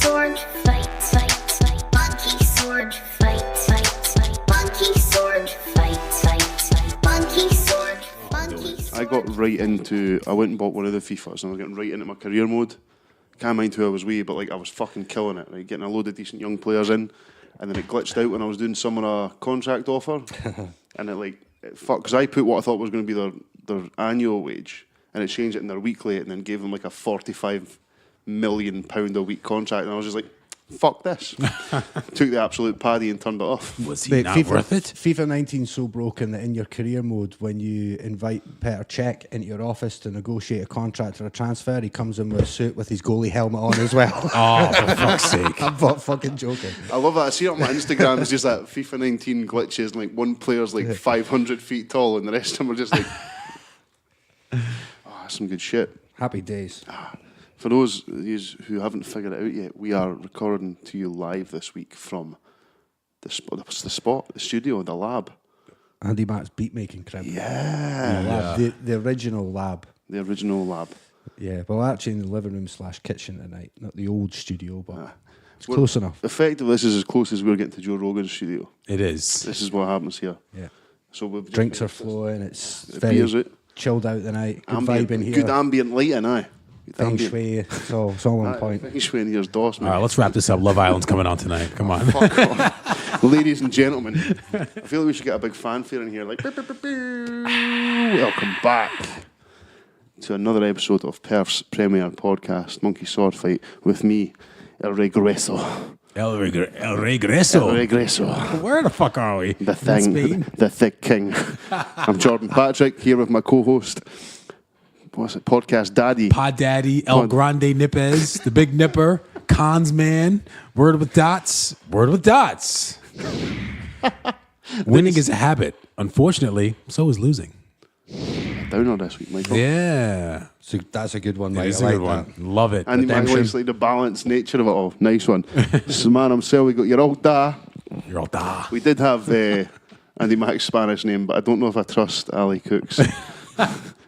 sword fight, fight, fight. Monkey sword fight, fight, fight. Monkey sword fight, fight, fight. Monkey sword, monkey sword. I got right into, I went and bought one of the FIFAs and I was getting right into my career mode. Can't mind who I was with, but like I was fucking killing it, right? Getting a load of decent young players in, and then it glitched out when I was doing someone a contract offer, and because I put what I thought was going to be their annual wage, and it changed it in their weekly, and then gave them like a £45 million a week contract, and I was just like, fuck this. Took the absolute paddy and turned it off. Was he not worth it? FIFA 19's so broken that in your career mode, when you invite Petr Cech into your office to negotiate a contract or a transfer, he comes in with a suit with his goalie helmet on as well. Oh, for fuck's sake. I'm not fucking joking. I love that. I see it on my Instagram. It's just that FIFA 19 glitches, and like one player's like 500 feet tall, and the rest of them are just like, that's some good shit. Happy days. For those of you who haven't figured it out yet, we are recording to you live this week from the studio, the lab. Andy Matt's beat-making crib. Yeah. The original lab. The original lab. Yeah, well, actually in the living room / kitchen tonight. Not the old studio, but it's close enough. Effectively, this is as close as we're getting to Joe Rogan's studio. It is. This is what happens here. Yeah. So we've Drinks are flowing. It's The very beer's out. chilled out tonight. Good vibe in here. Good ambient lighting, aye. Good Feng ambient. shui. It's all on point. Feng shui in here's DOS, All man. right, let's wrap this up. Love Island's coming on tonight. Come on. Fuck off. Ladies and gentlemen, I feel like we should get a big fanfare in here. Like, welcome back to another episode of Perth's premier podcast, Monkey Sword Fight, with me, El Regreso. El Regreso. El Regreso. Where the fuck are we? The In thing, Spain? the thick king. I'm Jordan Patrick, here with my co-host, what's it, Podcast Daddy. Pod Daddy, El Grande Nipez, the big nipper, Cons man, word with dots. Winning is a habit. Unfortunately, so is losing. Downer this week, Michael. Yeah. So that's a good one, mate. It's I a like good that. one. Love it. And he likes like the balanced nature of it all. Nice one. So man himself, we got your old da. You're all da. We did have Andy Mack's Spanish name, but I don't know if I trust Ali Cook's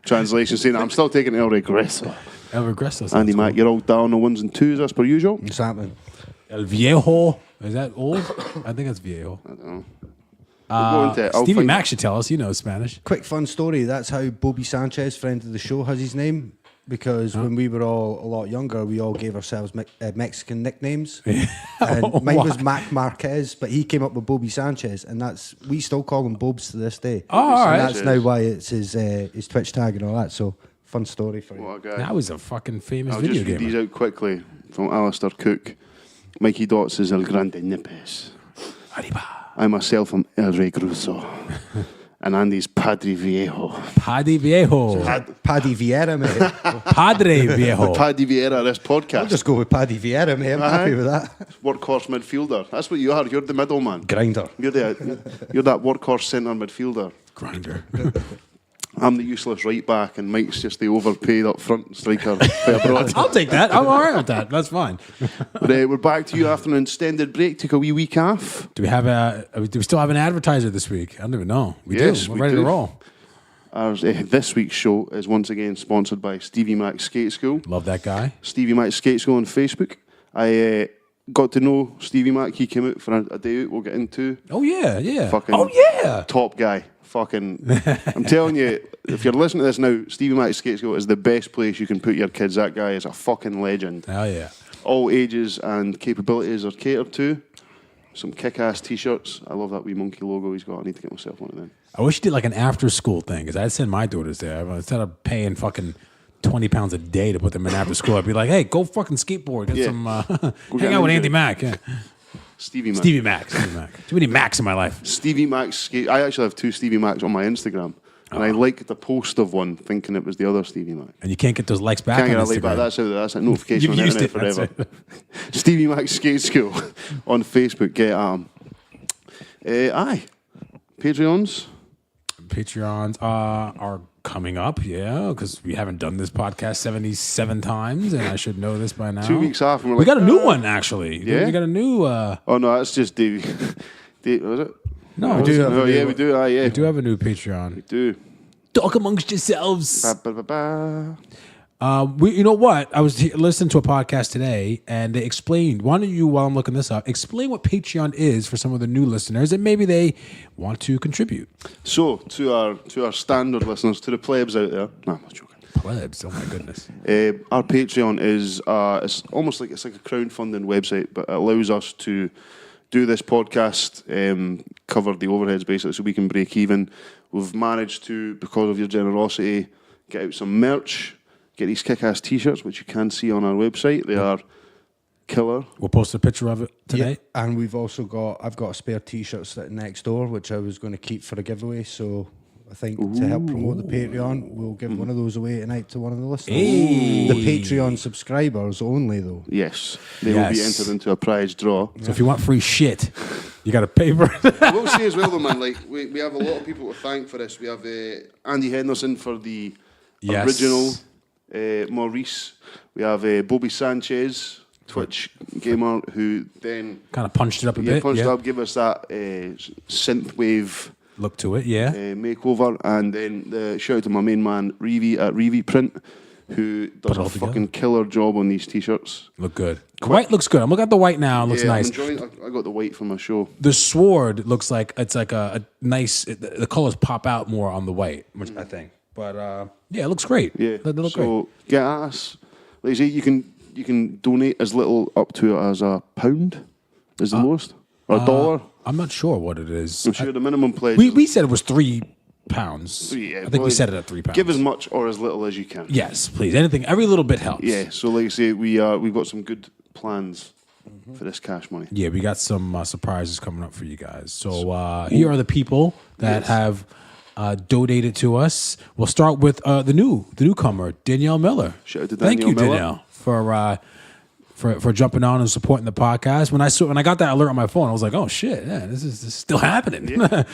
translation saying I'm still taking El Regreso. El Regreso. Andy Mack, you're all down on ones and twos as per usual. What's happening? El Viejo. Is that old? I think that's Viejo. I don't know. We'll go into it. I'll Stevie find- Mac should tell us. You know Spanish. Quick fun story. That's how Bobby Sanchez, friend of the show, has his name. Because when we were all a lot younger, we all gave ourselves Mexican nicknames. And mine was Mac Marquez, but he came up with Bobby Sanchez, and we still call him Bobs to this day. Oh, all right. And that's now why it's his Twitch tag and all that. So fun story for you. What a guy. That was a fucking famous I'll video just read game. these out quickly from Alistair Cook. Mikey Dots is El Grande Nipes. Arriba. I myself am El Regreso. And Andy's Padre Viejo. Padre Viejo. Paddy Vieira, mate. Padre Viejo. Padre Vieira, this podcast. I'll just go with Paddy Vieira, mate. I'm happy with that. Workhorse midfielder. That's what you are. You're the middleman. Grinder. You're that workhorse centre midfielder. Grinder. I'm the useless right back, and Mike's just the overpaid up front striker by abroad. I'll take that. I'm all right with that. That's fine. But we're back to you after an extended break. Took a wee week off. Do we still have an advertiser this week? I don't even know. Yes, do. We're we ready do. to roll. This week's show is once again sponsored by Stevie Mac Skate School. Love that guy. Stevie Mac Skate School on Facebook. I got to know Stevie Mac. He came out for a day out. We'll get into. Oh yeah. Fucking Oh yeah. top guy. Fucking, I'm telling you, if you're listening to this now, Stevie Mac Skate School is the best place you can put your kids. That guy is a fucking legend. Hell yeah. All ages and capabilities are catered to. Some kick-ass t-shirts. I love that wee monkey logo he's got. I need to get myself one of them. I wish you did like an after-school thing, because I'd send my daughters there. Instead of paying fucking 20 pounds a day to put them in after school, I'd be like, hey, go fucking skateboard. Get some, hang out with Andy Mack. Yeah. Stevie Mac. Stevie Mac. Too many Macs in my life. Stevie Mac's skate. I actually have 2 Stevie Macs on my Instagram. And I liked the post of one thinking it was the other Stevie Mac. And you can't get those likes back Can't get on a like Instagram. back. That's a notification You've on the used internet it, forever. that's Stevie Mac Skate School on Facebook. Get at him. Aye. Patreons. Patreons are coming up, yeah, because we haven't done this podcast 77 times, and I should know this by now. 2 weeks off. And we're We like, got a new one, actually. Yeah? We got a new... Oh, no, that's just Davey. Was it? No, we do have a new yeah, one. we do. We do have a new Patreon. We do. Talk amongst yourselves. Ba, ba, ba, ba. You know what? I was listening to a podcast today, and they explained. Why don't you, while I'm looking this up, explain what Patreon is for some of the new listeners, and maybe they want to contribute. So, to our standard listeners, to the plebs out there, no, I'm not joking. Plebs, oh my goodness. Our Patreon is it's almost like it's like a crowdfunding website, but it allows us to do this podcast, cover the overheads basically, so we can break even. We've managed to, because of your generosity, get out some merch. Get these kick-ass T-shirts, which you can see on our website. They are killer. We'll post a picture of it tonight. Yeah, and I've got a spare T-shirt sitting next door, which I was going to keep for a giveaway. So I think to help promote the Patreon, we'll give one of those away tonight to one of the listeners. Hey. The Patreon subscribers only, though. Yes, they will be entered into a prize draw. So if you want free shit, you got to pay for it. I will say as well, though, man, like we have a lot of people to thank for this. We have Andy Henderson for the original. Maurice, we have Bobby Sanchez, Twitch gamer, who then kind of punched it up a bit. Punched it up, give us that synthwave look to it, makeover, and then the shout out to my main man Reevy at Reevy Print, who does a fucking killer job on these T-shirts. Look good. The white looks good. I'm looking at the white now. It looks nice. I'm enjoying. I got the white for my show. The sword looks like it's like a nice. The colors pop out more on the white, which I think. But yeah, it looks great. Yeah, they look so great. Get at us. Like you say, you can donate as little up to as £1 is the lowest, or $1. I'm not sure what it is. I'm sure the minimum pledge. We said it was £3. Yeah, I think we said it at £3. Give as much or as little as you can. Yes, please. Anything, every little bit helps. Yeah. So like I say, we've got some good plans for this cash money. Yeah, we got some surprises coming up for you guys. So here are the people that have donated to us. We'll start with the newcomer, Danielle Miller. Shout out to Danielle Thank you, Miller. Danielle, for jumping on and supporting the podcast. When I got that alert on my phone, I was like, oh shit, yeah, this is still happening. Yeah.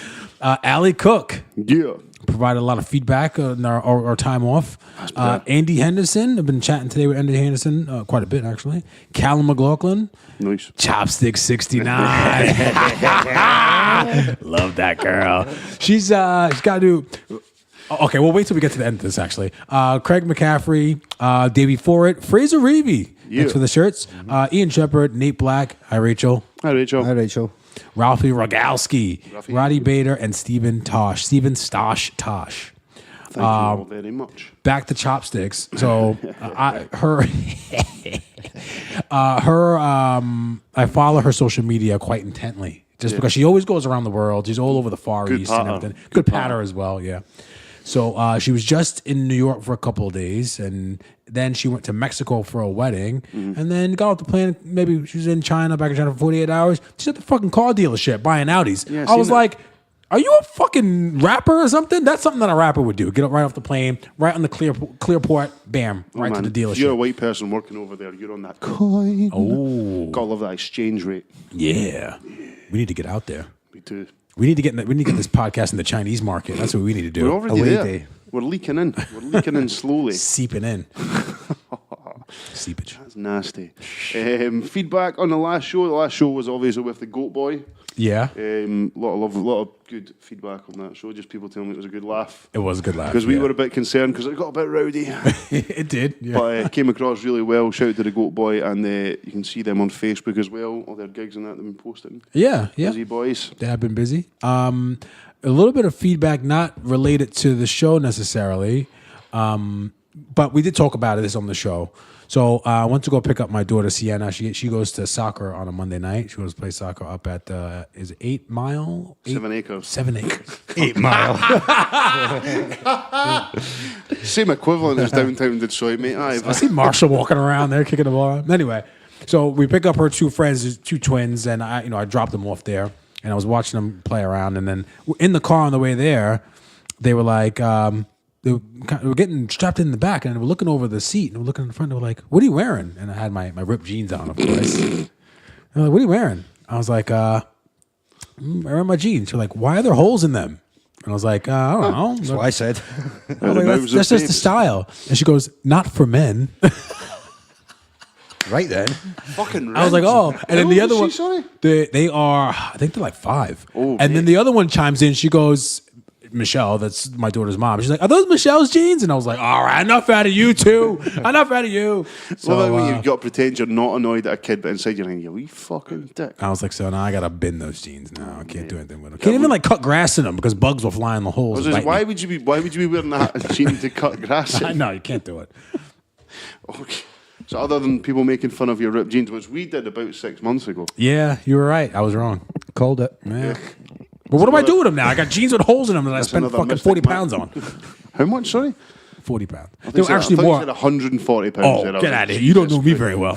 Allie Cook. Yeah. Provided a lot of feedback on our time off. Andy Henderson. I've been chatting today with Andy Henderson quite a bit, actually. Callum McLaughlin. Nice. Chopstick 69. Love that girl. She's got to do... Okay, we'll wait till we get to the end of this, actually. Craig McCaffrey, Davey Forrett, Fraser Reevy. Yeah. Thanks for the shirts. Ian Shepard, Nate Black. Hi, Rachel. Hi, Rachel. Hi, Rachel. Ralphie Rogalski, Roddy Bader, and Steven Stosh Tosh. Thank you all very much. Back to chopsticks. So I follow her social media quite intently, just because she always goes around the world. She's all over the Far East and everything. Good patter as well, yeah. So she was just in New York for a couple of days, and then she went to Mexico for a wedding, and then got off the plane. Maybe she was back in China for 48 hours. She's at the fucking car dealership buying Audis. Yeah, I was like, are you a fucking rapper or something? That's something that a rapper would do. Get up right off the plane, right on the Clearport, bam, right to the dealership. If you're a white person working over there, you're on that coin. Oh. Gotta love that exchange rate. Yeah. We need to get out there. Me too. We need to get this podcast in the Chinese market. That's what we need to do. We're already there. We're leaking in. We're leaking in slowly. Seeping in. Seepage. That's nasty. Feedback on the last show. The last show was obviously with the Goat Boy. Yeah. Lot of good feedback on that show. Just people telling me it was a good laugh. It was a good laugh. Because we were a bit concerned because it got a bit rowdy. It did. Yeah. But it came across really well. Shout out to the Goat Boy, and you can see them on Facebook as well. All their gigs and that they've been posting. Yeah. Busy boys. They have been busy. A little bit of feedback not related to the show necessarily, but we did talk about this on the show. So I went to go pick up my daughter Sienna. She goes to soccer on a Monday night. She goes to play soccer up at is it 8 Mile? 7 acres. 7 acres. 8 Mile. Same equivalent as downtown Detroit, mate. I see Marshall walking around there kicking the ball. Anyway, so we pick up her two friends, two twins, and I dropped them off there, and I was watching them play around, and then in the car on the way there, they were like. They were getting strapped in the back, and they were looking over the seat, and they were looking in the front. They were like, "What are you wearing?" And I had my ripped jeans on, of course. They're like, "What are you wearing?" I was like, "I'm wearing my jeans." They're like, "Why are there holes in them?" And I was like, "I don't know." That's what I said. I was like, that's just the style. And she goes, "Not for men." Right then. Fucking I was like, "Oh." And then the other one, sorry? they are, I think they're like 5. Oh, and then the other one chimes in. She goes, Michelle, that's my daughter's mom. She's like, "Are those Michelle's jeans?" And I was like, "All right, enough out of you two. Enough out of you." So Well, when you've got to pretend you're not annoyed at a kid, but inside you're like, "You fucking dick." I was like, "So now I gotta bin those jeans. Now I can't do anything with them. Can't even like cut grass in them because bugs will fly in the holes." Why would you be wearing that jean to cut grass in? No, you can't do it. Okay. So other than people making fun of your ripped jeans, which we did about 6 months ago. Yeah, you were right. I was wrong. Called it. Yeah. But what do I do with them now? I got jeans with holes in them that I spent another fucking mystic 40 man. pounds on. How much, sorry? 40 pounds. I They were actually more. said 140 pounds. Oh, there. I was get like, out of here. You don't know me Jesus very well.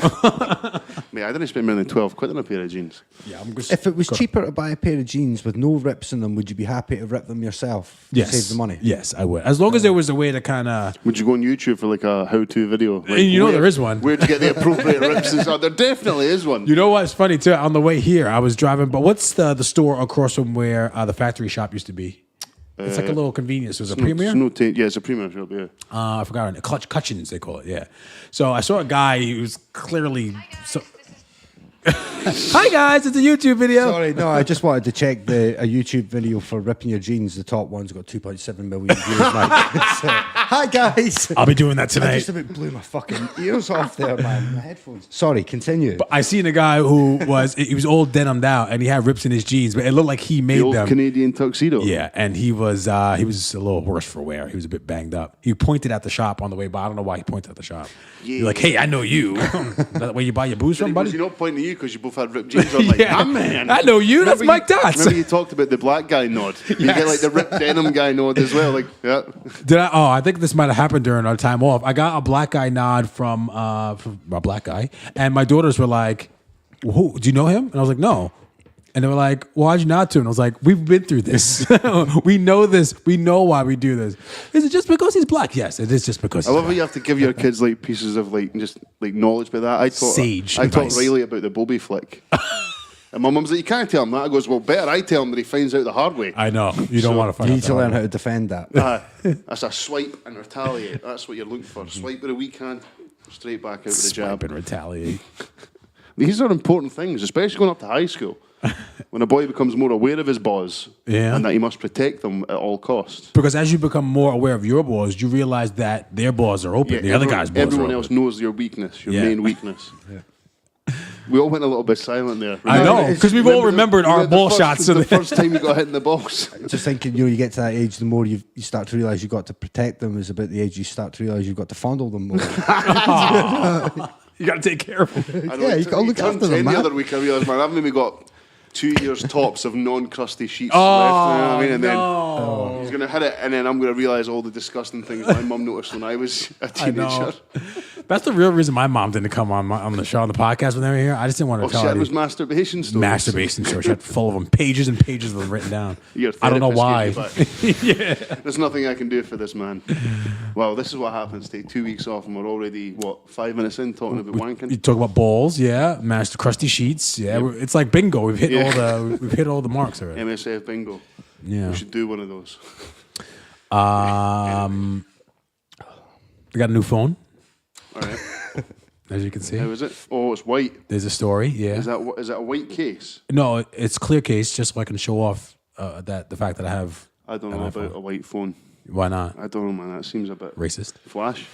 Mate, I didn't spend more than 12 quid on a pair of jeans. Yeah, I'm just, If it was cheaper to buy a pair of jeans with no rips in them, would you be happy to rip them yourself to yes. save the money? Yes, I would. As long as there was a way to kind of. Would you go on YouTube for like a how-to video? Like, You know there is one. Where to get the appropriate rips and stuff. There definitely is one. You know what's funny too? On the way here, I was driving. But what's the store across from where the factory shop used to be? It's like a little convenience. It was a Premier. Yeah, it's a Premier shop, yeah. I forgot it. Cutchins, they call it. Yeah. So I saw a guy who was clearly. Hi guys, it's a YouTube video. Sorry, no, I just wanted to check a YouTube video for ripping your jeans. The top one's got 2.7 million views. So, hi guys. I'll be doing that I tonight. just about blew my fucking ears off there, man. My headphones. Sorry, continue. I seen a guy who he was all denimed out and he had rips in his jeans, but it looked like he made The old them. Canadian tuxedo. Yeah, and he was a little worse for wear. He was a bit banged up. He pointed at the shop on the way by. I don't know why he pointed at the shop. Yeah. You're like, "Hey, I know you." That where you buy your booze from, Was buddy? he not pointing at you because you both had ripped jeans on? Like, Yeah. "Ah, man. I know you. That's Mike Dots. Remember you talked about the black guy nod? You get like the ripped denim guy nod as well. Like, yeah. Did I? Oh, I think this might have happened during our time off. I got a black guy nod from a black guy, and my daughters were like, "Who? Do you know him?" And I was like, "No." And they were like, "Well, why'd you not to?" And I was like, "We've been through this. We know this. We know why we do this. Is it just because he's black? Yes, it is just because." I love how you have to give your kids like pieces of like just like knowledge about that. I taught advice. Riley about the Bobby flick. And my mum's like, "You can't tell him that." I goes, "Well, better I tell him that he finds out the hard way." I know you don't want to find You out need to the learn hard how to defend that. That's a swipe and retaliate. That's what you're looking for. Swipe with a weak hand, straight back out with a swipe jab. and retaliate. These are important things, especially going up to high school. When a boy becomes more aware of his balls and that he must protect them at all costs. Because as you become more aware of your balls, you realize that their balls are open. The other guy's balls are Everyone open. else knows your weakness, your main weakness. We all went a little bit silent there. I know, because we've all remembered our ball shots. The first time you got hit in the balls. Just thinking, you get to that age, the more you start to realise you've got to protect them is about the age you start to realise you've got to fondle them more. You got to take care of them. I know, Yeah, you gotta look turned after them, 10 man. the other week, I realised, man, I've maybe got 2 years tops of non-crusty sheets Oh, left. You know what I mean? And no. then he's going to hit it, and then I'm going to realise all the disgusting things my mum noticed when I was a I know. teenager. That's the real reason my mom didn't come on the show, on the podcast when they were here. I just didn't want to Oh, tell shit, her. it was masturbation stories. Masturbation stories. She had full of them. Pages and pages of them written down. Your I don't know why. therapist gave you back. There's nothing I can do for this man. Well, this is what happens. Take 2 weeks off, and we're already, 5 minutes in talking about wanking? You talk about balls, yeah. Master crusty sheets, yeah. It's like bingo. We've hit all the marks already. MSF bingo. Yeah. We should do one of those. I got a new phone, All right. as you can see. How is it? Oh, it's white. There's a story, yeah. Is that a white case? No, it's clear case, just so I can show off that the fact that I have. I don't know about a white phone. Why not? I don't know, man. That seems a bit Racist. flash.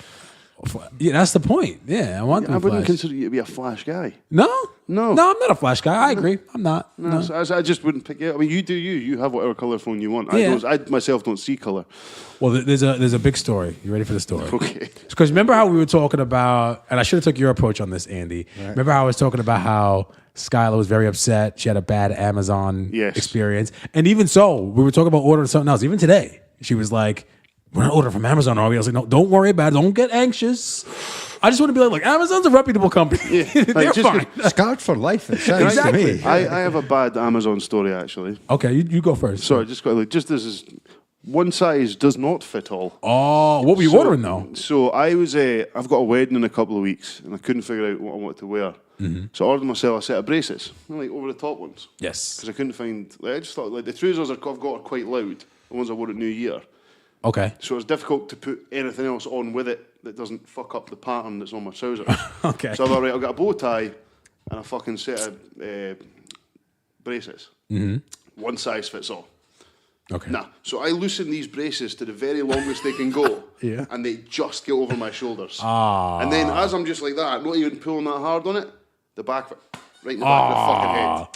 Yeah, that's the point. Yeah, I want them I wouldn't flash. consider you to be a flash guy. No, No. I'm not a flash guy. I agree. I'm not. No, No. so I just wouldn't pick it. I mean, you do you. You have whatever colour phone you want. Yeah. I myself don't see colour. Well, there's a big story. You ready for the story? Okay. Because remember how we were talking about, and I should have took your approach on this, Andy. Right. Remember how I was talking about how Skylar was very upset. She had a bad Amazon experience. And even so, we were talking about ordering something else. Even today, she was like, "We're not ordering from Amazon, are we?" I was like, "No, don't worry about it. Don't get anxious. I just want to be like, look, Amazon's a reputable company. Yeah. They're fine." Scarred for life, it sounds Exactly. to me. I have a bad Amazon story, actually. Okay, you go first. Sorry, just quickly. Just this is one size does not fit all. Oh, what were you ordering though? So I was I've got a wedding in a couple of weeks, and I couldn't figure out what I wanted to wear. Mm-hmm. So I ordered myself a set of braces, like over the top ones. Yes. Because I couldn't find. Like, I just thought like the trousers I've got are quite loud. The ones I wore at New Year. Okay. So it's difficult to put anything else on with it that doesn't fuck up the pattern that's on my trousers. Okay. So I thought, right, I've got a bow tie and a fucking set of braces. Mm-hmm. One size fits all. Okay. Nah. So I loosen these braces to the very longest they can go. Yeah. And they just get over my shoulders. Ah. And then as I'm just like that, not even pulling that hard on it, the back, right in the back of the fucking head.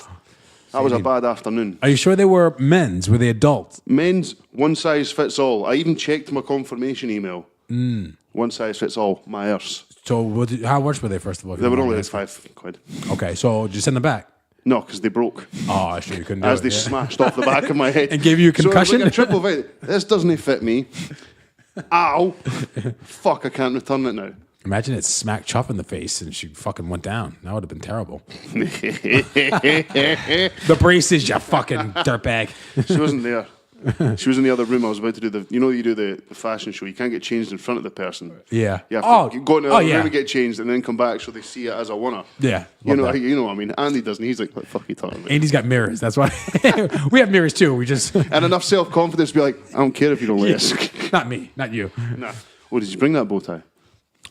That was a bad afternoon. Are you sure they were men's? Were they adults? Men's, one size fits all. I even checked my confirmation email. One size fits all. My arse. So how much were they, first of all? They were only like £5. Okay, so did you send them back? No, because they broke. Oh, sure, you couldn't do As it. they smashed off the back of my head. And gave you a concussion? So it was like a triple fight. This doesn't fit me. Ow. Fuck, I can't return it now. Imagine it smacked Chuff in the face and she fucking went down. That would have been terrible. The braces, you fucking dirtbag. She wasn't there. She was in the other room. I was about to do you do the fashion show. You can't get changed in front of the person. Yeah. You have to go in the other yeah. room and get changed and then come back so they see it as a winner. Yeah. You know that. what I mean? Andy doesn't. He's like, what the fuck are you talking about? Andy's got mirrors. That's why. We have mirrors too. We just. And enough self-confidence to be like, I don't care if you don't let us. Not me. Not you. Nah. Oh, did you bring that bow tie?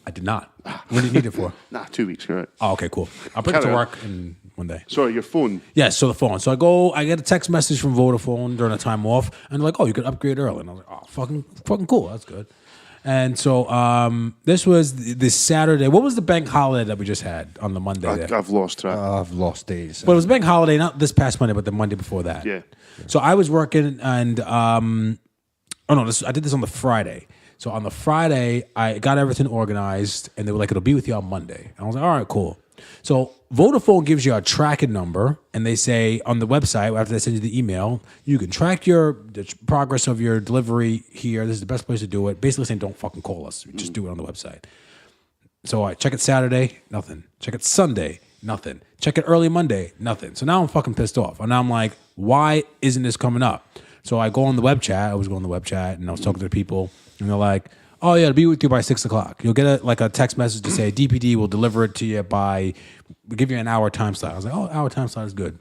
I did not. What do you need it for? Nah, 2 weeks, correct. Oh, okay, cool. I'll bring it to Carry on. work in one day. Sorry, your phone. Yeah, so the phone. So I get a text message from Vodafone during a time off, and they're like, "Oh, you could upgrade early." And I was like, "Oh, fucking cool. That's good." And so this was this Saturday. What was the bank holiday that we just had on the Monday? there? I've lost track. I've lost days. But it was a bank holiday, not this past Monday, but the Monday before that. Yeah. So I was working, and I did this on the Friday. So on the Friday, I got everything organized, and they were like, "It'll be with you on Monday." And I was like, "All right, cool." So Vodafone gives you a tracking number, and they say on the website after they send you the email, you can track the progress of your delivery here. This is the best place to do it. Basically saying, don't fucking call us. Just do it on the website. So I check it Saturday, nothing. Check it Sunday, nothing. Check it early Monday, nothing. So now I'm fucking pissed off. And now I'm like, why isn't this coming up? So I go on the web chat. I was going on the web chat, and I was talking to the people, and they're like, "Oh yeah, it'll be with you by 6 o'clock. You'll get a text message to say DPD will deliver it to you we'll give you an hour time slot." I was like, "Oh, hour time slot is good."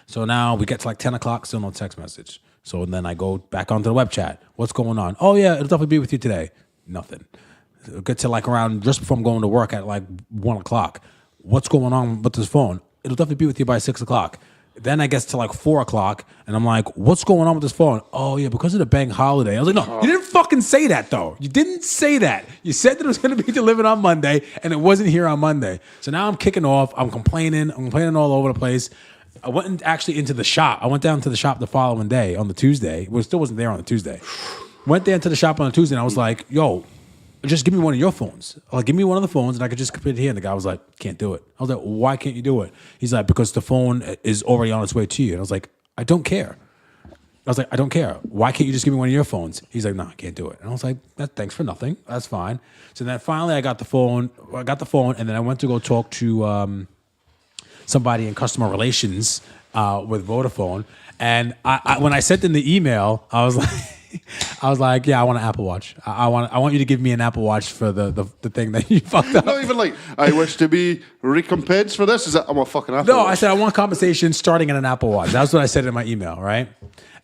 So now we get to like 10 o'clock, still no text message. So then I go back onto the web chat. What's going on? "Oh yeah, it'll definitely be with you today." Nothing. It'll get to like around just before I'm going to work at like 1 o'clock. "What's going on with this phone?" "It'll definitely be with you by 6 o'clock. Then I gets to like 4 o'clock, and I'm like, "What's going on with this phone?" "Oh yeah, because of the bank holiday." I was like, "No, you didn't fucking say that though. You didn't say that. You said that it was going to be delivered on Monday, and it wasn't here on Monday." So now I'm kicking off. I'm complaining all over the place. I went actually into the shop. I went down to the shop the following day on the Tuesday. Well, it still wasn't there on the Tuesday. Went there into the shop on the Tuesday, and I was like, "Yo, just give me one of your phones. Like, give me one of the phones, and I could just put it here." And the guy was like, "Can't do it." I was like, "Why can't you do it?" He's like, "Because the phone is already on its way to you." And I was like, "I don't care." I was like, "I don't care. Why can't you just give me one of your phones?" He's like, "No, I can't do it." And I was like, "Thanks for nothing. That's fine." So then finally I got the phone, and then I went to go talk to somebody in customer relations with Vodafone. And I when I sent in the email, I was like, "Yeah, I want an Apple Watch. I want you to give me an Apple Watch for the thing that you fucked up." Not even like, "I wish to be recompensed for this." Is that I'm a fucking Apple Watch. I said I want compensation starting at an Apple Watch. That's what I said in my email, right?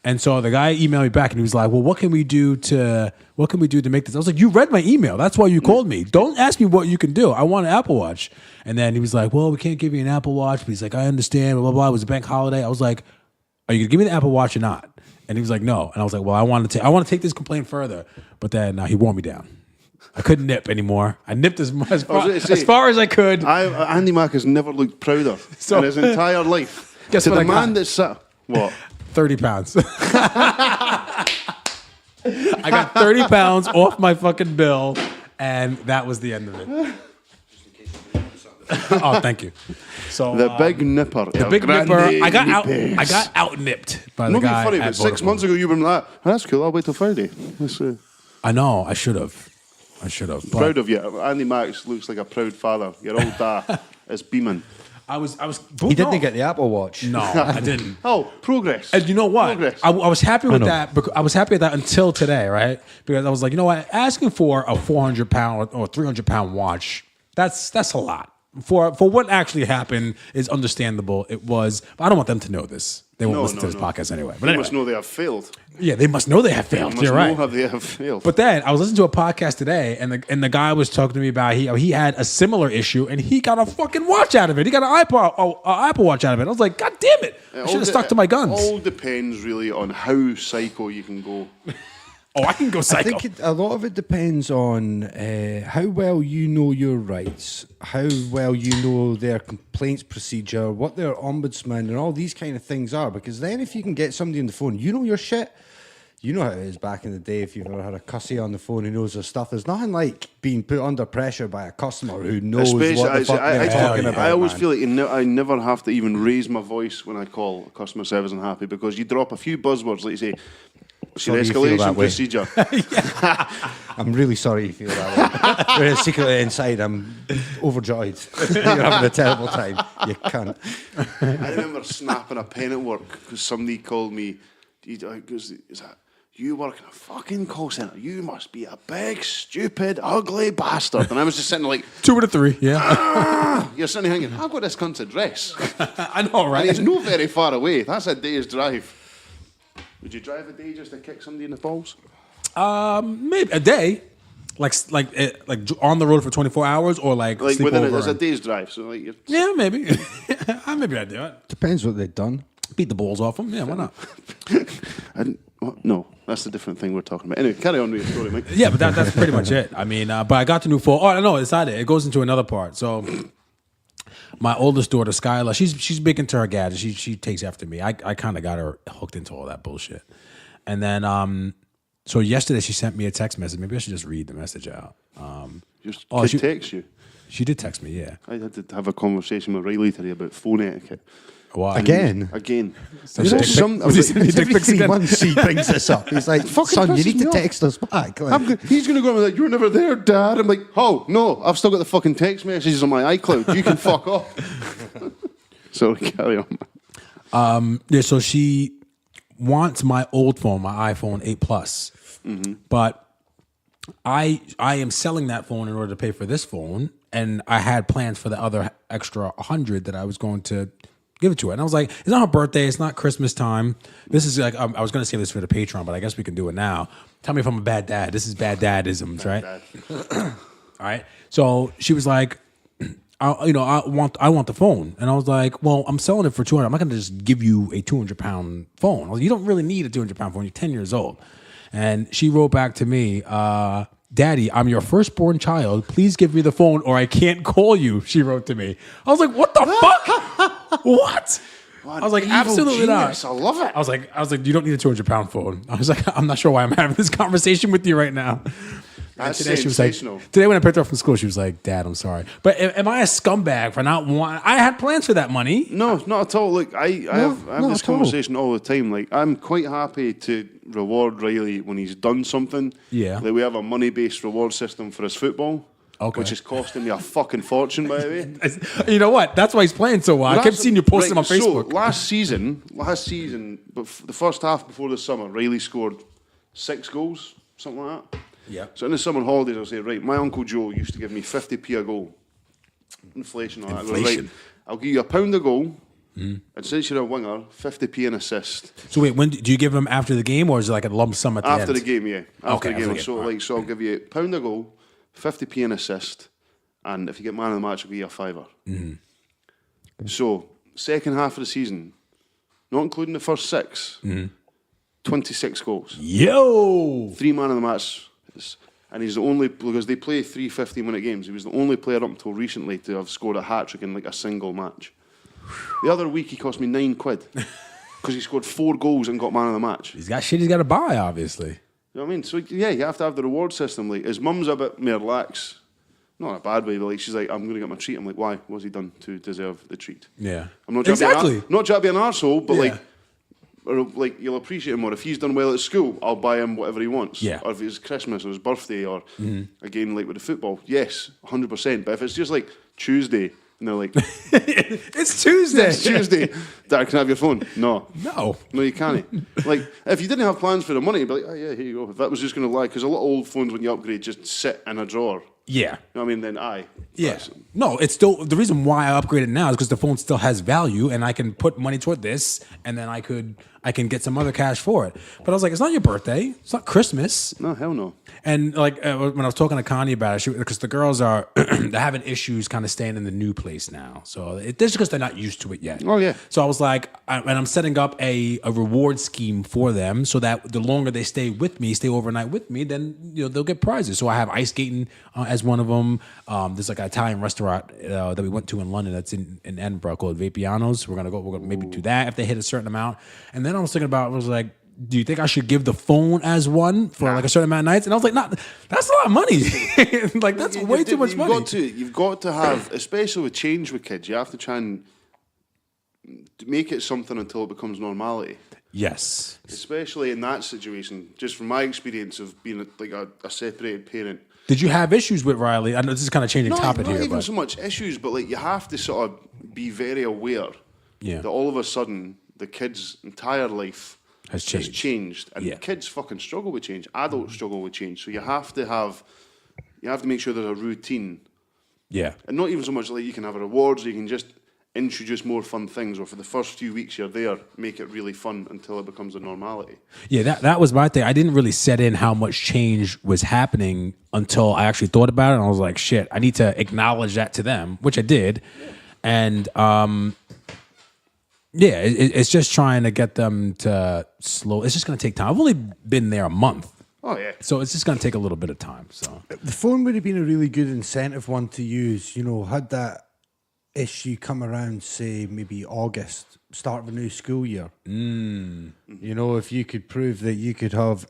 And so the guy emailed me back, and he was like, "Well, what can we do to make this?" I was like, "You read my email. That's why you called me. Don't ask me what you can do. I want an Apple Watch." And then he was like, "Well, we can't give you an Apple Watch." But he's like, "I understand. Blah blah blah." It was a bank holiday. I was like, "Are you gonna give me the Apple Watch or not?" And he was like, "No." And I was like, "Well, I want to take this complaint further." But then he wore me down. I couldn't nip anymore. I nipped as far as I could. Andy Mack has never looked prouder in his entire life. Guess to what the I got? man that sat. What? 30 pounds. I got 30 pounds off my fucking bill, and that was the end of it. Oh, thank you. So The big nipper. the big nipper. I got out nipped by the Not being guy. funny, at but 6 Vodafone. months ago you've been like, "Oh, that's cool. I'll wait till Friday." I know. I should have. Proud of you. Andy Max looks like a proud father. Your old dad is beaming. I was. He didn't get the Apple Watch. No, I didn't. Oh, progress. And you know what? Progress. I was happy with that. I was happy with that until today, right? Because I was like, you know what? Asking for a 400-pound or 300-pound watch, that's a lot. for what actually happened is understandable. It was. But I don't want them to know this. They won't listen to this podcast anyway. But They anyway. must know they have failed. Yeah, they must know they have They failed. must You're know right. how they have failed. But then I was listening to a podcast today, and the guy was talking to me about he had a similar issue, and he got a fucking watch out of it. He got an Apple Watch out of it. I was like, God damn it! I should have stuck to my guns. All depends really on how psycho you can go. Oh, I can go psycho. I think a lot of it depends on how well you know your rights, how well you know their complaints procedure, what their ombudsman and all these kind of things are. Because then if you can get somebody on the phone, you know your shit. You know how it is back in the day if you've ever had a cussy on the phone who knows their stuff. There's nothing like being put under pressure by a customer who knows what the fuck they're talking about. I always man. feel like I never have to even raise my voice when I call customer service unhappy because you drop a few buzzwords like you say, Sorry you feel escalation that way. procedure. I'm really sorry you feel that way. Whereas secretly inside, I'm overjoyed. You're having a terrible time. You cunt. I remember snapping a pen at work because somebody called me. Is that you work in a fucking call centre? You must be a big, stupid, ugly bastard. And I was just sitting like 2 out of 3. Yeah, you're sitting there thinking, I've got this cunt's address. I know, And right? he's not very far away. That's a day's drive. Would you drive a day just to kick somebody in the balls? Maybe a day, like on the road for 24 hours, or like Like sleep within over it's a and- day's drive. So like, you're Yeah, maybe. Maybe I'd do it. Depends what they've done. Beat the balls off them. Yeah, why not? No, that's a different thing we're talking about. Anyway, carry on with your story, Mike. Yeah, but that's pretty much it. I mean, but I got the new phone. Oh, no, it's not it. It goes into another part. So my oldest daughter, Skylar, she's big into her gadgets. She takes after me. I kind of got her hooked into all that bullshit. And then, so yesterday she sent me a text message. Maybe I should just read the message out. She texts you. She did text me, yeah. I had to have a conversation with Riley today about phone etiquette. Why? Again? Again. Was he sending you dick Every pics 3 again? months he brings this up. He's like, Fucking son, you pisses need me to off. text us back. Like, He's going to go and be like, you're never there, Dad. I'm like, oh, no, I've still got the fucking text messages on my iCloud. You can fuck off. So carry on. Yeah, so she wants my old phone, my iPhone 8 Plus. But I am selling that phone in order to pay for this phone, and I had plans for the other extra 100 that I was going to give it to her. And I was like, it's not her birthday, it's not Christmas time. This is like, I was going to save this for the Patreon, but I guess we can do it now. Tell me if I'm a bad dad. This is bad dadisms, right? All right. So she was like, I want the phone. And I was like, well, I'm selling it for 200. I'm not going to just give you a 200-pound phone. I was like, you don't really need a 200-pound phone. You're 10 years old. And she wrote back to me, Daddy, I'm your firstborn child. Please give me the phone or I can't call you, she wrote to me. I was like, what the fuck? What? I was like, evil absolutely genius. not. I love it. I was like, you don't need a 200-pound phone. I was like, I'm not sure why I'm having this conversation with you right now. That's Today she was like, sensational. today when I picked her up from school, she was like, Dad, I'm sorry. But am I a scumbag for not wanting? I had plans for that money. No, not at all. Look, I have not this at all. conversation all the time. Like, I'm quite happy to reward Riley when he's done something. Yeah. Like, we have a money-based reward system for his football. Okay. Which is costing me a fucking fortune, by the way. You know what? That's why he's playing so well. I kept seeing you post him on Facebook. So, last season, but the first half before the summer, Riley scored 6 goals, something like that. Yeah. So in the summer holidays, I'll say, right, my Uncle Joe used to give me 50p a goal. Inflation, all that. I go, Inflation. right, I'll give you £1 a goal, and since you're a winger, 50p an assist. So wait, when do you give him after the game, or is it like a lump sum at the end? After the game, yeah. After Okay, the game. after the So, game, like, so I'll give you £1 a goal, 50p an assist, and if you get man of the match, I'll give you a £5. So, second half of the season, not including the first 6, 26 goals. Yo! 3 man of the match. And he's the only, because they play 3 50-minute games, he was the only player up until recently to have scored a hat-trick in like a single match. The other week he cost me £9 because he scored 4 goals and got man of the match. He's got shit he's got to buy, obviously. You know what I mean? So yeah, you have to have the reward system. Like, his mum's a bit more lax. Not in a bad way, but like, she's like, I'm going to get my treat. I'm like, why? What's he done to deserve the treat? Yeah. I'm not trying Exactly. not trying to be an arsehole, but Yeah. like you'll appreciate him more. If he's done well at school, I'll buy him whatever he wants. Yeah. Or if it's Christmas or his birthday or again like with the football, yes, 100%. But if it's just like Tuesday and they're like, It's Tuesday. it's Tuesday, Dad, can I have your phone? No, No. you can't. Like if you didn't have plans for the money, you'd be like, oh yeah, here you go. If that was just going to lie, because a lot of old phones when you upgrade just sit in a drawer. Yeah. You know what I mean? Then Yeah. No, it's still the reason why I upgraded now is because the phone still has value and I can put money toward this and then I can get some other cash for it. But I was like, it's not your birthday. It's not Christmas. No, hell no. And like when I was talking to Connie about it, because the girls are they're having issues kind of staying in the new place now. So it's because they're not used to it yet. Oh, yeah. So I was like, and I'm setting up a reward scheme for them so that the longer they stay overnight with me, then they'll get prizes. So I have ice skating as one of them. There's like an Italian restaurant that we went to in London that's in Edinburgh called Vapiano's. We're gonna maybe do that if they hit a certain amount. And then I was thinking about, I was like, do you think I should give the phone as one for like a certain amount of nights? And I was like, nah, that's a lot of money. Like that's way too much money. You've got to have, especially with change with kids, you have to try and make it something until it becomes normality. Yes. Especially in that situation, just from my experience of being a separated parent. Did you have issues with Riley? I know this is kind of changing topic here. Not even but so much issues, but like you have to sort of be very aware that all of a sudden the kid's entire life has changed. And kids fucking struggle with change. Adults struggle with change. So you have to make sure there's a routine. Yeah. And not even so much like you can have rewards, you can just introduce more fun things, or for the first few weeks you're there, make it really fun until it becomes a normality. Yeah, that was my thing. I didn't really set in how much change was happening until I actually thought about it, and I was like, shit, I need to acknowledge that to them, which I did. And it's just trying to get them to slow. It's just going to take time. I've only been there a month. Oh, yeah. So it's just going to take a little bit of time. So the phone would have been a really good incentive one to use, had that issue come around, say, maybe August, start of a new school year. If you could prove that you could have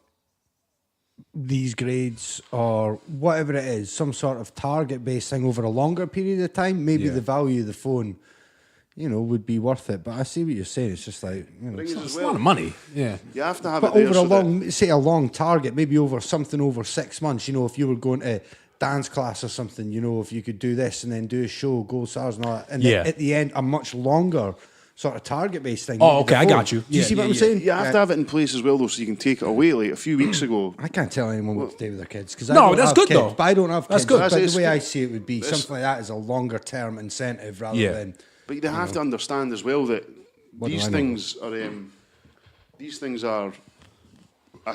these grades or whatever it is, some sort of target-based thing over a longer period of time, maybe the value of the phone would be worth it. But I see what you're saying. It's just like, it's a lot of money. Yeah. You have to have but over a long target, maybe over 6 months, if you were going to dance class or something, if you could do this and then do a show, gold stars and all that. And then at the end, a much longer sort of target-based thing. Oh, okay, I got you. Do you see what I'm saying? You have to have it in place as well, though, so you can take it away. Like a few weeks ago... I can't tell anyone what to do with their kids. That's good, though. But I don't have kids. But the way I see it would be something like that is a longer-term incentive rather than... But you have to understand as well that these things are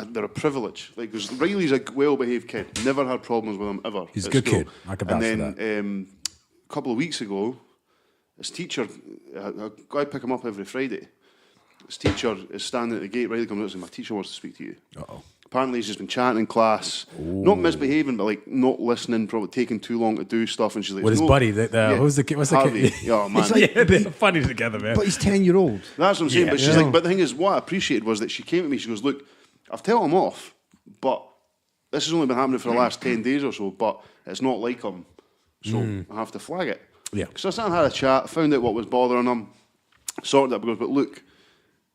they're a privilege. Like, because Riley's a well-behaved kid, never had problems with him ever. He's a good kid. I can vouch for that. And then a couple of weeks ago, his teacher, I go and pick him up every Friday. His teacher is standing at the gate. Riley comes out and says, "My teacher wants to speak to you." Uh-oh. Apparently he's just been chatting in class, not misbehaving, but like not listening, probably taking too long to do stuff. And she's like, with his buddy, who's the kid? What's the Harvey. kid? Yeah, man. They're funny together, man. But he's 10-year-old. That's what I'm saying. But she's like, but the thing is, what I appreciated was that she came to me. She goes, "Look, I've told him off, but this has only been happening for the last 10 days or so. But it's not like him, so I have to flag it." Yeah. So I sat and had a chat, found out what was bothering him, sorted it. Because, but look,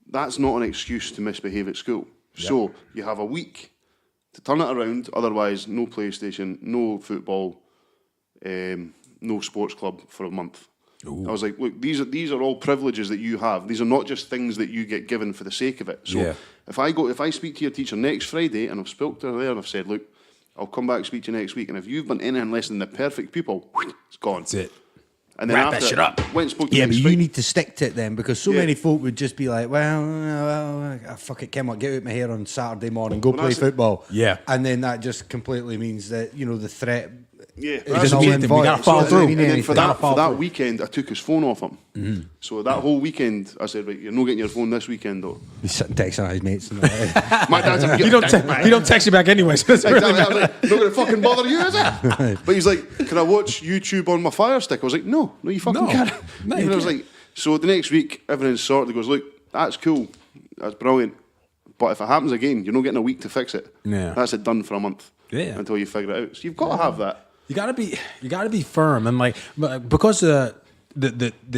that's not an excuse to misbehave at school. Yep. So you have a week to turn it around. Otherwise, no PlayStation, no football, no sports club for a month. Ooh. I was like, look, these are all privileges that you have. These are not just things that you get given for the sake of it. So if I speak to your teacher next Friday and I've spoke to her there and I've said, look, I'll come back and speak to you next week, and if you've been anything less than the perfect people, it's gone. That's it. And then wrap that shit up. Went and spoke to but you need to stick to it then, because so many folk would just be like, well, fuck it, come on, get out my hair on Saturday morning, go play football. Yeah. And then that just completely means that, the threat... Yeah, it doesn't mean anything. We got to follow through. And then for that weekend, I took his phone off him. Mm-hmm. So that whole weekend, I said, right, you're not getting your phone this weekend, though. He's sitting texting at his mates. My dad's he don't text you back anyway. So exactly. I was like, not going to fucking bother you, is it? But he's like, can I watch YouTube on my Fire Stick? I was like, no, you fucking can't. No, I was like, so the next week, everything's sorted. He goes, look, that's cool. That's brilliant. But if it happens again, you're not getting a week to fix it. Yeah. That's it done for a month. Yeah. Until you figure it out. So you've got to have that. You gotta be firm, and like because the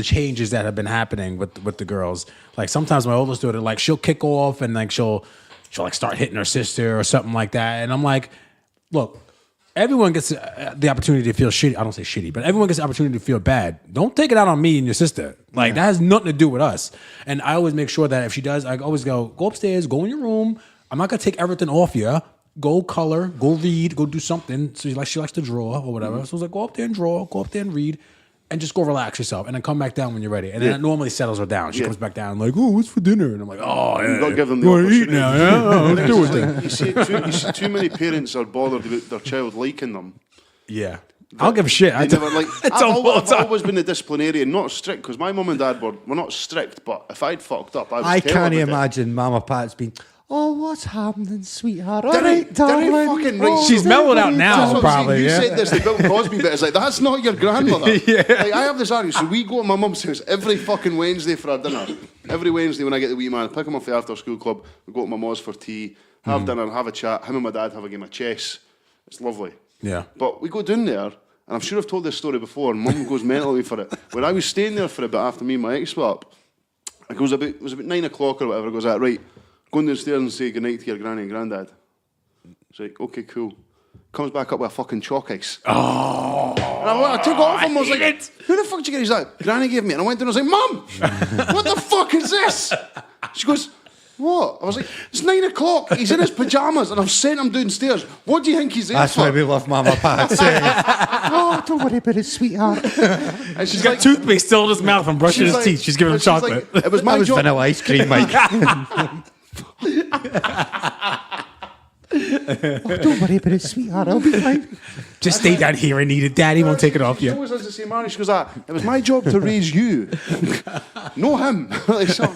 changes that have been happening with the girls. Like sometimes my oldest daughter, like she'll kick off and like she'll like start hitting her sister or something like that, and I'm like, look, everyone gets the opportunity to feel shitty. I don't say shitty, but everyone gets the opportunity to feel bad. Don't take it out on me and your sister. Like that has nothing to do with us. And I always make sure that if she does, I always go upstairs, go in your room. I'm not gonna take everything off you. go color, go read, go do something. So she likes to draw or whatever. So I was like, go up there and draw, go up there and read, and just go relax yourself, and then come back down when you're ready. And then it normally settles her down. She comes back down like, oh, what's for dinner? And I'm like, oh, You got to give them the you want to eat opportunity. now? Yeah, oh, let's do it then. You see too many parents are bothered about their child liking them. Yeah. I'll give a shit. They never, like, It's I've always been a disciplinarian, not strict, because my mum and dad were not strict, but if I'd fucked up, I tell can't her about it. imagine Mama Pat's been, oh, what's happening, sweetheart? All Did right, I darling. fucking right? Oh, She's mellowed out now, That's what I'm saying. probably. You Yeah. said this, the Bill Cosby bit. It's like, that's not your grandmother. Like, I have this argument. So we go to my mum's house every fucking Wednesday for our dinner. Every Wednesday when I get the wee man, pick him off the after school club, we go to my mom's for tea, have dinner, have a chat. Him and my dad have a game of chess. It's lovely. Yeah. But we go down there, and I'm sure I've told this story before, and Mum goes mental at me for it. When I was staying there for a bit after me and my ex split up, it was about 9 o'clock or whatever. It goes out, right, go downstairs and say goodnight to your granny and granddad. It's like, okay, cool. Comes back up with a fucking chalk ice. Oh. And I took it off him. I was like, who the fuck did you get? He's like, Granny gave me it. And I went down and I was like, Mum, what the fuck is this? She goes, what? I was like, it's 9 o'clock. He's in his pyjamas and I've sent him downstairs. What do you think he's in That's for? why we love Mama Pat. Oh, don't worry about it, sweetheart. And She's got toothpaste still in his mouth and brushing his like- teeth. She's giving him and she's chocolate. like, it was That my was job. vanilla ice cream, Mike. Oh, don't worry about it, sweetheart. I'll be fine. Just stay down here and eat it. Daddy won't take it off She you. always has the same manner. She goes, it was my job to raise you. No him. Like, so,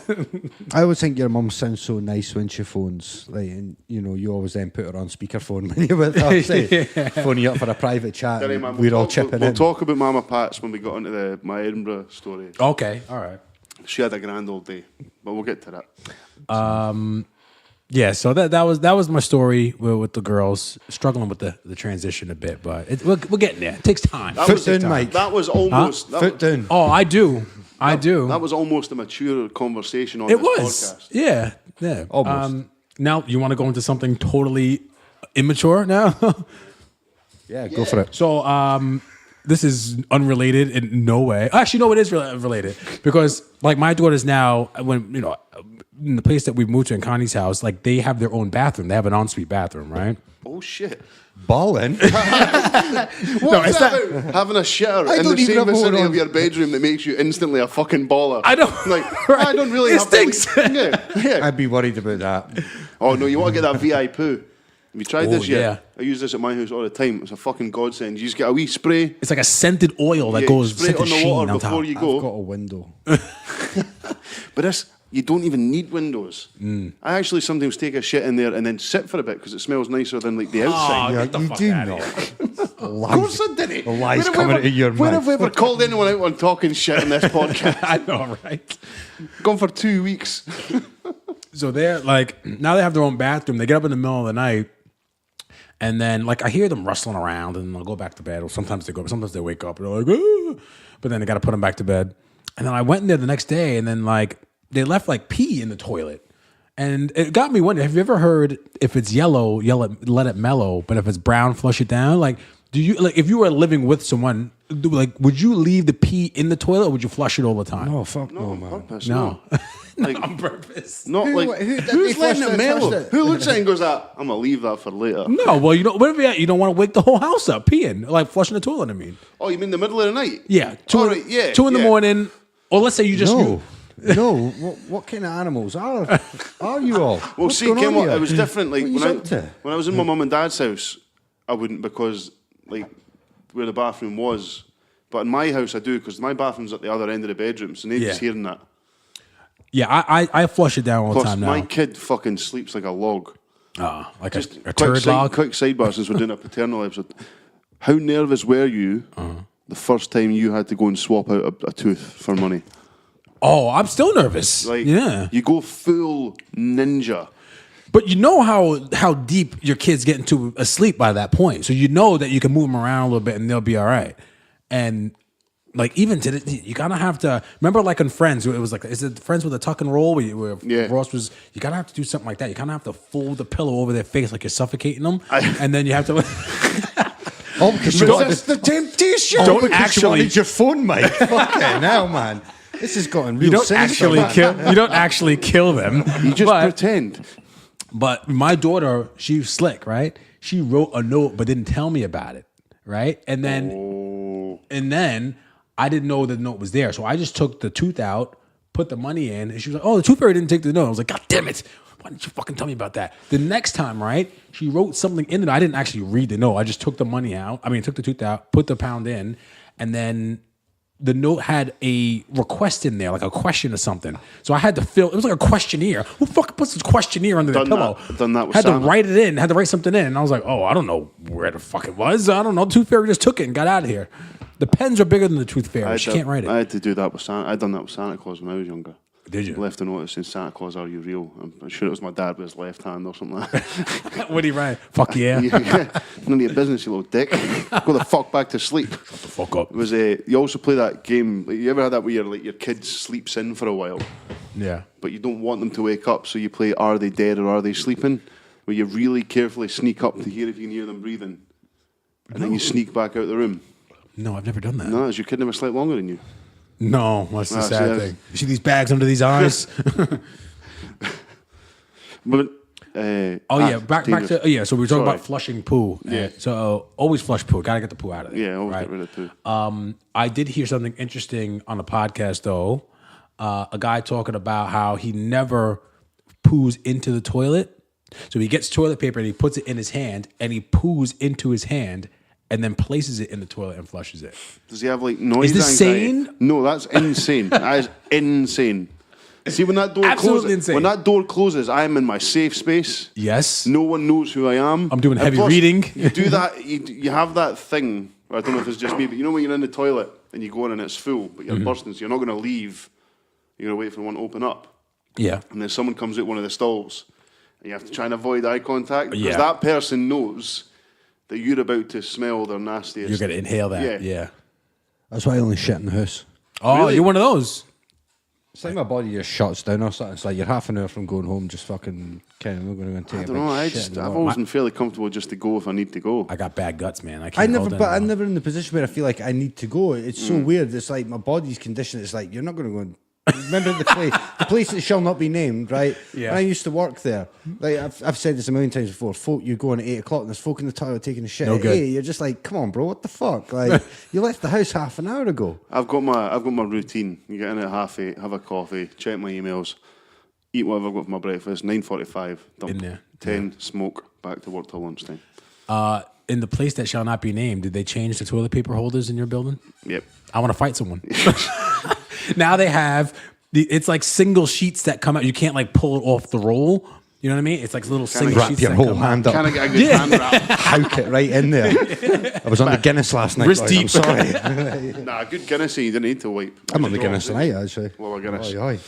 I always think your mum sounds so nice when she phones. Like, and you always then put her on speakerphone when you're with her. Say, phone you up for a private chat. Danny, and man, we're all chipping we'll in. talk about Mama Pat's when we got into my Edinburgh story. Okay, all right. She had a grand old day, but we'll get to that. Yeah, so that was my story with the girls struggling with the transition a bit, but we're getting there. It takes time. That Foot was, down, Mike. that was almost Foot down. Oh, I do. That was almost a mature conversation on It this was. podcast. Yeah. Almost. Now you want to go into something totally immature now? Yeah, go for it. So this is unrelated in no way. Actually, no, it is related because like my daughters now, when in the place that we moved to in Connie's house, like they have their own bathroom. They have an ensuite bathroom, right? Oh shit! Ballin'. What is that about having a shitter in don't the even same have one vicinity on. of your bedroom that makes you instantly a fucking baller? I know. Like, Right. I don't really It have stinks. Yeah. I'd be worried about that. Oh no, you want to get that VI poo? Have you tried Oh, this yet? yeah. I use this at my house all the time. It's a fucking godsend. You just get a wee spray. It's like a scented oil that goes spray it scented on the sheen water on before top. you I've go. got a window. But this, you don't even need windows. I actually sometimes take a shit in there and then sit for a bit because it smells nicer than like the outside. Yeah, get the you fuck do outta not. Of course I didn't. The lies When have we coming ever- out of your When have mouth. we ever called anyone out on talking shit in this podcast? I know, right? Gone for 2 weeks. So they're like, now they have their own bathroom. They get up in the middle of the night, and then like I hear them rustling around, and they'll go back to bed. Or sometimes they wake up, and they're like, ah! But then they got to put them back to bed. And then I went in there the next day, and then like they left like pee in the toilet, and it got me wondering: have you ever heard if it's yellow, let it mellow, but if it's brown, flush it down? Like, do you like if you were living with someone, like would you leave the pee in the toilet, or would you flush it all the time? Oh, fuck No, no, on man. purpose. No. Like, On purpose. not Who- like who- did who's they letting flush it it, mellow? flushed it? Who looks at it and goes, I'm gonna leave that for later. No, well, whatever you don't want to wake the whole house up peeing, like flushing the toilet. I mean, Oh, you mean the middle of the night? yeah, All right, yeah, 2 in the yeah. morning, or let's say you just No. No. What kind of animals are you all? Well, What's see, going Ken, on what, here? it was different. Like What are when you up to? I was in my mum and dad's house, I wouldn't because like where the bathroom was. But in my house, I do because my bathroom's at the other end of the bedroom, so nobody's Yeah. hearing that. yeah, I flush it down all the Plus, time now. my kid fucking sleeps like a log. Like Just a turd log. quick sidebar since we're doing a paternal episode. How nervous were you the first time you had to go and swap out a tooth for money? Oh, I'm still nervous. Like, yeah, you go full ninja. but you know how deep your kids get into asleep by that point, so you know that you can move them around a little bit and they'll be all right. And like even to you gotta have to remember, like on Friends, it was like, is it Friends with a tuck and roll where Yeah. Ross was? You gotta have to do something like that. You kind of have to fold the pillow over their face like you're suffocating them, and then you have to. Oh, because you got the temptation. Oh, Don't because you actually- wanted your phone, Mike. Fucking hell, man. This has gotten real You don't sinister, actually man. kill. You don't actually kill them. You just but, pretend. But my daughter, she was slick, right? She wrote a note but didn't tell me about it, right? And then I didn't know the note was there. So I just took the tooth out, put the money in, and she was like, oh, the tooth fairy didn't take the note. I was like, God damn it. Why didn't you fucking tell me about that? The next time, right, she wrote something in the note. I didn't actually read the note. I just took the money out. I mean, took the tooth out, put the pound in, and then the note had a request in there, like a question or something. So I had to fill. It was like a questionnaire. Who fucking puts this questionnaire under the pillow? Done that with had Santa. to write it in. Had to write something in. And I was like, oh, I don't know where the fuck it was. I don't know. Tooth fairy just took it and got out of here. The pens are bigger than the tooth fairy. She can't write it. I had to do that with Santa. I'd done that with Santa Claus when I was younger. Did you? Left a note saying, Santa Claus, are you real? I'm sure it was my dad with his left hand or something like that. What did he write? Fuck yeah. None of your business, you little dick. Go the fuck back to sleep. Shut the fuck up. It was you also play that game. Like, you ever had that where your kid sleeps in for a while, Yeah. but you don't want them to wake up, so you play Are They Dead or Are They Sleeping? Where you really carefully sneak up to hear if you can hear them breathing, and then you sneak back out the room. No, I've never done that. No, is your kid never slept longer than you? No, that's the Ah, sad see, thing. You see these bags under these eyes? But back to so we were talking Sorry. about flushing poo. Yeah. So always flush poo. Gotta get the poo out of there. Yeah, always right? get rid of poo. I did hear something interesting on a podcast though. A guy talking about how he never poos into the toilet. So he gets toilet paper and he puts it in his hand and he poos into his hand and then places it in the toilet and flushes it. Does he have like noise Is this anxiety? sane? No, that's insane. That is insane. See, when that door Absolutely closes, insane. when that door closes, I am in my safe space. Yes. No one knows who I am. I'm doing And heavy plus, reading. You do that. You have that thing. I don't know if it's just me, but you know when you're in the toilet and you go in and it's full, but you're bursting, so you're not going to leave. You're going to wait for one to open up, Yeah. and then someone comes out one of the stalls, and you have to try and avoid eye contact because Yeah. that person knows that you're about to smell their nastiest. You're gonna inhale that. Yeah. Yeah. That's why I only shit in the house. Oh, Really? you're one of those. It's like my body just shuts down or something. It's like you're half an hour from going home, just fucking kind of not going to go and take I a don't big know. shit in the I've water. always been fairly comfortable just to go if I need to go. I got bad guts, man. I can't. I'm never in the position where I feel like I need to go. It's so weird. It's like my body's conditioned. It's like you're not going to go and remember the place that shall not be named, right? Yeah. When I used to work there, like I've said this a million times before. Folk, you go in at 8 o'clock and there's folk in the toilet taking a shit. No at good. 8. You're just like, come on, bro, what the fuck? Like you left the house half an hour ago. I've got my routine. You get in at 8:30, have a coffee, check my emails, eat whatever I've got for my breakfast. 9:45, dump. In there. 10, smoke, back to work till lunchtime. In the place that shall not be named, did they change the toilet paper holders in your building? Yep. I want to fight someone. Now they have it's like single sheets that come out. You can't like pull it off the roll. You know what I mean? It's like little single Wrap sheets your that whole come out. hand up. Can I get a good hand wrap? Howk it right in there. I was on the Guinness last night. Wrist boys, deep. I'm sorry. Nah, a good Guinness, you didn't need to wipe. I'm on the Guinness tonight, actually. Well, a Guinness. Oi, oi.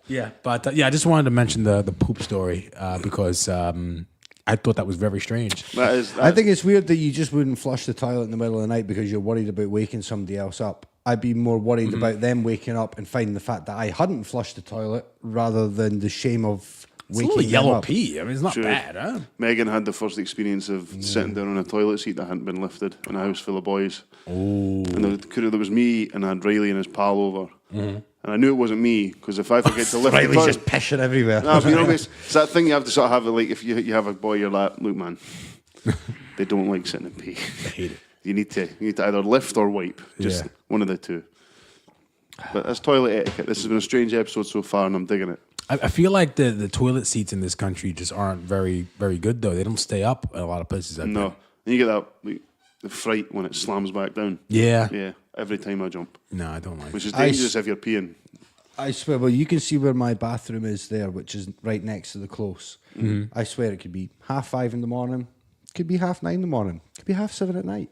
Yeah, but I just wanted to mention the poop story because I thought that was very strange. That is. I think it's weird that you just wouldn't flush the toilet in the middle of the night because you're worried about waking somebody else up. I'd be more worried about them waking up and finding the fact that I hadn't flushed the toilet rather than the shame of It's a waking little them yellow up. pee. I mean, it's not True. bad, huh? Megan had the first experience of sitting down on a toilet seat that hadn't been lifted in a house full of boys. Oh. And there was me and I had Riley and his pal over. And I knew it wasn't me because if I forget to lift the Riley's toilet... just pissing everywhere. No, but you know, it's that thing you have to sort of have it like if you have a boy, you're like, look, man, they don't like sitting and pee. I hate it. You need to either lift or wipe, just Yeah. one of the two. But that's toilet etiquette. This has been a strange episode so far, and I'm digging it. I feel like the toilet seats in this country just aren't very, very good, though. They don't stay up at a lot of places. No, and you get that like, the fright when it slams back down. Yeah. Yeah, every time I jump, No, I don't like which it. is dangerous if you're peeing. I swear, well, you can see where my bathroom is there, which is right next to the close. I swear it could be 5:30 in the morning, could be 9:30 in the morning, could be 7:30 at night.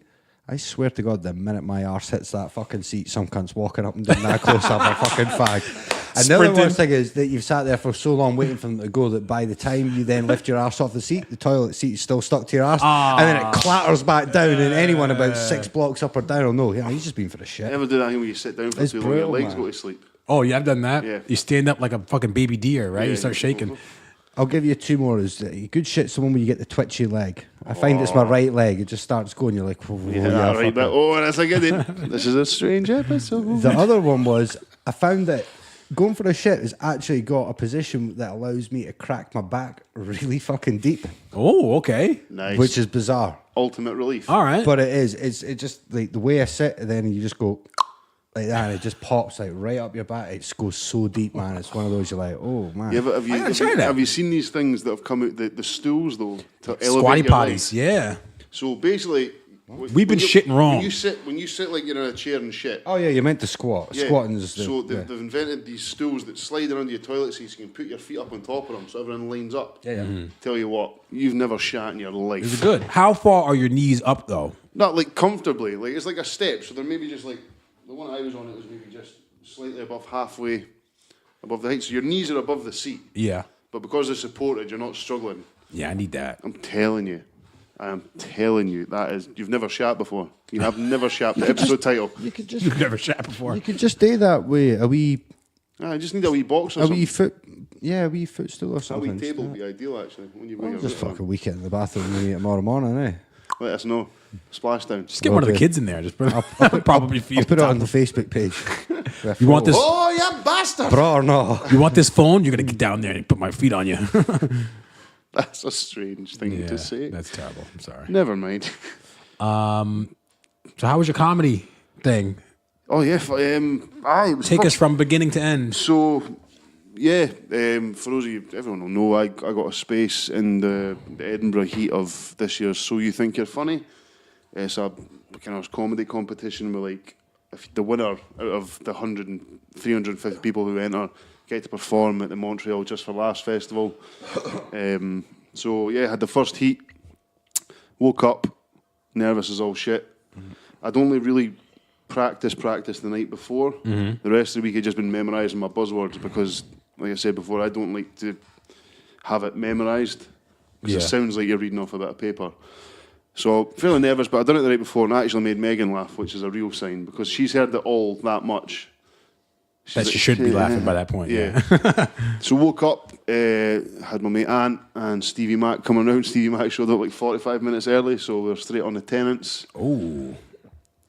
I swear to God, the minute my arse hits that fucking seat, some cunt's walking up and down that close up a fucking fag. And the other Sprinting. worst thing is that you've sat there for so long waiting for them to go that by the time you then lift your arse off the seat, the toilet seat is still stuck to your arse, and then it clatters back down, and anyone about 6 blocks up or down will know, yeah, he's just been for the shit. You ever do that thing where you sit down for It's too long, your brutal, legs man. go to sleep? Oh, yeah, I've done that. Yeah. You stand up like a fucking baby deer, right? Yeah, You start shaking. I'll give you 2 more. Is that you good shit someone when you get the twitchy leg. I find it's my right leg. It just starts going. You're like, oh, Yeah, right. fuck it. That's a good one. This is a strange episode. The other one was I found that going for a shit has actually got a position that allows me to crack my back really fucking deep, Oh, okay. Nice. which is bizarre. ultimate relief. All right. But it is. It's just like the way I sit, and then you just go like that, and it just pops like right up your back. It just goes so deep, man. It's one of those you're like, oh man. Yeah, but I gotta try that. have you seen these things that have come out, the stools though, to elevate Squatty your potties. legs? Yeah. So basically, We've been shitting wrong. When you sit like you're in a chair and shit. Oh yeah, you meant to squat. Yeah. Squatting is the, So they've invented these stools that slide around your toilet seat, so you can put your feet up on top of them, so everyone lines up. Yeah. Mm-hmm. Tell you what, you've never shat in your life. Is it good? How far are your knees up though? Not like comfortably, like it's like a step. So they're maybe just like the one I was on. It was maybe just slightly above halfway above the height. So your knees are above the seat, Yeah. but because they're supported, you're not struggling. Yeah, I need that. I'm telling you, that is, you've never shat before. You have never shat. The episode title. You could just You've never shat before. you could just do that way. I just need a wee box or A something. wee foot. Yeah, a wee footstool or A something. wee table would be ideal actually. When you I'll just fuck a week in the bathroom with me tomorrow morning, eh? Let us know. Splashdown. Just get one of the Okay. kids in there. Just put probably feed I'll put it top. on the Facebook page. You want this? Oh, you bastard! Bra or no? You want this phone? You're gonna get down there and put my feet on you. That's a strange thing to say. That's terrible. I'm sorry. Never mind. So how was your comedy thing? Oh yeah, it was Take us from beginning to end. So, yeah, for those of you, everyone will know, I got a space in the Edinburgh heat of this year's So You Think You're Funny. It's a kind of comedy competition where, like, if the winner out of the 350 people who enter get to perform at the Montreal Just for Laughs festival. So, yeah, had the first heat, woke up, nervous as all shit. I'd only really practice the night before. The rest of the week I'd just been memorising my buzzwords because, like I said before, I don't like to have it memorised because Yeah. it sounds like you're reading off a bit of paper. So feeling nervous, but I'd done it the night before and I actually made Megan laugh, which is a real sign because she's heard it all that much. That she should be laughing by that point. Yeah. So woke up, had my mate Ant and Stevie Mac coming around. Stevie Mac showed up like 45 minutes early, so we were straight on the tenants. Ooh.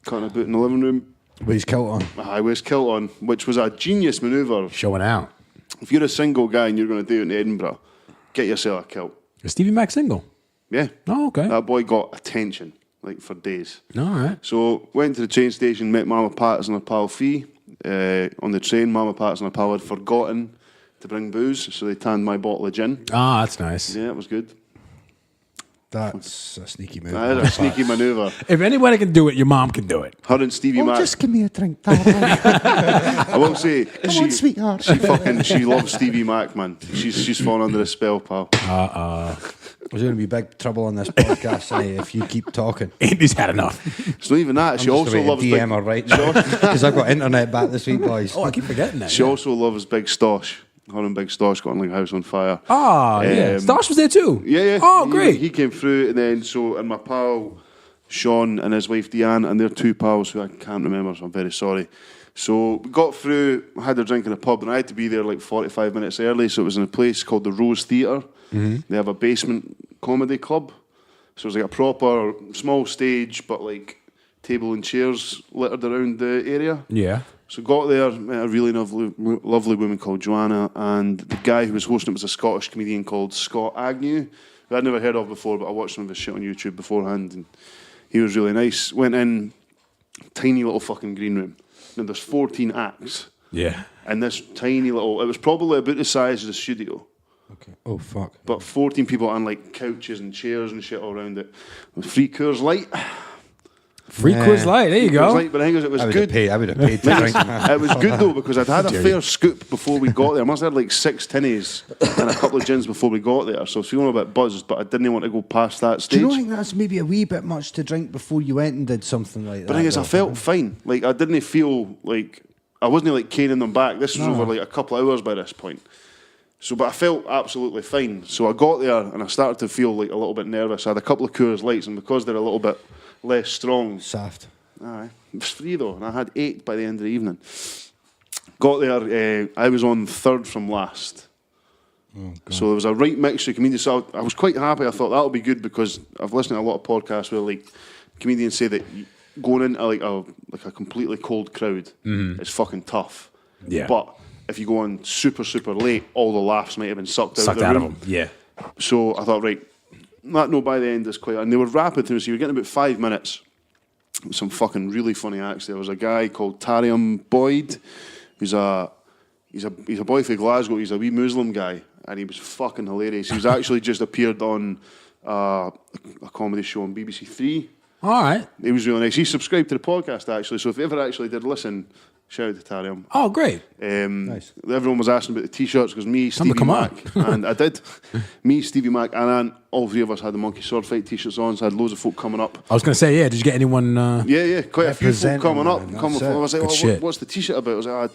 Cutting a boot in the living room. With his kilt on. A high-waist kilt on, which was a genius manoeuvre. Showing out. If you're a single guy and you're going to do it in Edinburgh, get yourself a kilt. Is Stevie Mac single? Yeah. Oh, okay. That boy got attention, like, for days. All right. So, went to the train station, met Mama Pats and her pal Fee. On the train, Mama Pats and her pal had forgotten to bring booze, so they tanned my bottle of gin. Ah, that's nice. Yeah, it was good. That's a sneaky move. That is a sneaky manoeuvre. If anybody can do it, your mom can do it. Her and Stevie Mac. Just give me a drink, darling. I will say, Come on, sweetheart. she loves Stevie Mac, man. She's fallen under a spell, pal. There's going to be big trouble on this podcast tonight if you keep talking. Andy's had enough. It's not even that. She also loves DM her right now because I've got internet back this week, boys. Oh, I keep forgetting that. She also loves Big Stosh. Her and Big Stosh got on like House on Fire. Oh, yeah. Stosh was there too. Yeah. Oh, great. He came through, and then and my pal Sean and his wife Deanne and their two pals who I can't remember, so I'm very sorry. So we got through, had a drink in a pub, and I had to be there like 45 minutes early. So it was in a place called the Rose Theatre. They have a basement comedy club. So it was like a proper small stage, but like table and chairs littered around the area. Yeah. So got there, met a really lovely woman called Joanna, and the guy who was hosting it was a Scottish comedian called Scott Agnew, who I'd never heard of before, but I watched some of his shit on YouTube beforehand, and he was really nice. Went in, tiny little fucking green room. Now there's 14 acts, Yeah. and this tiny little, it was probably about the size of the studio, Okay. Oh, fuck. but 14 people on like couches and chairs and shit all around it. Free Coors Light. Free Coors Light. There you Coors go. Light, but I think it was good. I would have paid to drink that. It was good though because I'd had a fair scoop before we got there. I must have had like 6 tinnies and a couple of gins before we got there, so I was feeling a bit buzzed, but I didn't want to go past that Do stage. you not think that's maybe a wee bit much to drink before you went and did something like that? But the thing is, I though? felt fine. Like I didn't feel like I wasn't like caning them back. This was over like a couple of hours by this point. So, but I felt absolutely fine. So I got there and I started to feel like a little bit nervous. I had a couple of Coors Lights, and because they're a little bit less strong, Saft. aye, it was free though, and I had 8 by the end of the evening. Got there, I was on third from last. So there was a right mixture of comedians. So I was quite happy. I thought that'll be good because I've listened to a lot of podcasts where like comedians say that going into like a completely cold crowd is fucking tough. Yeah. But if you go on super, super late, all the laughs might have been sucked out of the Sucked out room. of them. Yeah. So I thought, right, no, by the end it's quite, and they were rapid through, so you were getting about 5 minutes. Some fucking really funny acts. There was a guy called Tariam Boyd, who's he's a boy from Glasgow. He's a wee Muslim guy, and he was fucking hilarious. He was actually just appeared on a comedy show on BBC Three. All right. He was really nice. He subscribed to the podcast actually, so if you ever actually did listen, shout out to Tariam. Oh, great. Nice. Everyone was asking about the t-shirts because me, Stevie come Mac, on. and I did. Me, Stevie Mac, and all three of us had the Monkey Sword Fight t-shirts on, so I had loads of folk coming up. I was going to say, yeah, did you get anyone? Yeah, quite a few folk Representing, coming up. man, Coming that's from, I it. was like, Good oh, shit. what's the t-shirt about? I was like,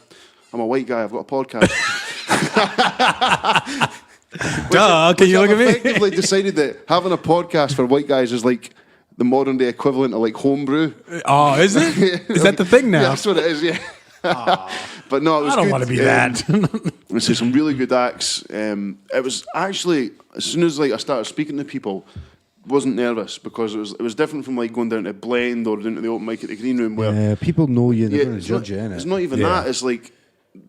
I'm a white guy, I've got a podcast. Duh, can you look at me? Effectively decided that having a podcast for white guys is like the modern day equivalent of like homebrew. Oh, is it? Is that the thing now? Yeah, that's what it is, yeah. But no, it was I don't good. want to be that. So some really good acts. It was actually, as soon as like I started speaking to people, wasn't nervous because it was different from like going down to Blend or down to the open mic at the Green Room where People know you, they're yeah, going to judge you, innit? it's not even Yeah. that. It's like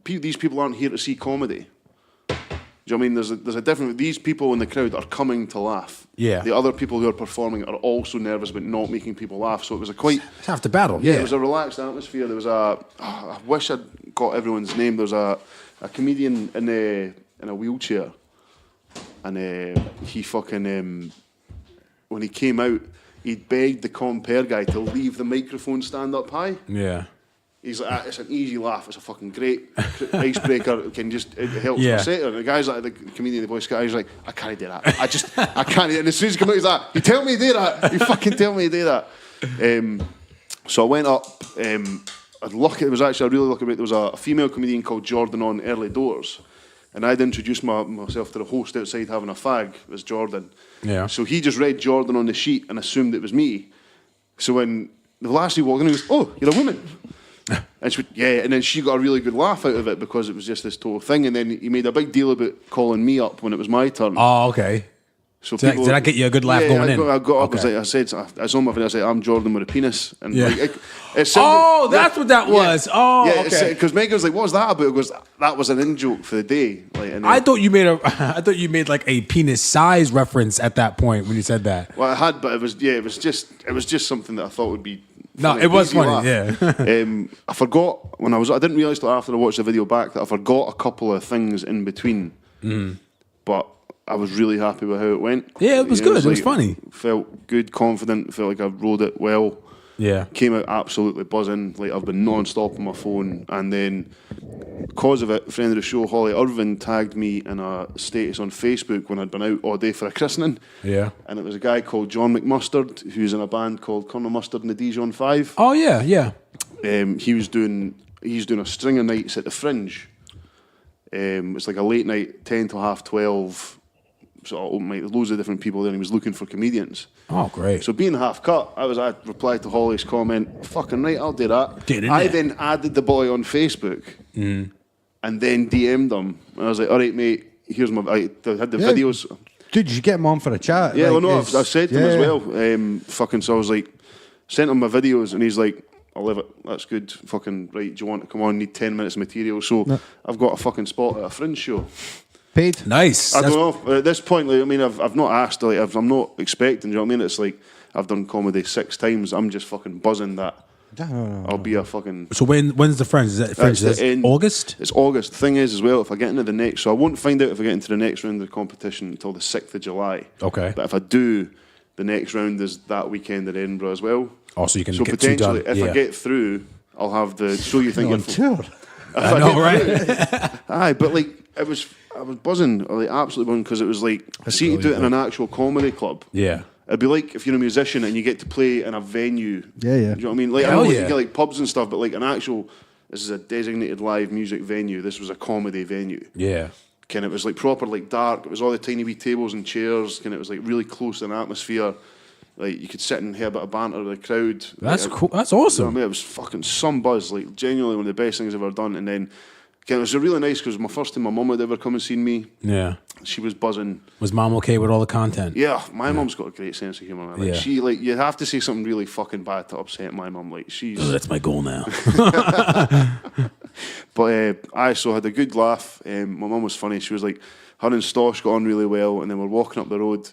these people aren't here to see comedy. Do you know what I mean? There's a different. These people in the crowd are coming to laugh. Yeah. The other people who are performing are also nervous about not making people laugh. So it was a quite. It's half the battle. Yeah, Yeah. it was a relaxed atmosphere. There was I wish I'd got everyone's name. There was a comedian in a wheelchair, and he fucking when he came out, he begged the compere guy to leave the microphone stand up high. Yeah. He's like, it's an easy laugh. It's a fucking great icebreaker. It helps Yeah. my set. And the guy's like, the comedian, the voice guy, he's like, I can't do that. I can't. And as soon as he comes out, he's like, you tell me to do that. You fucking tell me to do that. So I went up. It was actually a really lucky bit. There was a female comedian called Jordan on Early Doors. And I'd introduced myself to the host outside having a fag. It was Jordan. Yeah. So he just read Jordan on the sheet and assumed it was me. So when the last he walked in, he goes, oh, you're a woman. And she went, yeah, and then she got a really good laugh out of it because it was just this total thing. And then he made a big deal about calling me up when it was my turn. Oh, okay. So Did I get you a good laugh going in? I got up. Okay. I said, I saw my video. I said, I'm Jordan with a penis. And Yeah. like, it sounded- Oh, that's what that was. Oh, okay. Because Megan was like, "What was that about?" It goes, "That was an in joke for the day." Like, and then, I thought you made like a penis size reference at that point when you said that. well, I had, but it was just something that I thought would be. No, funny, it was easy funny, laugh. I forgot I didn't realise till after I watched the video back that I forgot a couple of things in between. But I was really happy with how it went. Yeah, it was You know, good. It was funny. Felt good, confident. Felt like I rode it well. Yeah. Came out absolutely buzzing. Like I've been non-stop on my phone, and then because of it, friend of the show Holly Irvin tagged me in a status on Facebook when I'd been out all day for a christening. Yeah. And it was a guy called John McMustard who's in a band called Colonel Mustard and the Dijon 5. Oh yeah, yeah. He's doing a string of nights at the Fringe. It's like a late night, 10 till half 12. Sort of open mic. There's loads of different people there, and he was looking for comedians. Oh great. So being half cut, I replied to Holly's comment, fucking right, I'll do that. Get in I there. then added the boy on Facebook and then DM'd him. And I was like, all right, mate, here's my... I had the Yeah. videos. Dude, you should get him on for a chat. Yeah, like, well, no, it's- I've said to him as yeah. well. So I was like, sent him my videos, and he's like, I'll live it. That's good. Fucking right, do you want to come on? Need 10 minutes of material. So I've got a fucking spot at a Fringe show. Paid. Nice. I don't know. At this point, like, I mean, I've not asked. Like, I'm not expecting. You know what I mean? It's like I've done comedy 6 times. I'm just fucking buzzing that No. I'll be a fucking. So when's the Fringe? Is that Fringe? That's the end. August? It's August. The thing is, as well, if I get into the next, so I won't find out if I get into the next round of the competition until the 6th of July. Okay. But if I do, the next round is that weekend in Edinburgh as well. Oh, so you can So get 2 done. potentially, if I get through, I'll have the show you think On you're. tour. I know, right? Aye, but like I was buzzing, like absolutely buzzing, because it was like I see you do it in an actual comedy club. Yeah. It'd be like if you're a musician and you get to play in a venue. Yeah, yeah. Do you know what I mean? Like I Hell know like, yeah. you get like pubs and stuff, but like an actual, this is a designated live music venue. This was a comedy venue. Yeah. Kind of, it was like proper, like dark. It was all the tiny wee tables and chairs. Kind of, it was like really close in atmosphere. Like you could sit and hear a bit of banter with the crowd. That's Like, cool. That's you know what I awesome. mean? It was fucking some buzz. Like genuinely one of the best things I've ever done. And then, again, it was really nice because my first time my mum had ever come and seen me. Yeah. She was buzzing. Was mom okay with all the content? Yeah, my mum's got a great sense of humour. Like Yeah. she, like you have to say something really fucking bad to upset my mum. Like she's. Oh, that's my goal now. But I so had a good laugh. My mum was funny. She was like, her and Stosh got on really well, and then we're walking up the road.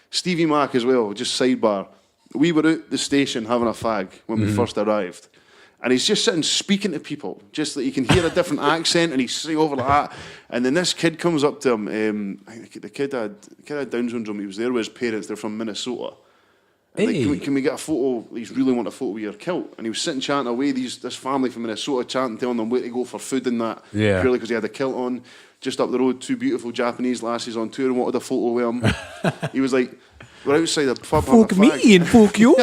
Stevie Mac as well, just sidebar. We were at the station having a fag when we first arrived. And he's just sitting speaking to people, just that you can hear a different accent, and he's straight over like that. And then this kid comes up to him. I think the kid had Down syndrome. He was there with his parents. They're from Minnesota. And like, can we get a photo? He's really want a photo with your kilt. And he was sitting chatting away. This family from Minnesota chatting, telling them where to go for food and that. Yeah. Purely because he had a kilt on. Just up the road, 2 beautiful Japanese lasses on tour and wanted a photo with him. He was like, we're outside a pub having a Fuck me fag. and fuck you.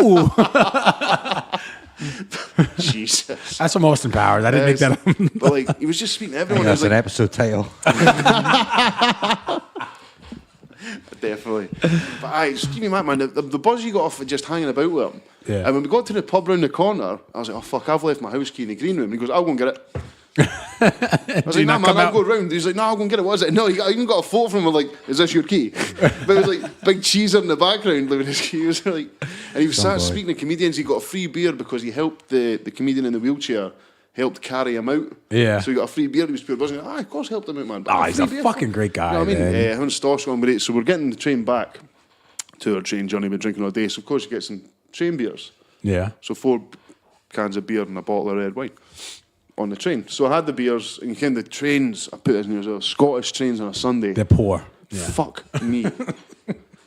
Jesus. That's from Austin Powers. I didn't make that up. But like, he was just speaking to I think everyone. that's He an was episode title. Definitely. But aye, Stevie Mac, man, the buzz you got off of just hanging about with him. Yeah. And when we got to the pub round the corner, I was like, oh fuck, I've left my house key in the green room. And he goes, I'll go and get it. I was like, nah, man, I'll go round. He's like, no, I'll go and get it. What is it? No, I even got a photo from him. Like, is this your key? But it was like big cheeser in the background. Like, his key was like, and he was sat speaking to comedians. He got a free beer because he helped the comedian in the wheelchair. Helped carry him out. Yeah. So he got a free beer. He was pure buzzing. Of course, helped him out, man. Oh, he's a free beer, fucking great guy, You know what I mean? man. Him and Stosh going great. So we're getting the train back to our train journey. We're drinking all day. So of course you get some train beers. Yeah. So 4 cans of beer and a bottle of red wine on the train. So I had the beers, and you can the trains. I put this in here, Scottish trains on a Sunday. They're poor. Yeah. Fuck me.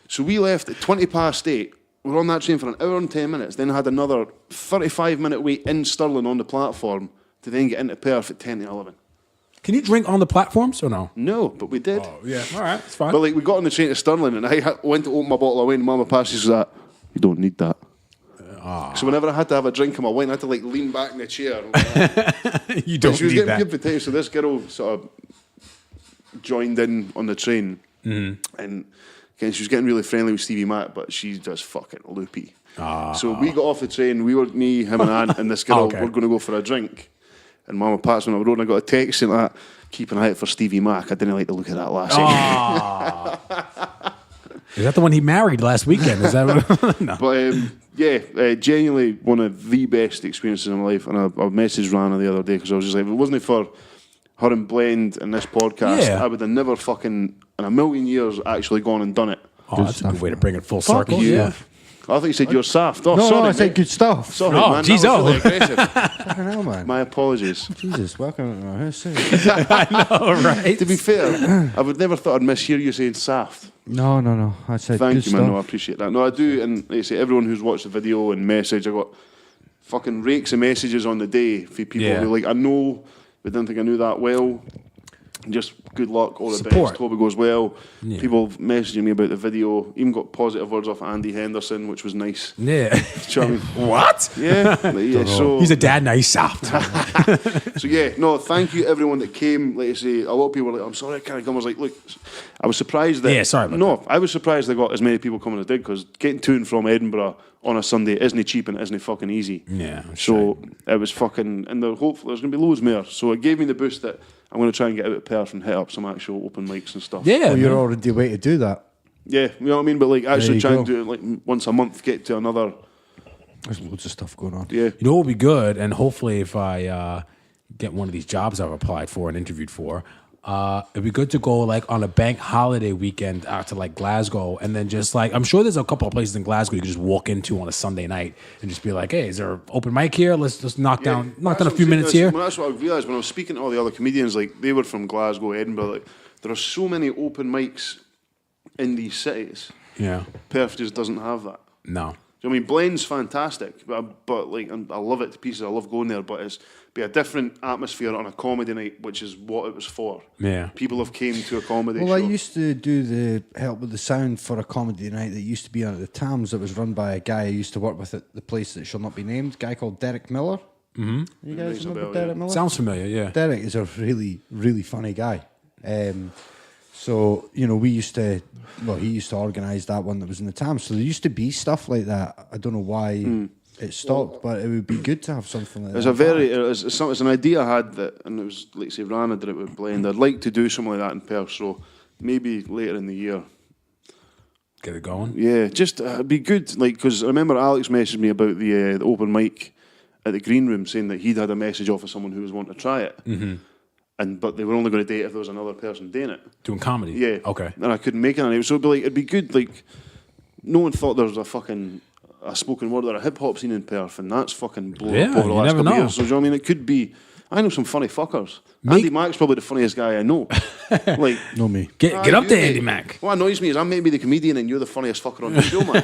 So we left at 8:20. We were on that train for an hour and 10 minutes. Then had another 35-minute wait in Stirling on the platform to then get into Perth at 10 to 11. Can you drink on the platforms or no? No, but we did. Oh, yeah. All right. It's fine. But like we got on the train to Stirling, and I went to open my bottle of wine, and Mama passes that. You don't need that. So whenever I had to have a drink in my wine, I had to like lean back in the chair. You don't She was need getting that. good potato, so this girl sort of joined in on the train, and again, she was getting really friendly with Stevie Mac, but she's just fucking loopy. So we got off the train. We were me, him, and Anne, and this girl. Okay. We're going to go for a drink. And Mama passed me on the road, and I got a text saying that, keep an eye out for Stevie Mac. I didn't like the look of that lassie. Is that the one he married last weekend? Is that what? No. But genuinely one of the best experiences in my life. And I messaged Rana the other day because I was just like, if it wasn't for her and Blend and this podcast, Yeah. I would have never fucking in a million years actually gone and done it. Oh, that's a good way to bring it full circle. you. Yeah. I thought you said you're soft. Oh, No, sorry, I said mate. good stuff. Sorry, Oh, man. geez, That was oh. really aggressive. Fucking hell, man. My apologies. Jesus, welcome to my house. I know, right? To be fair, I would never thought I'd mishear you saying soft. No. I said Thank good you, stuff. man. No, I appreciate that. No, I do. And like I say, everyone who's watched the video and message, I got fucking rakes of messages on the day for people Yeah. who like, I know, but didn't think I knew that well. Just good luck, all the Support. best. Hope it goes well. Yeah. People messaging me about the video. Even got positive words off Andy Henderson, which was nice. Yeah. Do you know what I mean? What? Yeah. Like, yeah, so He's a dad now. He's soft. So yeah, no, thank you everyone that came. Like I say, a lot of people were like, I'm sorry I can't come. I was like, look, I was surprised that. Yeah, sorry about No, I was surprised they got as many people coming as did, because getting to and from Edinburgh on a Sunday isn't cheap and isn't fucking easy. Yeah, So it was fucking, and hopefully there's going to be loads more. So it gave me the boost that I'm going to try and get out of Perth and hit up some actual open mics and stuff. Yeah. Well, you're man. already way to do that. Yeah, you know what I mean? But like actually you try and go. do it like once a month, get to another. There's loads of stuff going on. Yeah. You know what would be good, and hopefully if I get one of these jobs I've applied for and interviewed for, it'd be good to go like on a bank holiday weekend out to like Glasgow, and then just like, I'm sure there's a couple of places in Glasgow you can just walk into on a Sunday night and just be like, hey, is there an open mic here? Let's just knock down a few minutes here. That's what I realised when I was speaking to all the other comedians. Like they were from Glasgow, Edinburgh. Like there are so many open mics in these cities. Yeah. Perth just doesn't have that. No. I mean, Blend's fantastic, but like I love it to pieces. I love going there, but it's be a different atmosphere on a comedy night, which is what it was for. Yeah. People have came to a comedy Well, show. I used to do the help with the sound for a comedy night that used to be on at the Tams that was run by a guy I used to work with at the place that shall not be named, a guy called Derek Miller. Mm-hmm. You guys Rings a remember bell, Derek yeah. Miller? Sounds familiar, yeah. Derek is a really, really funny guy. So, you know, he used to organise that one that was in the Tams. So there used to be stuff like that. I don't know why it stopped, but it would be good to have something like It's that. it's an idea I had that, and it was like say Rana did it with Blend. I'd like to do something like that in Perth, so maybe later in the year. Get it going. Yeah, just it'd be good, like because I remember Alex messaged me about the open mic at the Green Room, saying that he'd had a message off of someone who was wanting to try it. Mm-hmm. but they were only going to date if there was another person doing it. Doing comedy. Yeah. Okay. And I couldn't make it. So it'd be good. Like, no one thought there was a spoken word or a hip hop scene in Perth, and that's fucking blown up over the you last never couple of know. years. So do you know what I mean? It could be. I know some funny fuckers. Andy Mack's probably the funniest guy I know. Like, No me. Get up there, Andy Mack. What annoys me is I'm maybe the comedian and you're the funniest fucker on the show, man.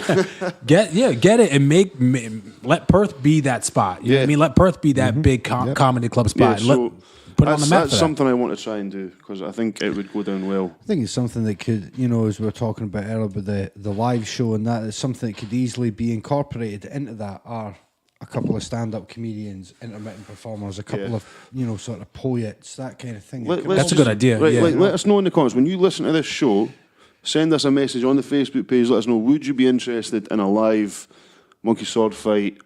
Get it, and let Perth be that spot. You know what I mean? Let Perth be that big comedy club spot. Yeah, And put it on the map. That's something I want to try and do because I think it would go down well. I think it's something that could, you know, as we were talking about earlier with the live show and that, it's something that could easily be incorporated into that. Are a couple of stand-up comedians, intermittent performers, a couple of, you know, sort of poets, that kind of thing. That's a good idea. Right, Yeah. let us know in the comments when you listen to this show. Send us a message on the Facebook page. Let us know, would you be interested in a live monkey sword fight?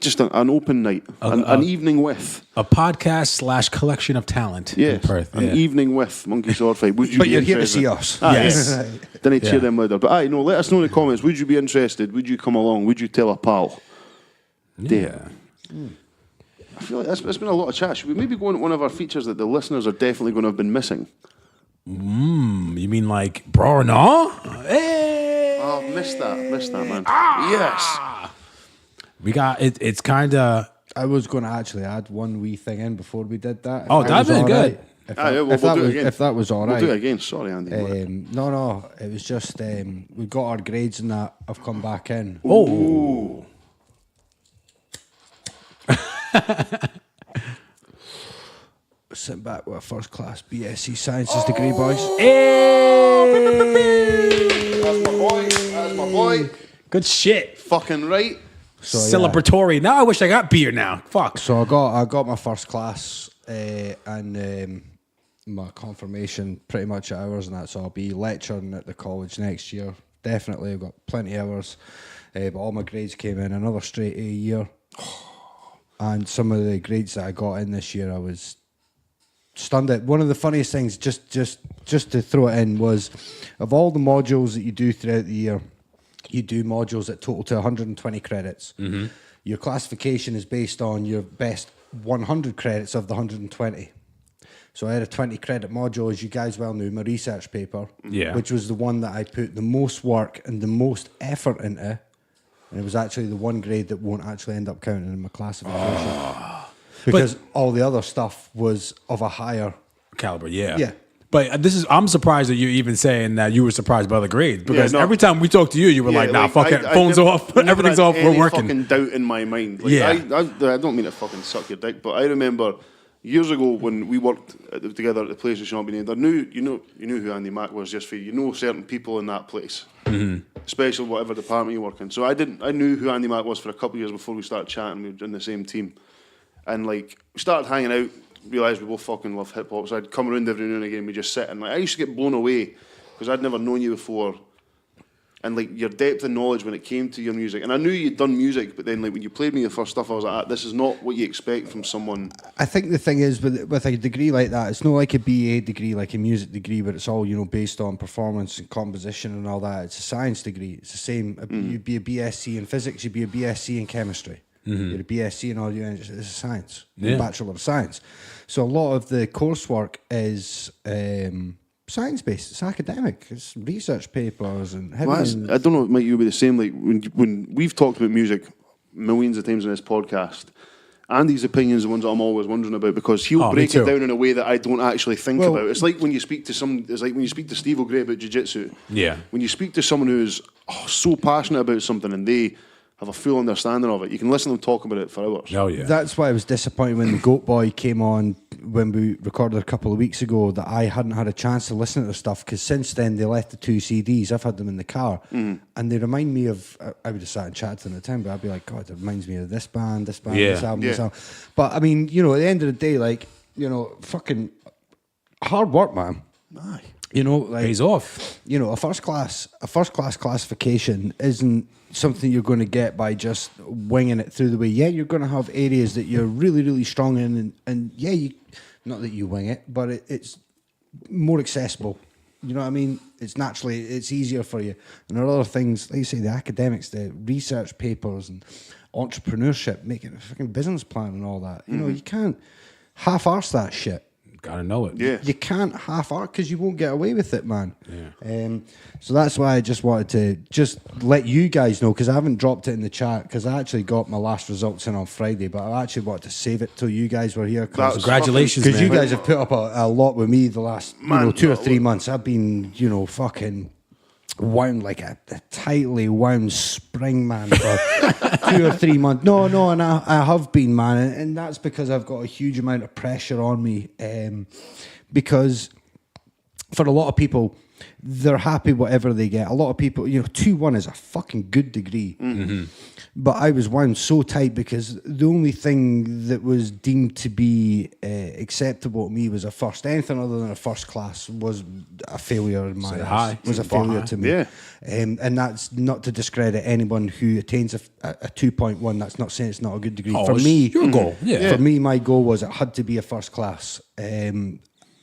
Just an open night, an evening with a podcast / collection of talent in Perth. An evening with monkey sword fight. Would you But be you're here to interested? see us. Yes. Then I cheer them louder. But let us know in the comments. Would you be interested? Would you come along? Would you tell a pal? Yeah. I feel like it's been a lot of chat. Should we maybe go on one of our features that the listeners are definitely going to have been missing? You mean like Braw or no? Hey! Oh, missed that, man. Yes. We got it. It's kind of. I was going to actually add one wee thing in before we did that. Oh, that'd been good. We'll do it again. If that was all right. We'll do it again. Sorry, Andy. No. It was just we got our grades and that have come back in. Oh. Sitting back with a first class BSc Sciences degree, boys. That's my boy. Good shit. Fucking right. So, Celebratory. Now I wish I got beer now. Fuck. So I got my first class and my confirmation pretty much at hours and that. So I'll be lecturing at the college next year. Definitely, I've got plenty of hours. But all my grades came in another straight A year. And some of the grades that I got in this year, I was stunned at. One of the funniest things, just to throw it in, was of all the modules that you do throughout the year, you do modules that total to 120 credits. Mm-hmm. Your classification is based on your best 100 credits of the 120. So I had a 20 credit module, as you guys well knew, my research paper, which was the one that I put the most work and the most effort into. And it was actually the one grade that won't actually end up counting in my classification. Because all the other stuff was of a higher caliber. Yeah. Yeah. But I'm surprised that you're even saying that you were surprised by the grades because every time we talked to you, you were like, "Nah, fuck it, phone's off, everything's off, we're working." Fucking doubt in my mind. Like, I don't mean to fucking suck your dick, but I remember years ago when we worked together at the place that should not be named. I knew you knew who Andy Mack was just for certain people in that place, especially whatever department you work in. So I knew who Andy Mack was for a couple of years before we started chatting. We were in the same team, and like we started hanging out. Realised we both fucking love hip hop, so I'd come around every now and again. We just sit and like I used to get blown away because I'd never known you before, and like your depth of knowledge when it came to your music. And I knew you'd done music, but then like when you played me your first stuff, I was like, "This is not what you expect from someone." I think the thing is with a degree like that, it's not like a BA degree, like a music degree, but it's all based on performance and composition and all that. It's a science degree. It's the same. You'd be a BSc in physics, you'd be a BSc in chemistry. You're a BSc in audio engineering. It's a science, a Bachelor of Science. So a lot of the coursework is science-based. It's academic. It's research papers and. I don't know. It might you be the same. Like when we've talked about music millions of times in this podcast. Andy's opinions are the ones that I'm always wondering about because he'll break it down in a way that I don't actually think about. It's like when you speak to Steve O'Gray about jiu-jitsu. Yeah. When you speak to someone who's so passionate about something and they have a full understanding of it, you can listen to them talk about it for hours. Oh yeah. That's why I was disappointed when the Goat Boy came on when we recorded a couple of weeks ago that I hadn't had a chance to listen to their stuff because since then they left the 2 CDs. I've had them in the car and they remind me of, I would have sat and chatted to them at the time, but I'd be like, God, it reminds me of this band, this album, this album. But I mean, at the end of the day, like, fucking hard work, man. Aye. Like, pays off. A first class classification isn't something you're going to get by just winging it through the way. Yeah, you're going to have areas that you're really, really strong in, and yeah, not that you wing it, but it's more accessible. You know what I mean? It's easier for you. And there are other things, like you say, the academics, the research papers, and entrepreneurship, making a fucking business plan and all that. You can't half-arse that shit. gotta know it. Yeah. You can't half art because you won't get away with it, man. Yeah. So that's why I just wanted to just let you guys know, because I haven't dropped it in the chat, because I actually got my last results in on Friday, but I actually wanted to save it till you guys were here. Congratulations, Because you man. guys have put up a lot with me the last 2 or 3 months. I've been, fucking wound like a tightly wound spring, man, for 2 or 3 months. No, and I have been, man, and that's because I've got a huge amount of pressure on me. Because for a lot of people, they're happy whatever they get. A lot of people, 2-1 is a fucking good degree. Mm-hmm. But I was wound so tight because the only thing that was deemed to be acceptable to me was a first. Anything other than a first class was a failure in my eyes. Was a failure to me. Yeah. And that's not to discredit anyone who attains a 2.1. That's not saying it's not a good degree. Oh, For it's me, your goal. Yeah. For me, my goal was it had to be a first class.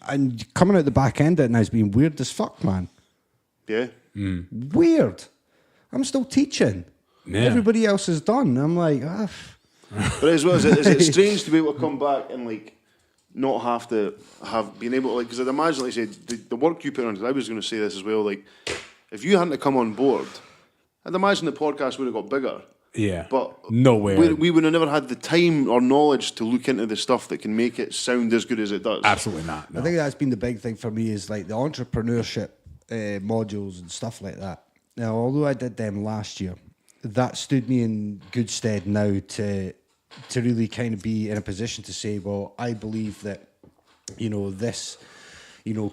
And coming out the back end of it now has been weird as fuck, man. Yeah. Weird. I'm still teaching. Yeah. Everybody else is done. I'm like, But as well, is it strange to be able to come back and like not have to have been able to, like, because I'd imagine, like I said, the work you put on, I was going to say this as well, like, if you hadn't come on board, I'd imagine the podcast would have got bigger. Yeah. But nowhere. we would have never had the time or knowledge to look into the stuff that can make it sound as good as it does. Absolutely not. No. I think that's been the big thing for me is like the entrepreneurship modules and stuff like that. Now, although I did them last year, that stood me in good stead now to really kind of be in a position to say, well, I believe that, this,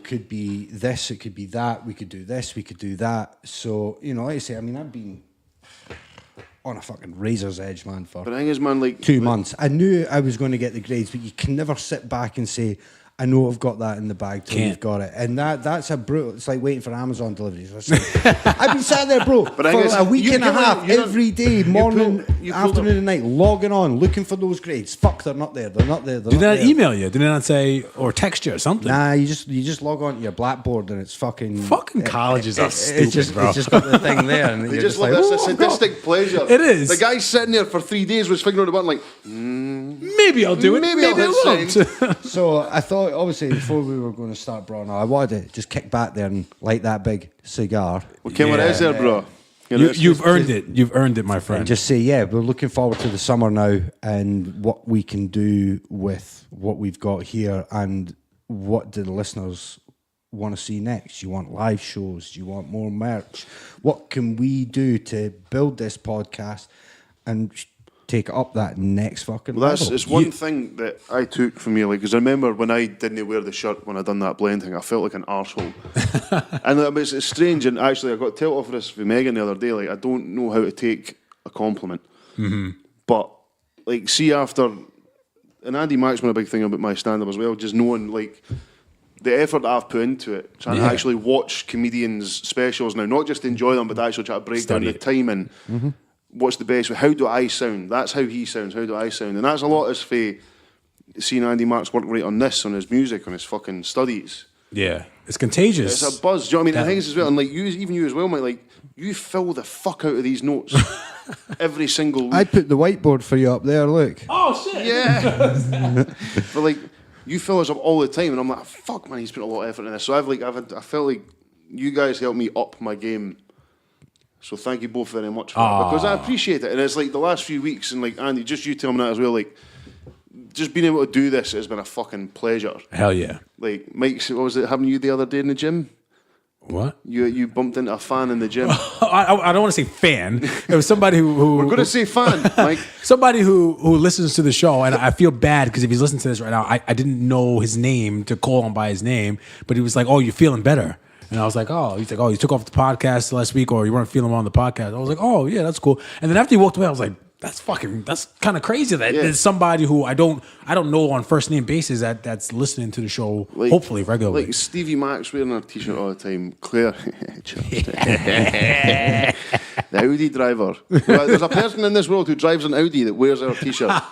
could be this, it could be that, we could do this, we could do that. So, like I say, I mean, I've been on a fucking razor's edge, man, for But the thing is, man, like 2 months. I knew I was going to get the grades, but you can never sit back and say, I know I've got that in the bag till you've got it. And that's a brutal, it's like waiting for Amazon deliveries. I've been sat there, bro, for a week and a half, every day, morning, afternoon and night, logging on, looking for those grades. Fuck, they're not there, they're not there, Did they not email you? Did they not say, or text you or something? Nah, you just log on to your Blackboard and it's fucking... Fucking colleges are stupid, bro. It's just got the thing there. And they you're just like, love this oh, sadistic pleasure. It is. The guy sitting there for 3 days was figuring out the button like, Maybe I'll do it. Maybe I'll hit won't. So I thought, obviously, before we were going to start Braw now, I wanted to just kick back there and light that big cigar. okay, what is there, bro? You've earned it. You've earned it, my friend. And just say, yeah, we're looking forward to the summer now and what we can do with what we've got here and what do the listeners want to see next. You want live shows? You want more merch? What can we do to build this podcast and take up that next fucking level? It's one thing that I took from you, like, because I remember when I didn't wear the shirt when I done that blend thing, I felt like an arsehole. And it's strange, and actually I got told off for this with Megan the other day, like, I don't know how to take a compliment. But, like, see after, and Andy Mack's been a big thing about my stand-up as well, just knowing, like, the effort that I've put into it, trying to actually watch comedians' specials now, not just enjoy them, but actually try to break down the timing. What's the best? How do I sound? That's how he sounds. How do I sound? And that's a lot as for seeing Andy Mack's work rate on this, on his music, on his fucking studies. Yeah, it's contagious. It's a buzz. Do you know what I mean? The thing is as well, and like you as well, mate. Like you fill the fuck out of these notes every single week. I put the whiteboard for you up there. Look. Oh shit! Yeah. But like you fill us up all the time, and I'm like, fuck, man, he's put a lot of effort in this. So I felt like you guys helped me up my game. So thank you both very much for that, because I appreciate it. And it's like the last few weeks, and like Andy, just you telling me that as well, like just being able to do this has been a fucking pleasure. Hell yeah. Like Mike, what was it happening to you the other day in the gym? What? You bumped into a fan in the gym. I don't want to say fan. It was somebody who We're going to say fan, Mike. Somebody who listens to the show, and I feel bad because if he's listening to this right now, I didn't know his name to call him by his name, but he was like, "Oh, you're feeling better." And I was like, oh, he's like, oh, you took off the podcast last week, or you weren't feeling well on the podcast. I was like, oh, yeah, that's cool. And then after he walked away, I was like, that's kind of crazy that there's somebody who I don't know on first name basis that's listening to the show, like, hopefully regularly. Like Stevie Mack's wearing a t-shirt all the time. Claire, the Audi driver. There's a person in this world who drives an Audi that wears our t-shirt.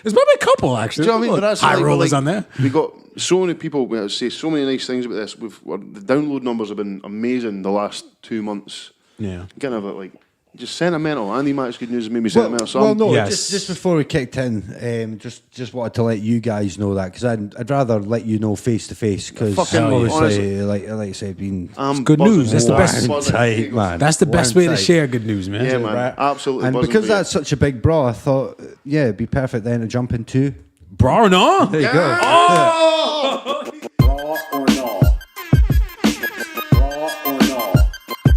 There's probably a couple actually. Do you know what I mean? But that's high like, rollers like, on there. We got so many people. We say so many nice things about this. The download numbers have been amazing the last 2 months. Yeah, getting about like Just sentimental. Andy Mack's good news made me sentimental. So Well, no, Yes. just before we kicked in, just wanted to let you guys know that because I'd rather let you know face to face because Fucking obviously, honestly. like I say, been I'm good buzzing. news. That's the best. Buzzing. tight, man. That's the best way to One tight. share good news, man. Yeah, man. Right. Absolutely And buzzing because for you. that's such a big Braw, I thought, yeah, it'd be perfect then to jump into. Bro, no. There you go. Oh! Braw or no? Braw or no?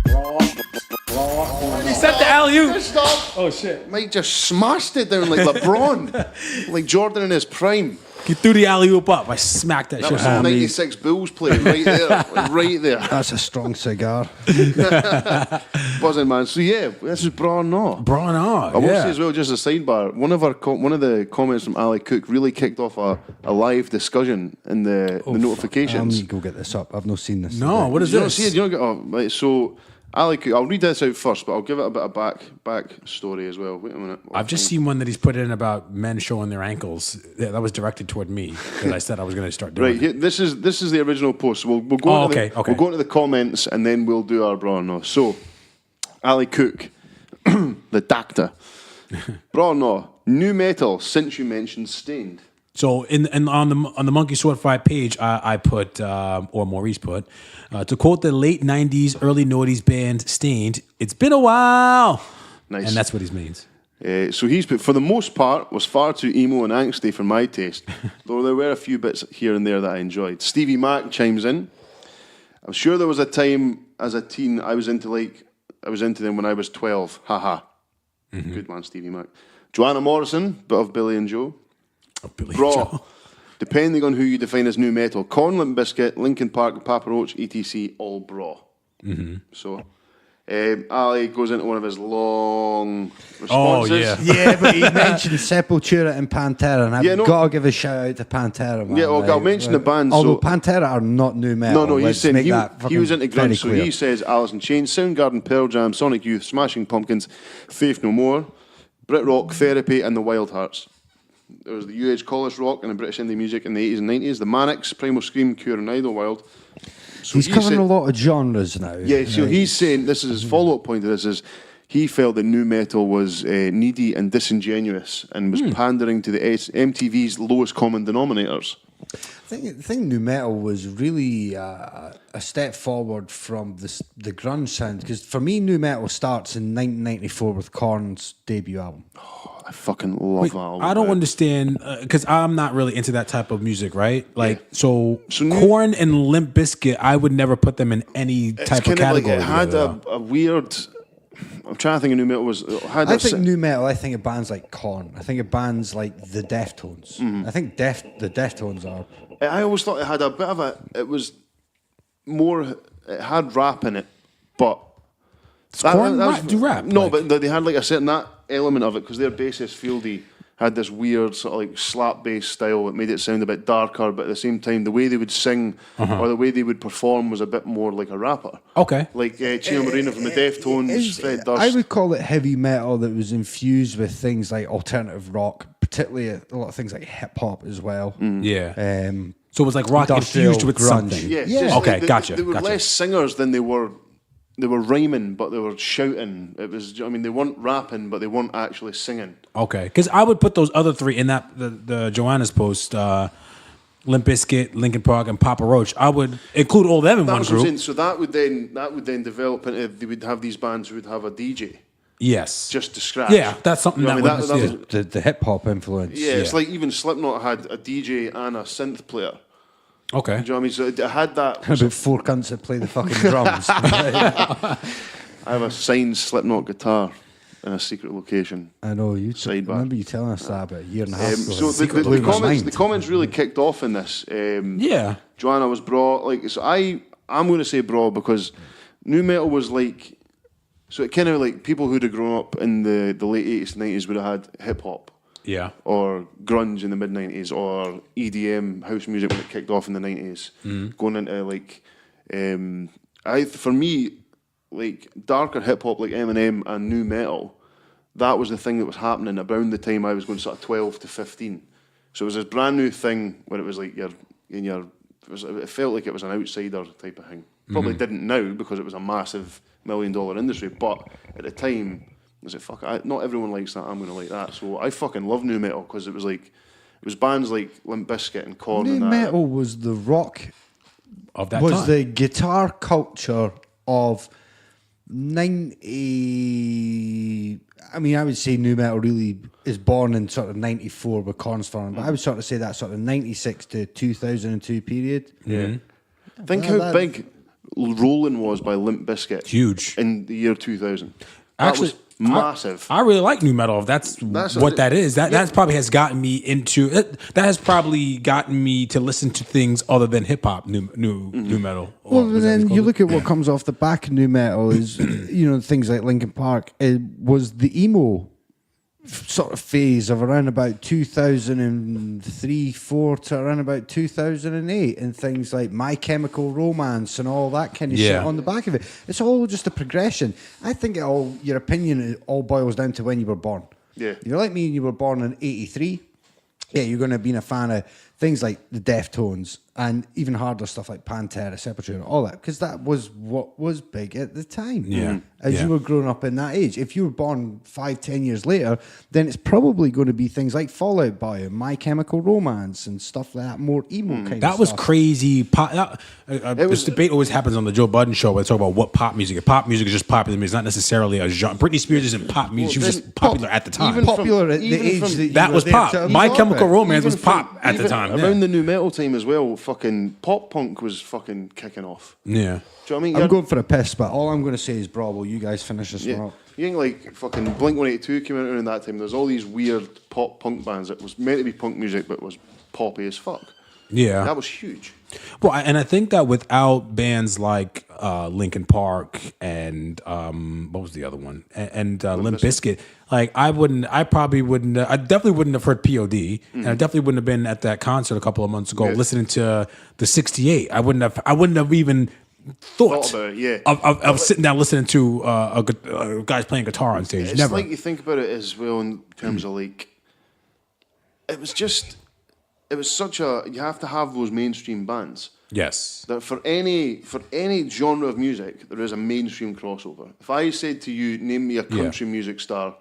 Braw or He no? set the alley-oop. Stop! Oh shit! Mike just smashed it down like LeBron, like Jordan in his prime. He threw the alley-oop up. I smacked that That shit. was some '96 Bulls play right there, right there. That's a strong cigar. Buzzing, man. So yeah, this is Braw or not. Bro, no. I will say as well, just a sidebar. One of the comments from Ali Cook really kicked off a live discussion in the I need notifications. to go get this up. I've not seen this. No, today. what is You don't this? see it. You don't get. Oh, right. So Ali Cook. I'll read this out first, but I'll give it a bit of back story as well. Wait a minute. I've just seen one that he's put in about men showing their ankles. That was directed toward me because I said I was going to start doing Right, it. here, this is the original post. So we'll go. Oh, into okay, okay. We'll go into the comments and then we'll do our Braw or no. So, Ali Cook, the doctor. Braw or no, new metal since you mentioned Stained. So on the Monkey Sword Fight page, I put or Maurice put to quote the late '90s, early noughties band Stained. It's been a while, Nice. and that's what he means. So he's put, for the most part, was far too emo and angsty for my taste, though there were a few bits here and there that I enjoyed. Stevie Mac chimes in. I'm sure there was a time as a teen I was into them when I was 12. Haha. Good man, Stevie Mac. Joanna Morrison, bit of Billy and Joe. Billy Braw, Joe. depending on who you define as new metal. Korn, Limp Bizkit, Linkin Park, Papa Roach, etc. All Braw. So, Ali goes into one of his long responses. yeah. Yeah, but he mentioned Sepultura and Pantera, and I've Yeah, no. got to give a shout out to Pantera, man. Yeah, well, I'll mention the band, Although so- Pantera are not new metal. No, he's let's saying make he that was into fucking very grunge, so clear. he says Alice in Chains, Soundgarden, Pearl Jam, Sonic Youth, Smashing Pumpkins, Faith No More, Brit Rock, Therapy, and the Wild Hearts. There was the UH College Rock and the British indie music in the 80s and 90s, the Manics, Primal Scream, Cure, and Idlewild. So He's he covering said- a lot of genres now. Yeah, so right? he's saying, this is his follow-up point to this, is he felt that new metal was needy and disingenuous and was pandering to the MTV's lowest common denominators. I think new metal was really a step forward from the grunge sound, because for me, new metal starts in 1994 with Korn's debut album. I fucking love that album. I don't man. understand because I'm not really into that type of music, right? Like, so new- Korn and Limp Bizkit, I would never put them in any It's type of kind of like category. it had together, a weird. I'm trying to think of new metal was. It had I a think si- new metal. I think of bands like Korn. I think of bands like the Deftones. I think the Deftones are. I always thought it had a bit of a. It was more. It had rap in it, but. Korn do rap, No, like- but they had like a certain that element of it because their bassist Fieldy had this weird sort of like slap bass style that made it sound a bit darker, but at the same time the way they would sing or the way they would perform was a bit more like a rapper. Okay. Like Chino Moreno from the Deftones, Fred Durst. I would call it heavy metal that was infused with things like alternative rock, particularly a lot of things like hip hop as well. Yeah. So it was like rock Industrial infused with grunge. something. Yeah, it's Yeah. just Okay, like gotcha, They were gotcha. less singers than they were. They were rhyming, but they were shouting. It was. I mean, they weren't rapping, but they weren't actually singing. Okay, because I would put those other three in that the Joanna's post, Limp Bizkit, Linkin Park, and Papa Roach. I would include all them in one That's what I'm group. saying. So that would then develop into. They would have these bands who would have a DJ Yes. just to scratch. Yeah, that's something You know that what I mean? would- That was- The hip hop influence. yeah, it's like even Slipknot had a DJ and a synth player. Okay. Do you know what I mean? So it had that. About four cunts that play the fucking drums. I have a signed Slipknot guitar in a secret location. I know you. Sidebar. Remember you telling us that about a year and a half ago. So It blew my mind. the comments really kicked off in this. Yeah. Joanna was Braw. Like, so I'm going to say Braw because new metal was like, so it kind of like people who'd have grown up in the late 80s and 90s would have had hip hop Yeah. or grunge in the mid 90s or EDM house music when it kicked off in the 90s, going into like, for me, like darker hip hop like Eminem and new metal, that was the thing that was happening around the time I was going sort of 12 to 15. So it was this brand new thing when it was like it felt like it was an outsider type of thing. Probably didn't now because it was a massive $1 million industry. But at the time, I was like, fuck it, not everyone likes that. I'm going to like that. So I fucking love new metal because it was bands like Limp Bizkit and Korn. New and that. metal was the rock Of that was time. the guitar culture of 90. I mean, I would say new metal really is born in sort of 94 with Cornstorm, but I would sort of say that sort of 96 to 2002 period. Yeah. Think Well, how that- big Rolling was by Limp Bizkit. Huge. In the year 2000. Actually, that was massive. I really like new metal. If that's what that is. That's probably has gotten me into it. That has probably gotten me to listen to things other than hip hop, new metal. Well, then you look at what comes off the back of new metal is, things like Linkin Park. It was the emo sort of phase of around about 2003, 4 to around about 2008, and things like My Chemical Romance and all that kind of shit on the back of it. It's all just a progression. I think your opinion it all boils down to when you were born. Yeah. If you're like me and you were born in 83, you're going to be a fan of things like the Deftones and even harder stuff like Pantera, Sepultura, all that, because that was what was big at the time. Yeah. As you were growing up in that age. If you were born 5-10 years later, then it's probably going to be things like Fallout Boy and My Chemical Romance and stuff like that, more emo kind of That stuff. was crazy. This debate always happens on the Joe Budden show where they talk about what pop music is. Pop music is just popular music. It's not necessarily a genre. Britney Spears isn't pop music. She was just popular at the time. even popular at the even age from- that you That were was there pop. to My absorb Chemical it. Romance was Even from- pop at the even time. Around the new metal time as well, fucking pop punk was fucking kicking off. Yeah. Do you know what I mean? I'm You're- going for a piss, but all I'm going to say is, Braw, will you guys finish this one Yeah. up? You think like fucking Blink-182 came out around that time. There's all these weird pop punk bands that was meant to be punk music but was poppy as fuck. Yeah. That was huge. Well, and I think that without bands like Linkin Park and what was the other one, and Limp Bizkit, like I definitely wouldn't have heard POD, and I definitely wouldn't have been at that concert a couple of months ago listening to the '68. I wouldn't have even thought about it, yeah. of sitting down listening to guys playing guitar on stage. It's Never. like you think about it as well in terms of like, it was such a, you have to have those mainstream bands. Yes. That for any genre of music, there is a mainstream crossover. If I said to you, name me a country music star,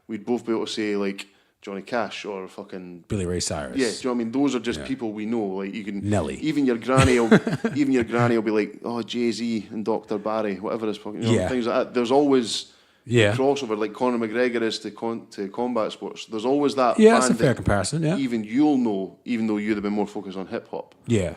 we'd both be able to say like Johnny Cash or fucking Billy Ray Cyrus. Yeah, do you know what I mean? Those are just people we know. Like you can Nelly. Even your granny will be like, oh, Jay-Z and Dr. Barry, whatever is fucking things like that. There's always crossover, like Conor McGregor is to combat sports. There's always that. Yeah, that's a band fair that comparison. Yeah. Even you'll know, even though you'd have been more focused on hip hop. Yeah.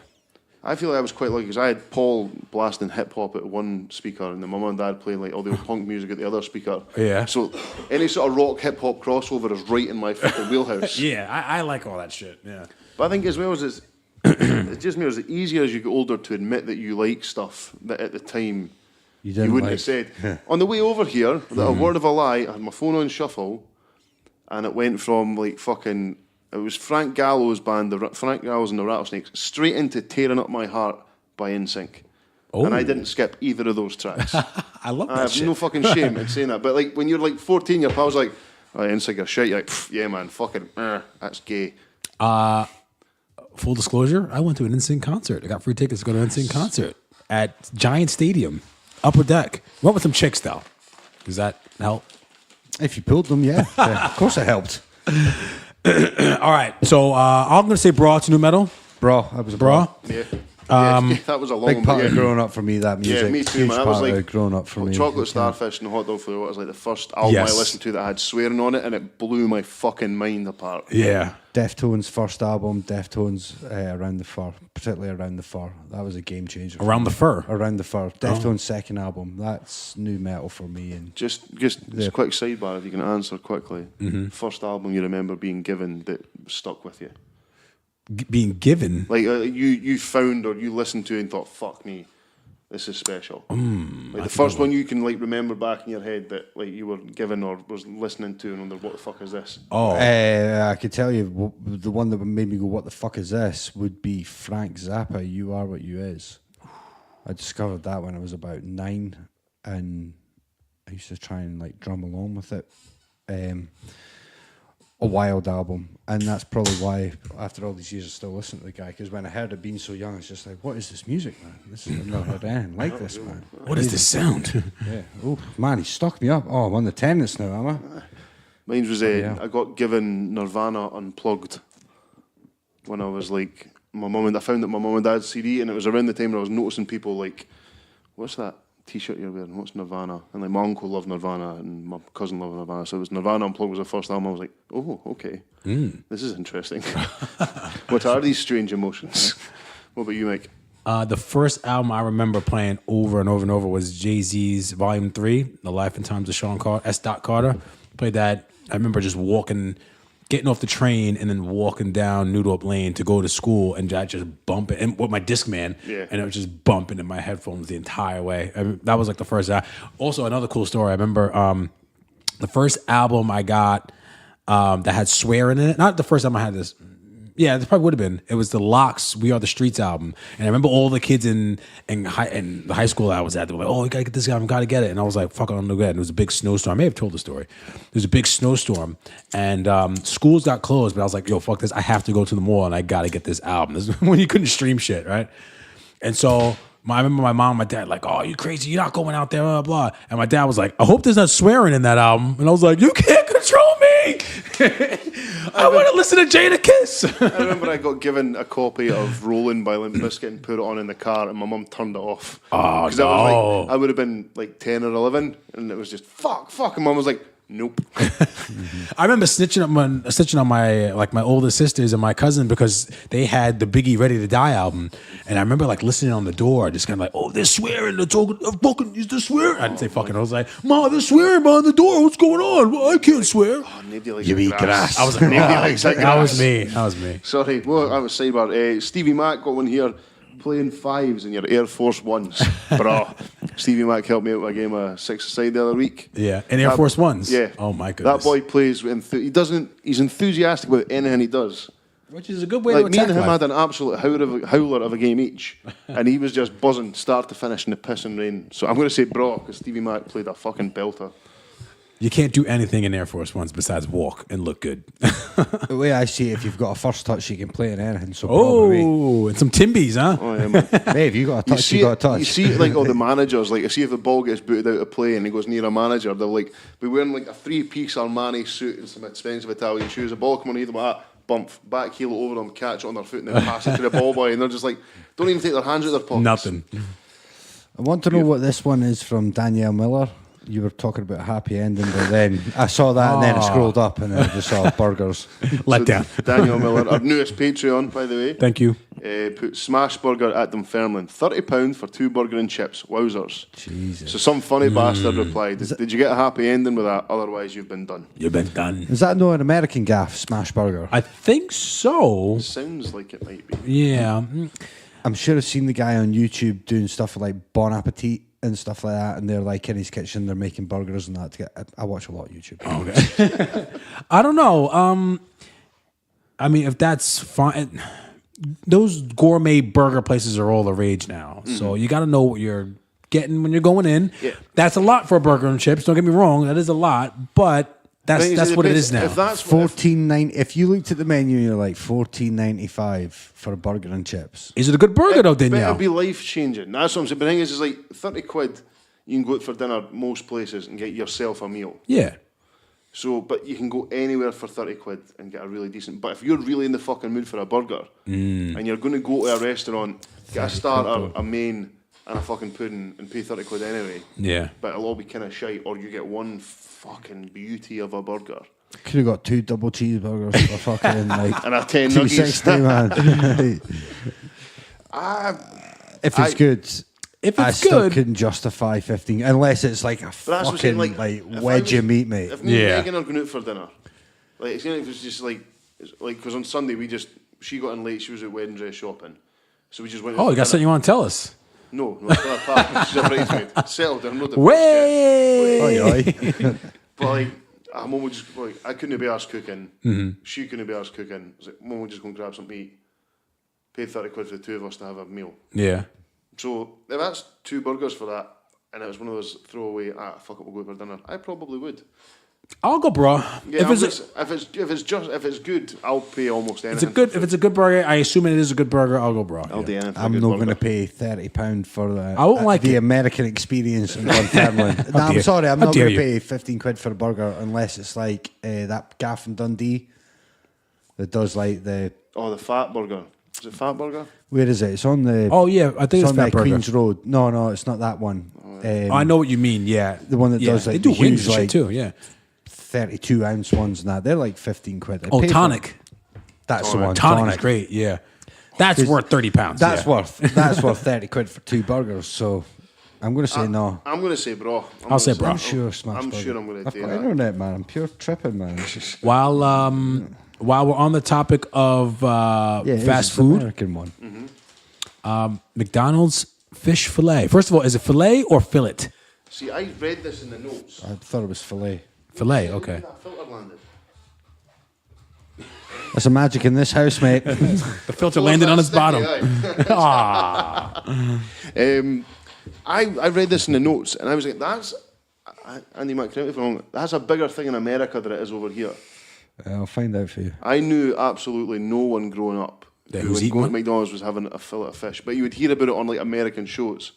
I feel like I was quite lucky because I had Paul blasting hip hop at one speaker and then my mum and dad playing like all the old punk music at the other speaker. Yeah. So any sort of rock hip hop crossover is right in my fucking wheelhouse. Yeah, I like all that shit. Yeah. But I think as well as it just makes it easier as you get older to admit that you like stuff that at the time you wouldn't have said. On the way over here, without a word of a lie, I had my phone on shuffle and it went from like fucking, it was Frank Gallo's band, Frank Gallo's and the Rattlesnakes, straight into Tearing Up My Heart by NSYNC. Oh. And I didn't skip either of those tracks. I love that I have shit. no fucking shame in saying that. But like when you're like 14, your pal's like, oh, NSYNC are shit. You're like, yeah, man, fucking, that's gay. Full disclosure, I went to an NSYNC concert. I got free tickets to go to an NSYNC concert at Giant Stadium, Upper Deck. Went with some chicks though. Does that help? If you pulled them, yeah. Of course it helped. All right. So I'm going to say Braw to new metal. Braw, I was a Braw. Yeah. Yeah, that was a long Big one. part but of growing up for me, that music. Yeah, me too, Huge man. That was part like of growing up for me. Chocolate Starfish and Hot Dog Flavour was like the first album Yes. I listened to that had swearing on it, and it blew my fucking mind apart. Yeah. Deftones' first album, Deftones Around the Fur, particularly Around the Fur. That was a game changer. Around the Fur. Around the Fur. Deftones' second album. That's new metal for me. And Just a quick sidebar, if you can answer quickly. First album you remember being given that stuck with you, Being given. like you found or you listened to and thought, "Fuck me, this is special." Like the first one you can like remember back in your head that like you were given or was listening to and wonder, "What the fuck is this?" Oh. I could tell you the one that made me go, what the fuck is this, would be Frank Zappa, You Are What You Is. I discovered that when I was about 9, and I used to try and like drum along with it. a wild album, and that's probably why after all these years I still listen to the guy, because when I heard it being so young, it's just like, what is this music, man? I've never heard anything like this, man. What is this sound? Yeah. Oh man, he stuck me up. Oh, I'm on the tennis now, am I? Mine was Yeah. I got given Nirvana Unplugged when I was like I found that my mum and dad's CD, and it was around the time when I was noticing people like, what's that T-shirt you're wearing? What's Nirvana? And like my uncle loved Nirvana and my cousin loved Nirvana, so it was Nirvana Unplugged was the first album. I was like, oh, okay, this is interesting. What are these strange emotions? What about you, Mike? The first album I remember playing over and over and over was Jay-Z's Volume 3, The Life and Times of Sean Carter, S. Carter. Played that. I remember just getting off the train and then walking down Newdorp Lane to go to school, and I just bumping and with my Discman, and it was just bumping in my headphones the entire way. I mean, that was like the first. Also, another cool story. I remember the first album I got that had swearing in it. Not the first time I had this. Yeah, it probably would have been. It was the Locks' "We Are the Streets" album, and I remember all the kids in the high school I was at. They were like, "Oh, you gotta get this album, gotta get it." And I was like, "Fuck, I don't know that." And it was a big snowstorm. I may have told the story. There was a big snowstorm, and schools got closed. But I was like, "Yo, fuck this! I have to go to the mall, and I gotta get this album." This is when you couldn't stream shit, right? And so I remember my mom and my dad like, "Oh, you crazy? You're not going out there, blah blah." And my dad was like, "I hope there's not swearing in that album." And I was like, "You can't control me." I want to listen to Jada Kiss. I remember I got given a copy of Rollin' by Limp Bizkit and put it on in the car, and my mum turned it off. Oh, no. I would have been like 10 or 11, and it was just, fuck, and mum was like, nope. I remember snitching on my older sisters and my cousin because they had the Biggie Ready to Die album, and I remember like listening on the door, just kind of like, "Oh, they're swearing, they're talking, fucking, is they swearing?" I didn't say fucking. I was like, "Ma, they're swearing behind the door. What's going on? Well, I can't swear." Oh, nobody likes You that eat grass. I was like, Nobody likes that grass. That was me. Sorry, well, I was sidebar. Stevie Mac got one here playing fives in your Air Force Ones. Bro, Stevie Mac helped me out with a game of six-a-side the other week. Yeah, in Air Force Ones. Yeah. Oh my goodness. That boy plays with he's enthusiastic about anything he does. Which is a good way Like to me attack and him life. had an absolute howler of a game each, and he was just buzzing start to finish in the piss and rain. So I'm going to say Braw, because Stevie Mac played a fucking belter. You can't do anything in Air Force Ones besides walk and look good. The way I see it, if you've got a first touch, you can play in anything. So probably. Oh, and some Timbies, huh? Oh, yeah, man. Hey, if you got a touch, you got a touch. You see, like, all the managers, like, you see if the ball gets booted out of play and he goes near a manager, they'll, like, be wearing, like, a three-piece Armani suit and some expensive Italian shoes. The ball come on either like that, bump, back heel over them, catch it on their foot, and then pass it to the ball boy, and they're just like, don't even take their hands out of their pockets. Nothing. I want to know what this one is from Danielle Miller. You were talking about a happy ending, but then I saw that and then I scrolled up and I just saw burgers. Let down. Daniel Miller, our newest Patreon, by the way. Thank you. Put Smashburger at Dunfermline. £30 for 2 burger and chips. Wowzers. Jesus. So some funny bastard replied, did you get a happy ending with that? Otherwise, you've been done. You've been done. Is that no an American gaff, Smashburger? I think so. Sounds like it might be. Yeah. I'm sure I've seen the guy on YouTube doing stuff like Bon Appetit and stuff like that, and they're like in his kitchen, they're making burgers and that. I watch a lot of YouTube. Okay. I don't know. I mean, if that's fine. Those gourmet burger places are all the rage now. So you got to know what you're getting when you're going in. Yeah. That's a lot for a burger and chips. Don't get me wrong. That is a lot, but that's what it is now. If that's what, $14.90. If you looked at the menu, and you're like $14.95 for a burger and chips. Is it a good burger though, better Danielle? be life changing. That's what I'm saying. But the thing is like 30 quid. You can go out for dinner most places and get yourself a meal. Yeah. So, but you can go anywhere for 30 quid and get a really decent. But if you're really in the fucking mood for a burger and you're going to go to a restaurant, get a starter, a main, and a fucking pudding and pay 30 quid anyway. Yeah. But it'll all be kind of shite, or you get one fucking beauty of a burger. Could have got 2 double cheeseburgers for fucking like And a 10 nuggies. $2.60, man. If it's good. If I it's still good, couldn't justify 15 unless it's like a But that's what I'm fucking saying, like if wedge I of meat, mate. If me Yeah. and Megan are going out for dinner, like it's if it's just like because on Sunday she got in late, she was at wedding dress shopping, so we just went. out oh, for you got dinner. something you want to tell us? No, it's not a part. She's a bridesmaid. Settled down, not the Way. Oi, oi. But like, Mum would just like, I couldn't be arsed cooking. She couldn't be arsed cooking. I was like, Mum would just go and grab something to eat. Paid 30 quid for the two of us to have a meal. Yeah. So if that's 2 burgers for that, and it was one of those throwaway, fuck it, we'll go out for dinner, I probably would. I'll go Braw. Yeah, if it's good, I'll pay almost anything. if it's a good burger, I assume it is a good burger. I'll go Braw. I'll do anything. I'm not going to pay £30 for I won't like the it. American experience in Dunfermline. No, I'm sorry, I'm How not dare going to you. pay 15 quid for a burger unless it's like that gaff in Dundee that does like the. Oh, the Fat Burger. Is it Fat Burger? Where is it? It's on the. Oh yeah, I think it's on Fat the Burger. Queen's Road. No, it's not that one. I know what you mean. Yeah, The one that does, like, they do the wings huge, and shit like, too. Yeah. 32-ounce ones and that. They're like 15 quid. I Oh, pay for- tonic. That's the one. Tonic is great. Yeah, that's worth £30. That's yeah. worth 30 quid for 2 burgers. So I'm going to say no. I'm going to say Braw. I'll say Braw. I'm sure Smashburger. I'm sure I'm going to I've do got that. internet, man. I'm pure tripping, man. It's just While we're on the topic of it fast is the food, American one. McDonald's fish fillet. First of all, is it fillet or fillet? See, I read this in the notes. I thought it was fillet. Fillet. Okay. That filter landed. There's a magic in this house, mate. The filter landed on his bottom. I read this in the notes and I was like, Andy might correct me if I'm wrong, that's a bigger thing in America than it is over here. I'll find out for you. I knew absolutely no one growing up That who was when eating going one? to McDonald's was having a fillet of fish, but you would hear about it on like American shows.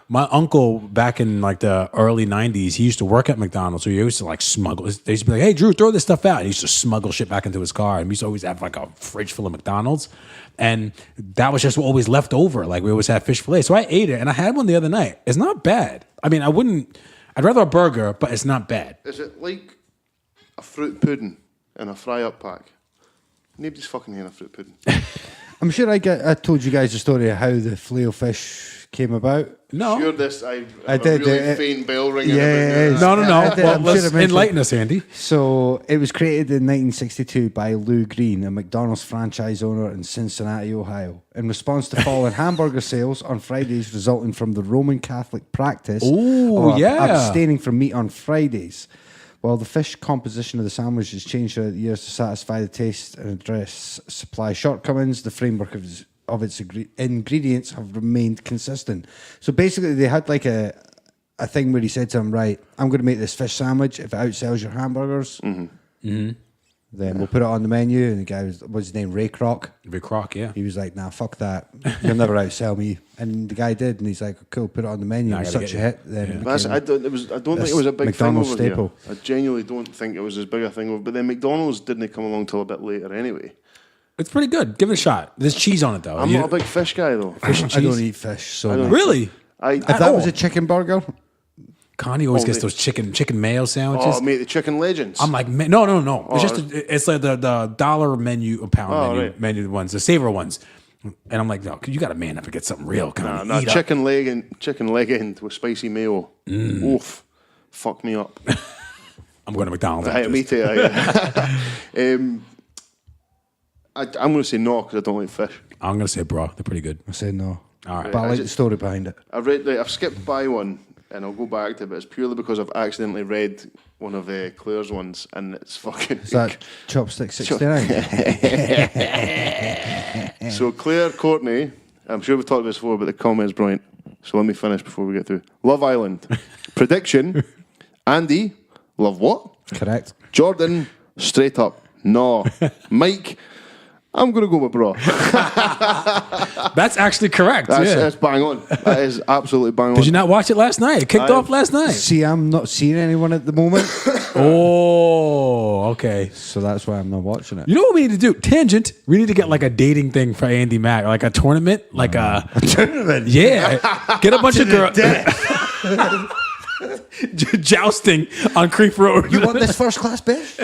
My uncle back in like the early '90s, he used to work at McDonald's, so he used to like smuggle. They used to be like, "Hey, Drew, throw this stuff out." And he used to smuggle shit back into his car, and we used to always have like a fridge full of McDonald's, and that was just what always left over. Like we always had fish fillet, so I ate it, and I had one the other night. It's not bad. I mean, I'd rather a burger, but it's not bad. Is it like a fruit pudding in a fry-up pack? Nobody's fucking having a fruit pudding. I'm sure I told you guys the story of how the filet-o-fish came about. No, Sure, this I did, really faint bell ringing. yeah, about yeah, this. no. I did, Well, I'm sure let's I mentioned- enlighten us, Andy. So it was created in 1962 by Lou Green, a McDonald's franchise owner in Cincinnati, Ohio, in response to falling hamburger sales on Fridays resulting from the Roman Catholic practice Ooh, of yeah. abstaining from meat on Fridays. While the fish composition of the sandwich has changed throughout the years to satisfy the taste and address supply shortcomings, the framework of its ingredients have remained consistent. So basically, they had like a thing where he said to him, "Right, I'm going to make this fish sandwich. If it outsells your hamburgers, then we'll put it on the menu." And the guy what's his name, Ray Kroc. Big Croc, yeah. He was like, "Nah, fuck that. You'll never outsell me." And the guy did, and he's like, "Cool, put it on the menu." Nah, It was I gotta such a get hit. Then it That's, became- I don't think it was a big McDonald's thing over staple. here. I genuinely don't think it was as big a thing over. But then McDonald's didn't come along till a bit later anyway. It's pretty good. Give it a shot. There's cheese on it though. I'm not a big fish guy though. Fish and I don't cheese. eat fish, so don't- no. Really? If that was a chicken burger, Connie always Oh, gets mate. those chicken mayo sandwiches. Oh, mate, the Chicken Legends. I'm like, no. It's just it's like the dollar menu, a pound menu, right. menu ones, the savor ones. And I'm like, no, you got to man up and get something real. Kind Nah, of chicken leg end with spicy mayo. Oof, fuck me up. I'm going to McDonald's. Right, after me this. too. I'm going to say no because I don't like fish. I'm going to say, bro, they're pretty good. I say no. All right. But I like the just- story behind it. I've skipped by one, and I'll go back to it. But it's purely because I've accidentally read one of Claire's ones, and it's fucking. Is that Chopstick 69? So Claire Courtney, I'm sure we've talked about this before, but the comment's brilliant. So let me finish before we get through. Love Island. Prediction. Andy, love what? Correct. Jordan, straight up. No. Mike, I'm going to go with Braw. That's actually correct. That's bang on. That is absolutely bang on. Did you not watch it last night? It kicked off last night. See, I'm not seeing anyone at the moment, Oh, okay. so that's why I'm not watching it. You know what we need to do? Tangent. We need to get like a dating thing for Andy Mack, like a tournament, like a Tournament? yeah. Get a bunch of girls jousting on Creek Road. You want this first class bitch?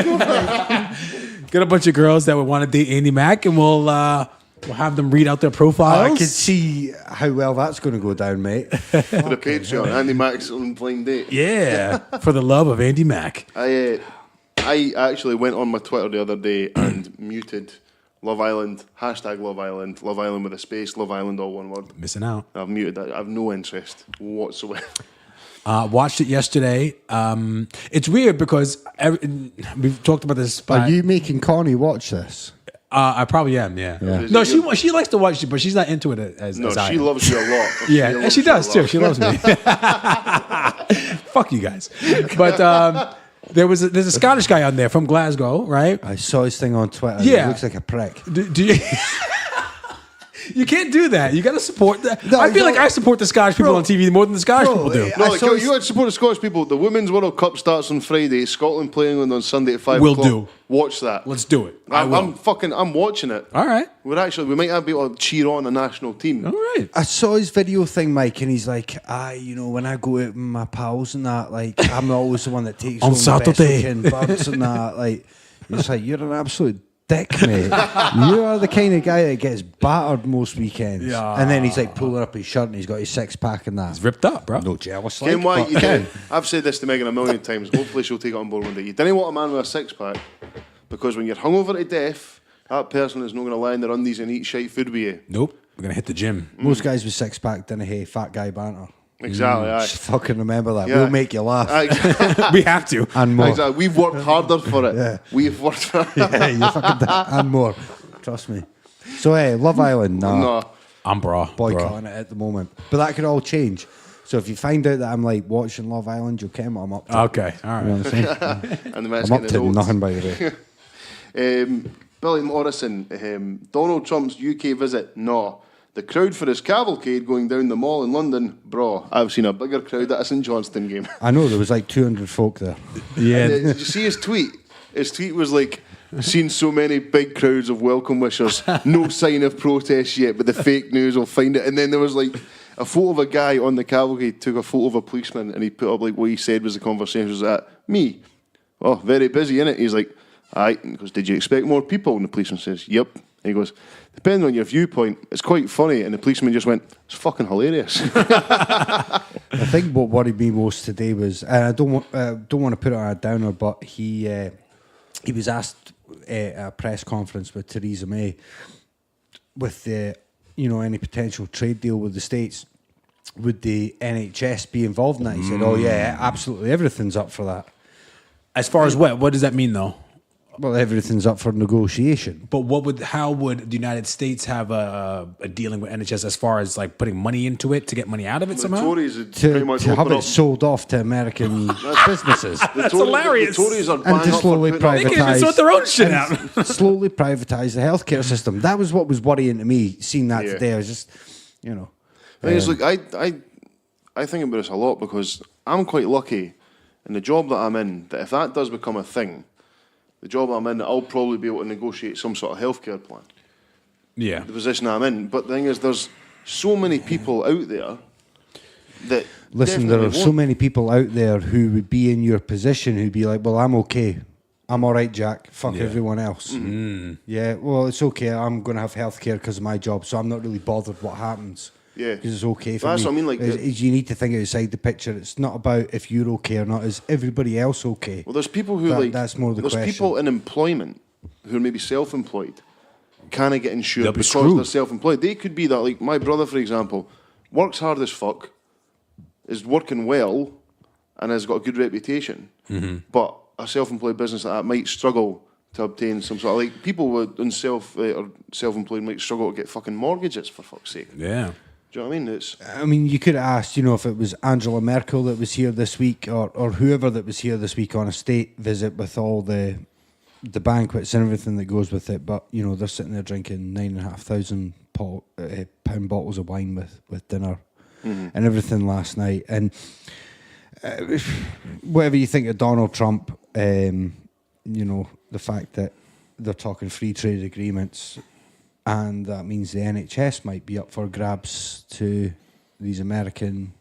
Get a bunch of girls that would want to date Andy Mack, and we'll have them read out their profiles. I can see how well that's going to go down, mate. For the Patreon, Andy Mack's on blind date. Yeah, for the love of Andy Mack. I actually went on my Twitter the other day and muted Love Island, # Love Island with a space, Love Island, all one word. Missing out. I've muted that. I have no interest whatsoever. Watched it yesterday. It's weird because we've talked about this. Are you making Connie watch this? I probably am. Yeah. No, she likes to watch it, but she's not into it as No, as I she am. loves you a lot. Yeah, and she does too. She loves me. Fuck you guys. But there's a Scottish guy on there from Glasgow, right? I saw his thing on Twitter. Yeah. He looks like a prick. Do you? You can't do that. You got to support that. No, I feel like no. I support the Scottish people Bro. on TV more than the Scottish people do. No, I like, saw you had to support the Scottish people. The Women's World Cup starts on Friday. Scotland playing England on Sunday at 5 Will o'clock. do. Watch that. Let's do it. I'm watching it. All right. We might not be able to cheer on a national team. All right. I saw his video thing, Mike, and he's like, when I go out with my pals and that, like, I'm always the one that takes On home the best Saturday. looking birds and that. Like, it's like, you're an absolute dick, mate. You are the kind of guy that gets battered most weekends. Yeah. And then he's like pulling up his shirt and he's got his six pack and that. It's ripped up, bro. No jealous. Ken, why but you Ken, did? I've said this to Megan a million times. Hopefully she'll take it on board one day. You didn't want a man with a six-pack because when you're hungover to death, that person is not going to lie in their undies and eat shite food with you. Nope. We're gonna hit the gym. most guys with six pack didn't hate fat guy banter. Exactly, aye. Just fucking remember that. Yeah. We'll make you laugh. We have to. And more. Exactly. We've worked harder for it. Yeah. We've worked for it. Yeah, you fucking and more. Trust me. So, Love Island, No. I'm bra. boycotting it at the moment. But that could all change. So if you find out that I'm like watching Love Island, you'll care what I'm up to. Okay. All You know right. what I'm saying? And the Mets I'm up getting to the notes. nothing, by the way. Billy Morrison, Donald Trump's UK visit, no. The crowd for his cavalcade going down the mall in London, Braw. I've seen a bigger crowd at a St Johnstone game. I know there was like 200 folk there. Yeah. Did you see his tweet? His tweet was like, seen so many big crowds of welcome wishers, no sign of protest yet, but the fake news will find it. And then there was like a photo of a guy on the cavalcade, took a photo of a policeman, and he put up like what he said was the conversation was at me. Oh, very busy, innit? He's like, aye. And he goes, did you expect more people? And the policeman says, yep. And he goes, depending on your viewpoint, it's quite funny. And the policeman just went, it's fucking hilarious. I think what worried me most today was, and I don't want to put it on a downer, but he was asked at a press conference with Theresa May with the any potential trade deal with the States. Would the NHS be involved in that? He said, "Oh yeah, absolutely, everything's up for that." As far as what does that mean though? Well, everything's up for negotiation. But how would the United States have a dealing with NHS as far as like putting money into it to get money out of it The somehow? Tories had pretty To much have opened it up. sold off to American businesses. That's hilarious. The Tories are And bang to up for slowly putting up- They can't even privatise sort their own shit out. slowly privatise the healthcare system. That was what was worrying to me. Seeing that Yeah. today, I was just, I think it's like I think about this a lot because I'm quite lucky in the job that I'm in that if that does become a thing, the job I'm in, I'll probably be able to negotiate some sort of healthcare plan. Yeah. The position I'm in, but the thing is, there's so many people out there that listen. There are definitely so won't. many people out there who would be in your position who'd be like, "Well, I'm okay. I'm all right, Jack. Fuck Yeah. everyone else. Yeah, well, it's okay. I'm going to have healthcare because of my job, so I'm not really bothered what happens. Yeah. because it's okay for That's me. what I mean, like, you need to think outside the picture. It's not about if you're okay or not. Is everybody else okay? Well, there's people who That's more the there's question. people in employment who are maybe self-employed, can't get insured They'll be because screwed. they're self-employed. They could be that. Like my brother, for example, works hard as fuck, is working well, and has got a good reputation. Mm-hmm. But a self-employed business like that might struggle to obtain some sort of like people with or self-employed might struggle to get fucking mortgages for fuck's sake. Yeah. Do you know what I mean? It's I mean, you could have asked, if it was Angela Merkel that was here this week, or whoever that was here this week on a state visit with all the banquets and everything that goes with it. But they're sitting there drinking 9,500 pound bottles of wine with dinner and everything last night. And whatever you think of Donald Trump, the fact that they're talking free trade agreements. And that means the NHS might be up for grabs to these American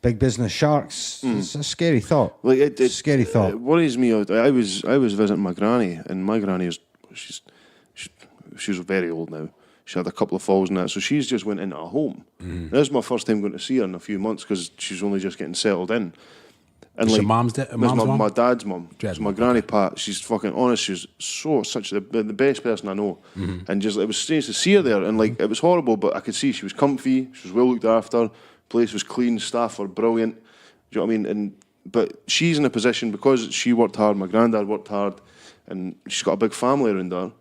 big business sharks. It's a scary thought. like It's a scary thought. It worries me out. I was visiting my granny, and my granny she's very old now. She had a couple of falls and that, so she's just went into a home. This is my first time going to see her in a few months because she's only just getting settled in. And Is your mom's that's mom? my dad's mum. Dad's So my mum, granny Pat, she's fucking honest. She's such the best person I know. And just it was strange to see her there, and like it was horrible, but I could see she was comfy. She was well looked after. Place was clean. Staff were brilliant. Do you know what I mean? But she's in a position because she worked hard. My granddad worked hard, and she's got a big family around her.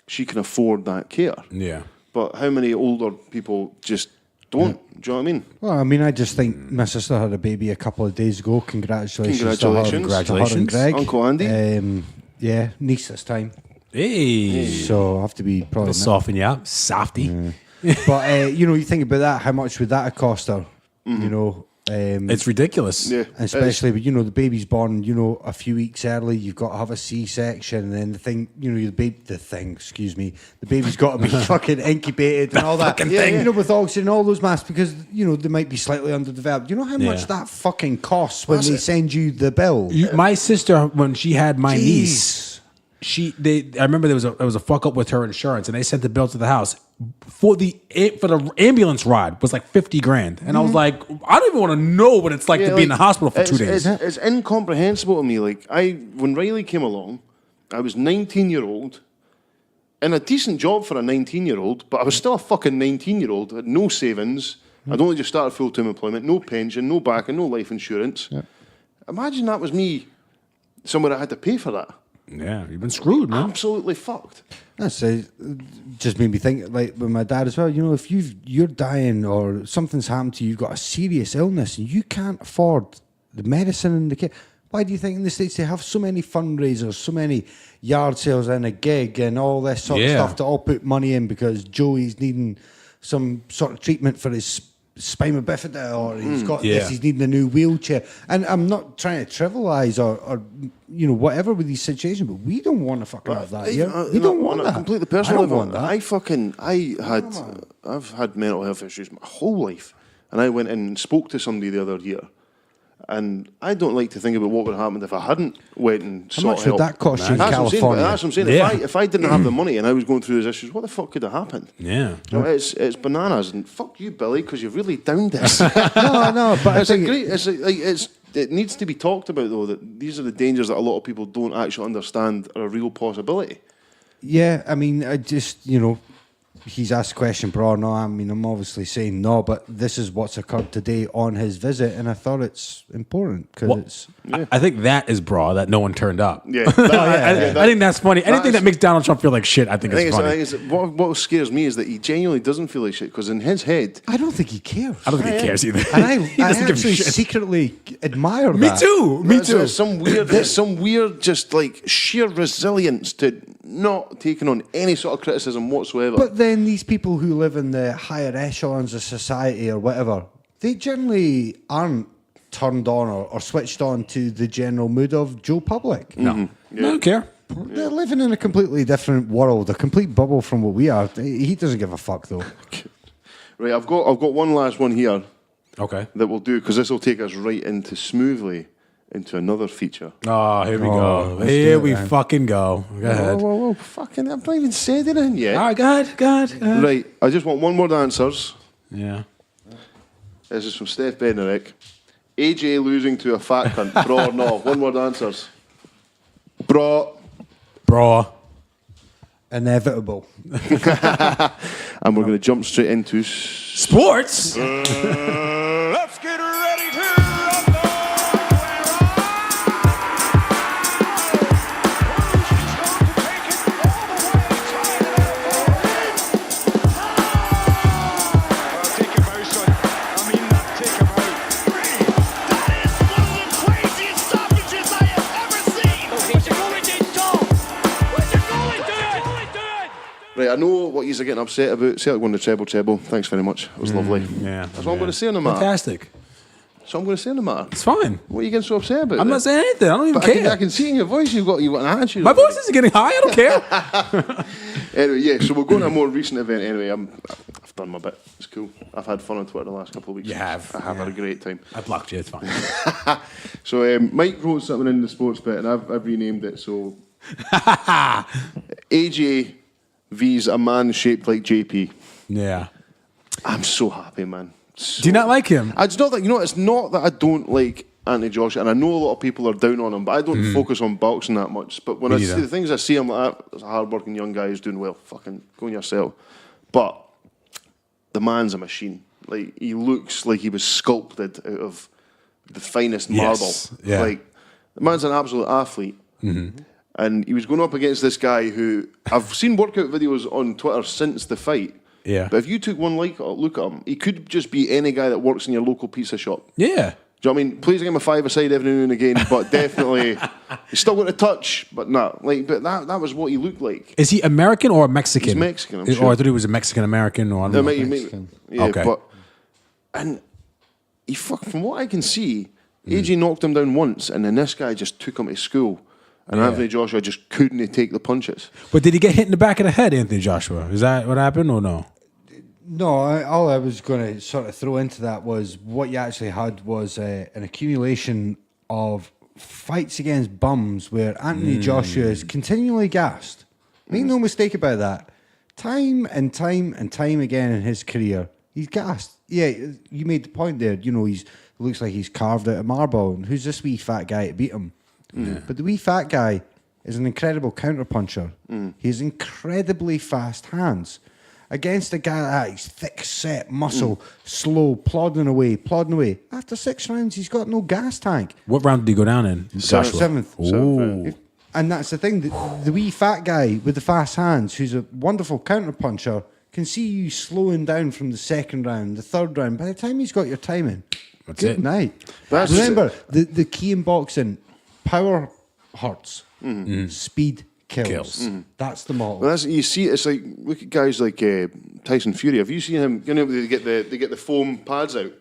She can afford that care. Yeah. But how many older people just Don't. Do you know what I mean? Well, I mean, I just think my sister had a baby a couple of days ago. Congratulations. Congratulations. To her, Congratulations. to her and Greg. Uncle Andy. Yeah, niece this time. Hey. So I have to be probably. It'll soften you up. Softy. But, you think about that, how much would that have cost her? You know? It's ridiculous. Yeah. Especially, the baby's born, a few weeks early. You've got to have a C-section, and then the baby's got to be fucking incubated and all that. fucking thing. With oxygen and all those masks, because they might be slightly underdeveloped. You know how much that fucking costs when they send you the bill? My sister, when she had my Jeez. niece, I remember there was a fuck up with her insurance, and they sent the bill to the house for the ambulance ride was like $50,000, and I was like, I don't even want to know what it's like to be in the hospital for 2 days. It's incomprehensible to me. Like when Riley came along, I was 19-year-old in a decent job for a 19-year-old, but I was still a fucking 19-year-old. had no savings. I'd only just started full-time employment, no pension, no backing, no life insurance. Yeah. Imagine that was me somewhere I had to pay for that. Yeah, you've been screwed, man. Absolutely fucked. That's just made me think, like with my dad as well. If you're dying or something's happened to you, you've got a serious illness and you can't afford the medicine and the care. Why do you think in the States they have so many fundraisers, so many yard sales and a gig and all this sort of stuff to all put money in because Joey's needing some sort of treatment for his spina bifida, or he's got this, he's needing a new wheelchair. And I'm not trying to trivialise or whatever with these situations, but we don't want to fucking have that here. We don't want that. Completely personal. I don't want that. I've had mental health issues my whole life, and I went in and spoke to somebody the other year. And I don't like to think about what would have happened if I hadn't went and sought help. How much would that cost you in California? That's what I'm saying. Yeah. If I didn't have the money and I was going through those issues, what the fuck could have happened? Yeah. It's bananas. And fuck you, Billy, because you've really downed this. No, but it needs to be talked about, though, that these are the dangers that a lot of people don't actually understand are a real possibility. Yeah, I mean, I just, he's asked the question, Braw. No, I mean, I'm obviously saying no, but this is what's occurred today on his visit, and I thought it's important because I think that is Braw that no one turned up. Yeah. I think that's funny. Anything that makes Donald Trump feel like shit, I think is funny. What scares me is that he genuinely doesn't feel like shit, because in his head... I don't think he cares. I don't think he cares either. And I doesn't give a actually shit. secretly admire Me that. too. There's some weird, just like sheer resilience to not taking on any sort of criticism whatsoever. But then these people who live in the higher echelons of society or whatever, they generally aren't turned on or switched on to the general mood of Joe Public. No. I don't care. They're living in a completely different world, a complete bubble from what we are. He doesn't give a fuck, though. Right, I've got one last one here. Okay. That will do, because this will take us right smoothly into another feature. Oh, here we go. Here we fucking go. Go ahead. Whoa, fucking, I've not even said anything yet. All right, go ahead. Right, I just want one word answers. Yeah. This is from Steph Benerick. AJ losing to a fat cunt, Braw or no? One word answers. Braw. Inevitable. And we're going to jump straight into Sports. Let's get ready to rumble. Take him out, son. I mean that. Take him out. That is one of the craziest stoppages I have ever seen. What you going to do? What you going to do? Right, I know what you're getting upset about. Celtic won the treble. Thanks very much. It was lovely. Yeah. That's what I'm going to say on the matter. Fantastic. That's what I'm going to say on the matter. It's fine. What are you getting so upset about? I'm not saying anything. I don't even But care. I can see in your voice you've got an attitude. My voice isn't getting high. I don't care. Anyway, yeah, so we're going to a more recent event anyway. I've done my bit. It's cool. I've had fun on Twitter the last couple of weeks. You have. I have had a great time. I blocked you. It's fine. So Mike wrote something in the sports bit, and I've renamed it. So AJ V's a man shaped like JP. Yeah. I'm so happy, man. Do you not like him? It's not that it's not that I don't like Anthony Joshua, and I know a lot of people are down on him, but I don't focus on boxing that much. But when I see the things I see him like that, there's a hard-working young guy who's doing well. Fucking go on yourself. But the man's a machine. Like, he looks like he was sculpted out of the finest marble. Yeah. Like, the man's an absolute athlete. And he was going up against this guy who I've seen workout videos on Twitter since the fight. Yeah. But if you took one look at him, he could just be any guy that works in your local pizza shop. Yeah. Do you know what I mean? Plays a game of five-a-side every now and again, but definitely he's still got a touch, but not like. But that was what he looked like. Is he American or Mexican? He's Mexican, I'm Or sure. I thought he was a Mexican American or I don't know. Yeah, Okay. but and from what I can see, AJ knocked him down once, and then this guy just took him to school, and Anthony Joshua just couldn't take the punches. But did he get hit in the back of the head, Anthony Joshua? Is that what happened or no? No, all I was going to sort of throw into that was what you actually had was an accumulation of fights against bums where Anthony Joshua is continually gassed. Make no mistake about that. Time and time and time again in his career, he's gassed. Yeah, you made the point there. You know, he looks like he's carved out of marble. And who's this wee fat guy to beat him? But the wee fat guy is an incredible counterpuncher. He has incredibly fast hands. Against a guy like that, he's thick set, muscle, slow, plodding away. After 6 rounds, he's got no gas tank. What round did he go down in? Joshua? Seventh. Ooh. And that's the thing, the wee fat guy with the fast hands, who's a wonderful counterpuncher, can see you slowing down from the second round, the third round. By the time he's got your timing, That's good it. night. That's Remember, the key in boxing, power hurts, speed kills. That's the motto. Well, you see, it's like look at guys like Tyson Fury. Have you seen him? You know, they get the foam pads out.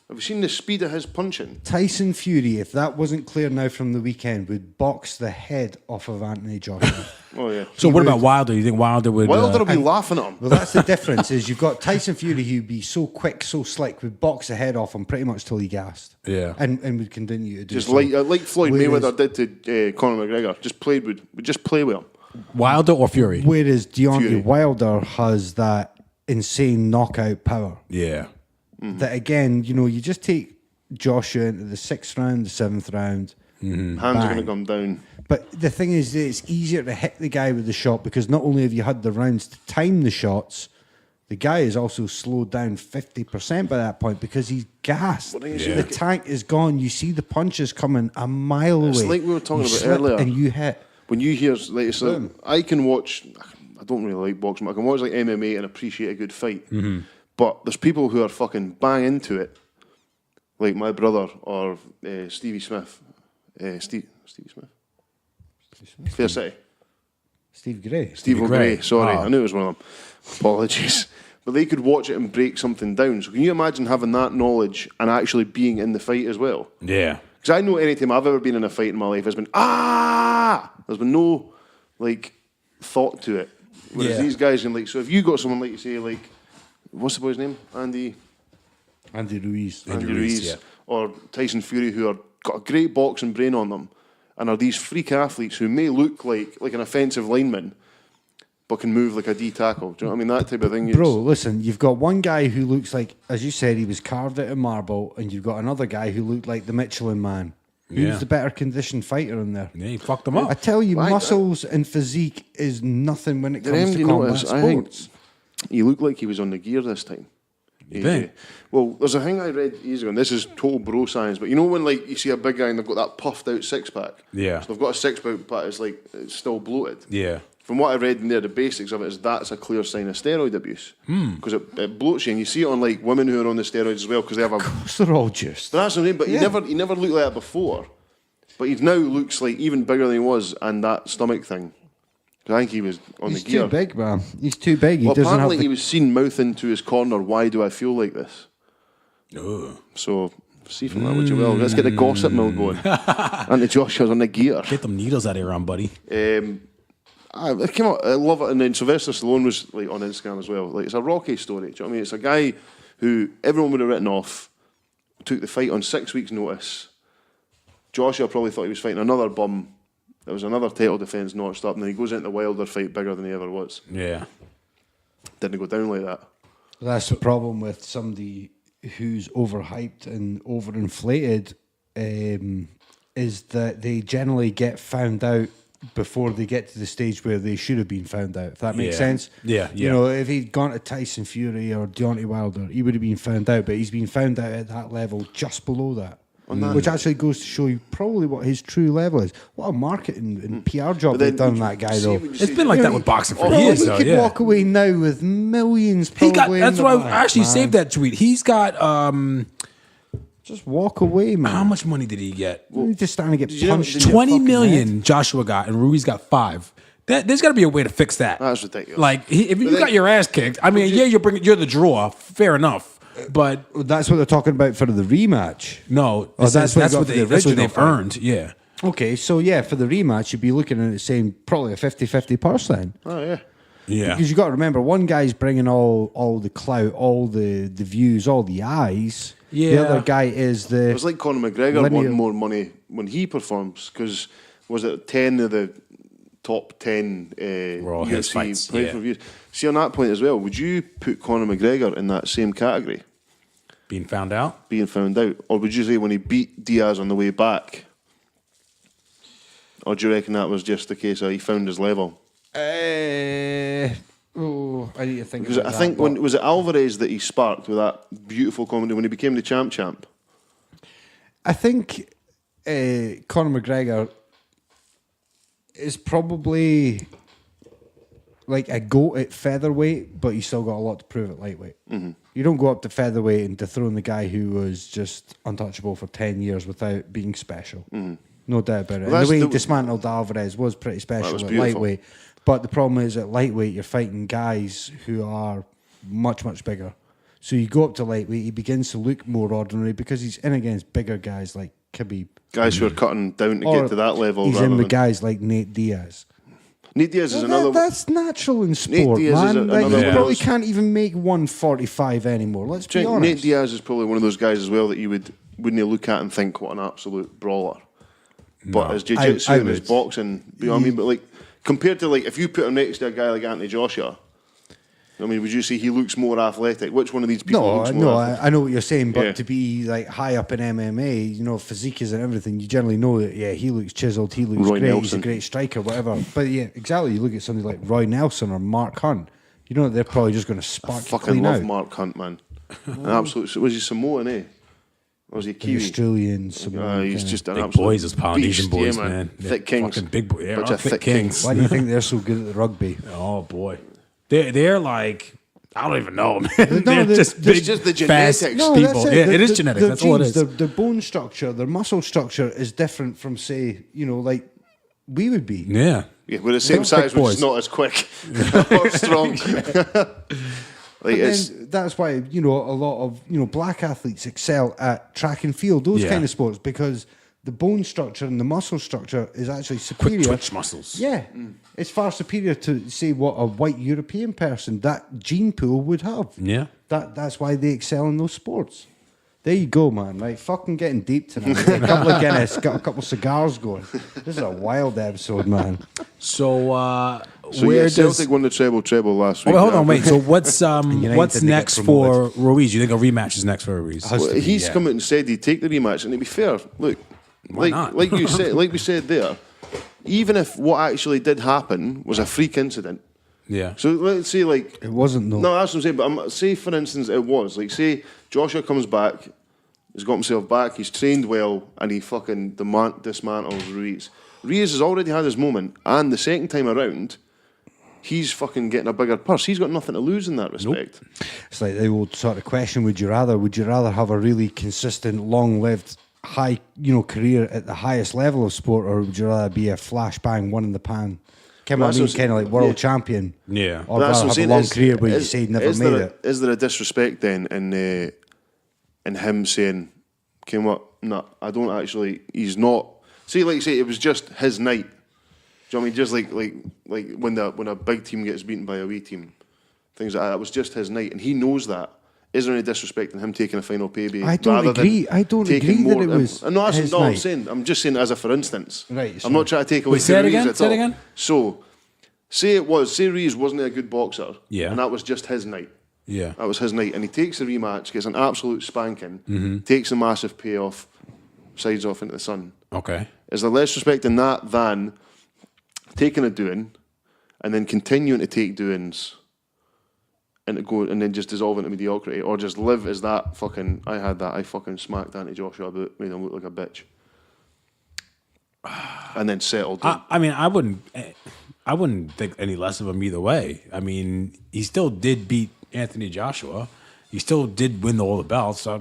Have you seen the speed of his punching? Tyson Fury, if that wasn't clear now from the weekend, would box the head off of Anthony Joshua. Oh yeah. So what about Wilder? You think Wilder would... Wilder will be laughing at him. Well, that's the difference. Is you've got Tyson Fury who'd be so quick, so slick, would box the head off him pretty much till he gassed. Yeah. and would continue to do Just so. like Floyd Whereas- Mayweather did to Conor McGregor. Would just play with him. Wilder or Fury? Whereas Deontay Fury. Wilder has that insane knockout power. Yeah. That again, you know, you just take Joshua into the 6th round, the 7th round. Hands are going to Bang. come down. But the thing is, that it's easier to hit the guy with the shot because not only have you had the rounds to time the shots, the guy is also slowed down 50% by that point because he's gassed. Well, yeah. The tank is gone. You see the punches coming a mile It's away. like we were talking You about slip earlier. and you hit. When you hear, like, so I can watch. I don't really like boxing, but I can watch like MMA and appreciate a good fight. But there's people who are fucking bang into it, like my brother or Stevie Smith, Stevie Smith, Fair City, Steve Gray. Steve O'Gray. Gray. Sorry, Oh. I knew it was one of them. Apologies. But they could watch it and break something down. So can you imagine having that knowledge and actually being in the fight as well? Yeah. Because I know any time I've ever been in a fight in my life, there's been there's been no like thought to it. Whereas Yeah. these guys can like, so if you got someone like you say like, what's the boy's name? Andy Ruiz. Ruiz, yeah. or Tyson Fury, who are got a great boxing brain on them, and are these freak athletes who may look like an offensive lineman, but can move like a D tackle. Do you know what I mean? That type of thing. Bro, listen, you've got one guy who looks like, as you said, he was carved out of marble, and you've got another guy who looked like the Michelin Man. Who's Yeah. the better conditioned fighter in there? Yeah, he fucked them up. I tell you, Right. muscles and physique is nothing when it Did comes to anybody combat notice? I think sports. he looked like he was on the gear this time. think? Well, there's a thing I read years ago, and this is total bro science, but you know when like you see a big guy and they've got that puffed out six pack? Yeah. So they've got a six pack, but it's still bloated. Yeah. From what I read in there, the basics of it is that's a clear sign of steroid abuse. Because it bloats you, and you see it on like women who are on the steroids as well, because they have a... So they're all juiced. That's what I mean, but Yeah. he never looked like that before. But he now looks like even bigger than he was, and that stomach thing. 'Cause I think he was on He's the gear. too big, man. He's too big. He Well, doesn't have apparently the... he was seen mouthing to his corner, "Why do I feel like this?" Ugh. So see from that what you will. Let's get the gossip mill going. And the Joshua's on the gear. Get them needles out of here, buddy. It came out, I love it. And then Sylvester Stallone was like on Instagram as well. Like it's a Rocky story. Do you know what I mean? It's a guy who everyone would have written off, took the fight on 6 weeks' notice. Joshua probably thought he was fighting another bum. There was another title defence notched up, and then he goes into the Wilder fight bigger than he ever was. Yeah. Didn't go down like that. That's the problem with somebody who's overhyped and overinflated, is that they generally get found out before they get to the stage where they should have been found out. If that makes Yeah. sense. Yeah, You yeah. know, if he'd gone to Tyson Fury or Deontay Wilder, he would have been found out, but he's been found out at that level just below that. on that. Which actually goes to show you probably what his true level is. What a marketing and PR job But they've then done would that you guy, see though. when you It's say- been like that with boxing for Bro, years, he though. could Yeah. walk away now with millions. He got. Probably That's in why the I bank, actually man. saved that tweet. He's got. Just walk away, man. How much money did he get? You just starting to get you know- punched. did in your 20 fucking million head. Joshua got, and Ruiz got 5. There's got to be a way to fix that. That's ridiculous. Like, if you then- got your ass kicked, I mean, yeah, you're the draw. Fair enough. But That's what they're talking about for the rematch. no, Oh, that's what he got what for the that's what original they've fight. earned. Yeah. Okay, so yeah, for the rematch, you'd be looking at it saying probably a 50-50 purse then. Oh, yeah. Yeah. Because you got to remember, one guy's bringing all the clout, all the views, all the eyes. Yeah. The other guy is the. It was like Conor McGregor Linear- wanting more money when he performs, because was it 10 of the top 10 Were all his fights, yeah. reviews? See, on that point as well, would you put Conor McGregor in that same category, Being found out. being found out? Or would you say when he beat Diaz on the way back? Or do you reckon that was just the case of he found his level? I need to think. Because I think when was it Alvarez that he sparked with that beautiful comedy when he became the champ? I think Conor McGregor is probably like a goat at featherweight, but he's still got a lot to prove at lightweight. Mm-hmm. You don't go up to featherweight and dethrone the guy who was just untouchable for 10 years without being special. Mm-hmm. No doubt about it. Well, And the way he that's dismantled Alvarez was pretty special was at beautiful. lightweight. But the problem is at lightweight, you're fighting guys who are much, much bigger. So you go up to lightweight, he begins to look more ordinary because he's in against bigger guys like Khabib. Guys who are cutting down to Or get to that level. He's rather in with than- guys like Nate Diaz. Nate Diaz is another. That's natural in sport, Diaz is man. another Like, one you of probably those- can't even make 145 anymore. Let's be Nate honest. Diaz is probably one of those guys as well that you wouldn't look at and think what an absolute brawler. But his jiu-jitsu I and his would. boxing, you know what I mean? But like compared to like if you put him next to a guy like Anthony Joshua, I mean, would you say he looks more athletic? Which one of these people looks more athletic? I know what you're saying, but Yeah. to be like high up in MMA, you know, physique is and everything, you generally know that, yeah, he looks chiseled, he looks Roy great, he's a Nelson. great striker, whatever. But yeah, exactly, you look at somebody like Roy Nelson or Mark Hunt, you know, they're probably just going to spark you Fucking clean love out. Mark Hunt, man. An absolute. Was he Samoan, eh? Or was he The Kiwi? Australian, Samoan He's kinda. just an Big absolute boys, those Polynesian beast, boys, yeah, man. Thick They're kings. fucking big boys. Yeah, Bunch are of thick thick kings. kings. Why do you think they're so good at the rugby? Oh boy, they're like I don't even know, man. they're they're- just they're big, just the fast genetics. No, people. that's Yeah, The- it is the- genetics. their That's all it genes, is. Their bone structure, their muscle structure is different from, say, you know, like we would be. Yeah, Yeah, we're the same Thick size, which boys. is not as quick or strong. Like But it's then that's why, you know, a lot of, you know, black athletes excel at track and field, those Yeah. kind of sports, because the bone structure and the muscle structure is actually superior. quick twitch muscles. Yeah. It's far superior to, say, what a white European person, that gene pool would have. Yeah. That's why they excel in those sports. There you go, man. Right, fucking getting deep tonight. Get a couple of Guinness, got a couple of cigars going. This is a wild episode, man. So, so where yeah, does? Celtic won the treble last Oh, week. wait, hold yeah. on, wait. So what's United what's didn't get next for promoted. Ruiz? You think a rematch is next for Ruiz? Has to be, He's yeah. come out and said he'd take the rematch, and to be fair, look, Why not? like you said, like we said there, even if what actually did happen was a freak incident. Yeah. So let's say like It wasn't, though. No, that's what I'm saying. But say for instance, it was like say Joshua comes back, he's got himself back, he's trained well, and he fucking dismantles Ruiz. Ruiz has already had his moment, and the second time around, he's fucking getting a bigger purse. He's got nothing to lose in that respect. It's like the old sort of question: Would you rather have a really consistent, long-lived, high, you know, career at the highest level of sport, or would you rather be a flashbang, one in the pan, kind That's of what- kind of like world yeah. champion? Yeah. Or That's rather what have I'm a long saying, career where you say never is made there it. Is there a disrespect then in him saying, "Came up, no, I don't actually." He's not. See, like you say, it was just his night. Do you know what I mean? Just like when a big team gets beaten by a wee team, things like that. It was just his night, and he knows that. Is there any disrespect in him taking a final payday? I don't rather than agree. I don't taking agree that more- it was No, that's his not what I'm night. saying. I'm just saying as a for instance. Right, I'm sorry. not trying to take away. Wait, say it Ruiz again, at say it all. again. So, say Ruiz wasn't a good boxer. Yeah. And that was just his night. Yeah. That was his night, and he takes the rematch, gets an absolute spanking, Mm-hmm. takes a massive payoff, sides off into the sun. Okay. Is there less respect in that than taking a doing and then continuing to take doings and to go and then just dissolve into mediocrity, or just live as that fucking. I fucking smacked Anthony Joshua about, made him look like a bitch, and then settled. I mean, I wouldn't think any less of him either way. I mean, he still did beat Anthony Joshua. He still did win all the belts. So, I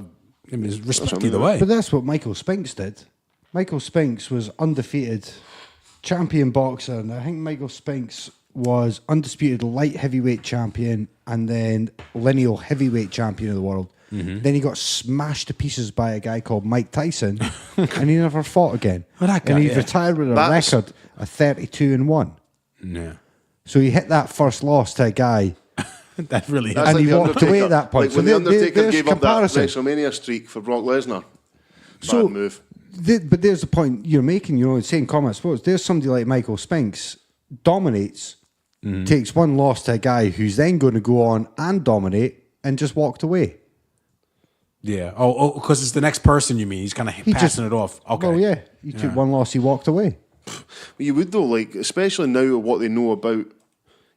mean, there's respect either way. But that's what Michael Spinks did. Michael Spinks was undefeated champion boxer, and I think Michael Spinks was undisputed light heavyweight champion and then lineal heavyweight champion of the world. Then he got smashed to pieces by a guy called Mike Tyson, and he never fought again. Well, that guy, and he yeah. retired with a record of 32-1. Yeah. So he hit that first loss to a guy, That really That's and like he the walked away Undertaker. at that point. Like So when the Undertaker there's gave up that comparison. WrestleMania streak for Brock Lesnar. So- Bad move. But there's the point you're making, saying comment, I suppose. There's somebody like Michael Spinks, dominates, takes one loss to a guy who's then going to go on and dominate, and just walked away. Yeah. Oh, because it's the next person, you mean? He's kind of passing it off. Okay. Well, yeah. He took one loss, he walked away. You would though, like especially now what they know about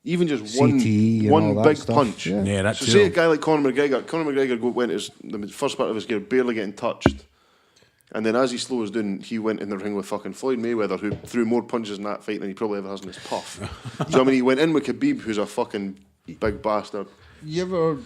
even just one CTE and all that big stuff, punch. yeah. Yeah, that so too. say a guy like Conor McGregor. Conor McGregor went the first part of his career barely getting touched, and then as he slows down, he went in the ring with fucking Floyd Mayweather, who threw more punches in that fight than he probably ever has in his puff. So I mean, he went in with Khabib, who's a fucking big bastard. You ever,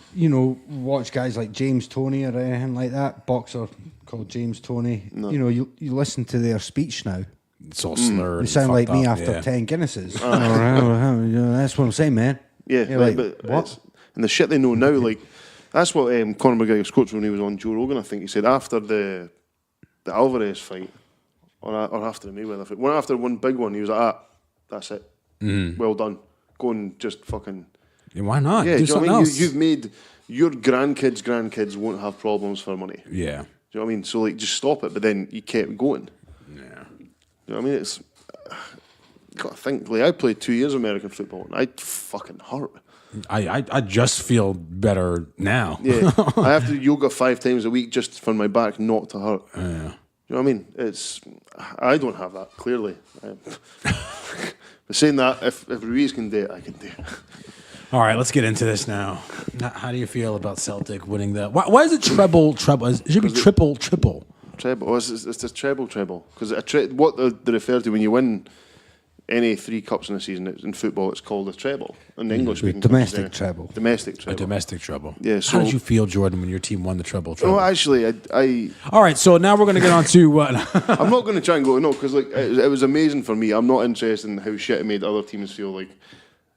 watch guys like James Toney or anything like that? Boxer called James Toney. No. You listen to their speech now. It's all slurred. They and sound like fucked me up, after yeah. 10 Guinnesses. That's what I'm saying, man. Yeah, You're like, like, but what? it's- and the shit they know now, like that's what Conor McGregor's coach when he was on Joe Rogan. I think he said after the Alvarez fight, or after the Mayweather fight, after one big one, he was like, that's it, well done. Go and just fucking. Yeah, why not? Yeah, Do do you know something what I mean? else. You've made your grandkids won't have problems for money. Do Yeah. you know what I mean? So like, just stop it. But then you kept going. Yeah. Do you know what I mean? It's you got to think. Like I played 2 years of American football, and I fucking hurt. I just feel better now. Yeah, I have to do yoga 5 times a week just for my back not to hurt. Yeah. You know what I mean? I don't have that clearly. But saying that, if Ruiz can do it, I can do it. All right, let's get into this now. How do you feel about Celtic winning the? Why is it treble? It should be triple. Treble. Oh, it's the treble. Because what they refer to when you win any 3 cups in a season in football, it's called a treble. In English, Domestic treble. Domestic treble. A domestic treble. Yeah, How so- did you feel, Jordan, when your team won the treble? No, actually, I All right, so now we're going to get on to. I'm not going to try and go because like it was amazing for me. I'm not interested in how shit it made other teams feel. Like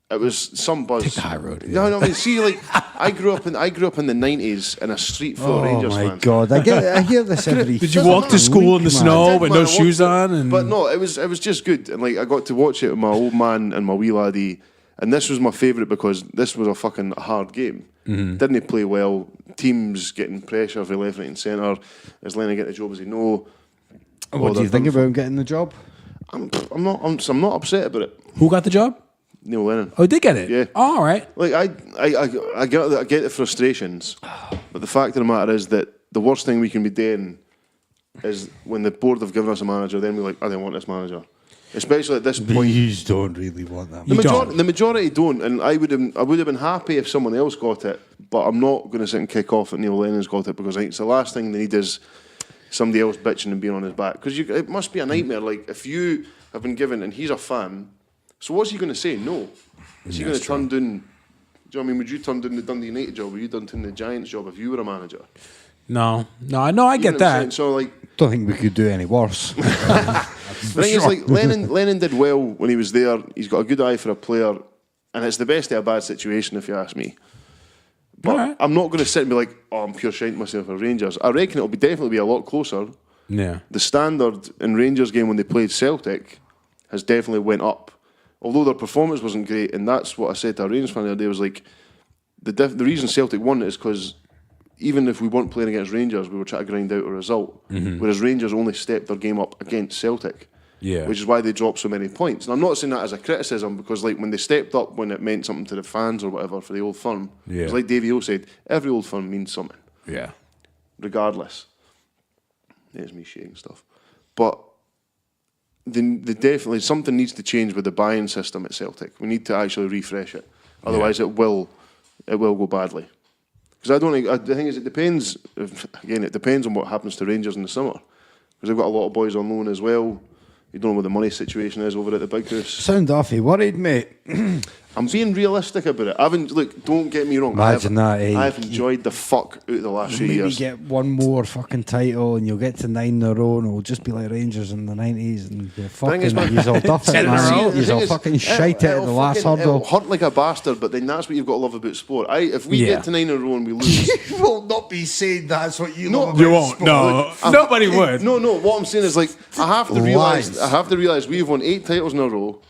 it was some buzz. Take the high road, No, I mean, see, like I grew up in the 90s in a street full of Oh Rangers my fans. God! I hear this every. Did you walk to school in the week, man. snow did, with man, no I watched shoes it. on? And But no, it was just good, and like I got to watch it with my old man and my wee laddie, and this was my favourite because this was a fucking hard game. Didn't he play well? Teams getting pressure for left, right, and centre. Is Lennon getting the job as he know? What do you think about him getting the job? I'm not upset about it. who got the job? Neil Lennon. Oh, he did get it. Yeah. Oh, all right. Like I get the frustrations, but the fact of the matter is that the worst thing we can be doing is when the board have given us a manager, then we're like, I don't want this manager. Especially at this point, You don't really want that. the majority don't, and I would have been happy if someone else got it, but I'm not going to sit and kick off that Neil Lennon's got it because I think it's the last thing they need is somebody else bitching and being on his back because it must be a nightmare. Like if you have been given and he's a fan. So what's he going to say? No. Is he going to turn down... Do you know what I mean? Would you turn down the Dundee United job? Would you turn down the Giants job if you were a manager? No, I You get know what I'm saying? that. So like... Don't think we could do any worse. The thing is, like, Lennon did well when he was there. He's got a good eye for a player, and it's the best of a bad situation, if you ask me. But Alright. I'm not going to sit and be like, oh, I'm pure shite myself for Rangers. I reckon it'll definitely be a lot closer. Yeah. The standard in Rangers game when they played Celtic has definitely went up. Although their performance wasn't great, and that's what I said to a Rangers fan the other day, was like, the reason Celtic won it is because even if we weren't playing against Rangers, we were trying to grind out a result. Whereas Rangers only stepped their game up against Celtic. Yeah. Which is why they dropped so many points. And I'm not saying that as a criticism because like when they stepped up when it meant something to the fans or whatever for the Old Firm, Yeah. it's like Davey O said, every Old Firm means something, Yeah. regardless. There's me shaking stuff. But they definitely, something needs to change with the buy-in system at Celtic. We need to actually refresh it. Otherwise it will it will go badly. Because I don't think, the thing is, it depends, again, it depends on what happens to Rangers in the summer. Because they've got a lot of boys on loan as well. You don't know what the money situation is over at the Big House. Sound awfully worried, mate. I'm being realistic about it. Look, don't get me wrong. Imagine that, eh? I've enjoyed the fuck out of the last few Maybe years. get one more fucking title and you'll get to 9 in a row and it'll just be like Rangers in the 90s and you're fucking, is, man, you're all duff it, 10 in a row. man. You're all fucking shite at the last It'll hurdle. hunt like a bastard, but then that's what you've got to love about sport. If we get to 9 in a row and we lose... You will not be saying that's what you love You won't. No, nobody would. No, what I'm saying is, like, I have to realise we've won 8 titles in a row,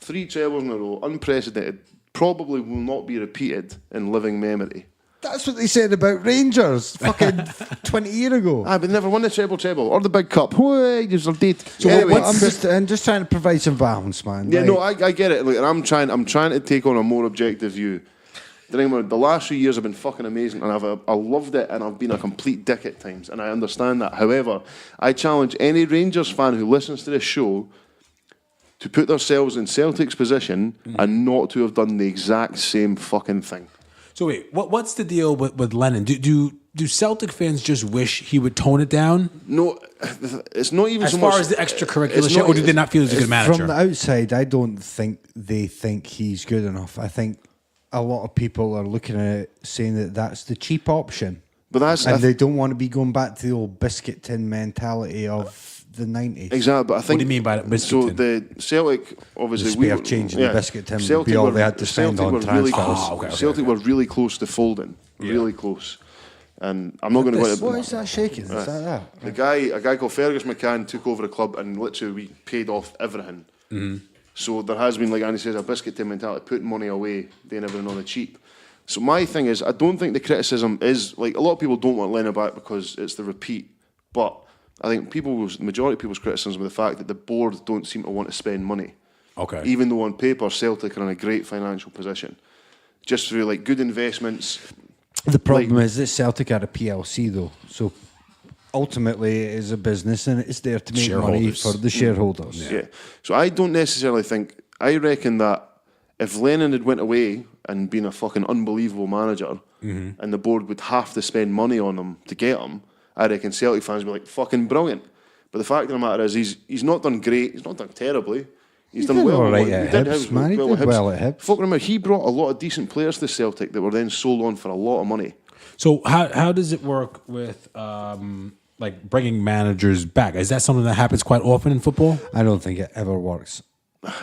3 trebles in a row, unprecedented, probably will not be repeated in living memory. That's what they said about Rangers fucking 20 years ago. But never won the treble or the big cup. So Anyway, I'm just trying to provide some balance, man. Yeah, Like, no, I get it. Look, and I'm trying to take on a more objective view. The last few years have been fucking amazing, and I loved it, and I've been a complete dick at times, and I understand that. However, I challenge any Rangers fan who listens to this show to put themselves in Celtic's position and not to have done the exact same fucking thing. So wait, what's the deal with Lennon? Do Celtic fans just wish he would tone it down? No, it's not even As so far much as the extracurricular it's shit, not- or do they not feel he's a good manager? From the outside, I don't think they think he's good enough. I think a lot of people are looking at it saying that that's the cheap option. But that's They don't want to be going back to the old biscuit tin mentality of the 90s. exactly. But I think do you mean by that, biscuit so tin? the Celtic obviously The spare change in the biscuit tin would be all they had to spend on transfers. Celtic were really close to folding, really close. And I'm not going to go into What is that shaking? Is that? a guy called Fergus McCann took over the club and literally we paid off everything. So there has been, like Andy says, a biscuit tin mentality, putting money away, doing everything on the cheap. So my thing is, I don't think the criticism is, like, a lot of people don't want Lennon back because it's the repeat, but I think the majority of people's criticism is the fact that the board don't seem to want to spend money. Okay. Even though on paper Celtic are in a great financial position. Just through like good investments. The problem is that Celtic are a PLC though, so ultimately it is a business and it's there to make money Shareholders. for the shareholders. Yeah. So I don't necessarily think, I reckon that if Lennon had went away and been a fucking unbelievable manager and the board would have to spend money on him to get him, I reckon Celtic fans would be like, fucking brilliant. But the fact of the matter is he's not done great, he's not done terribly. He's done did well. all right He at did Hibs, man. He did well at Hibs. Fuck, remember, he brought a lot of decent players to Celtic that were then sold on for a lot of money. So how does it work with like bringing managers back? Is that something that happens quite often in football? I don't think it ever works.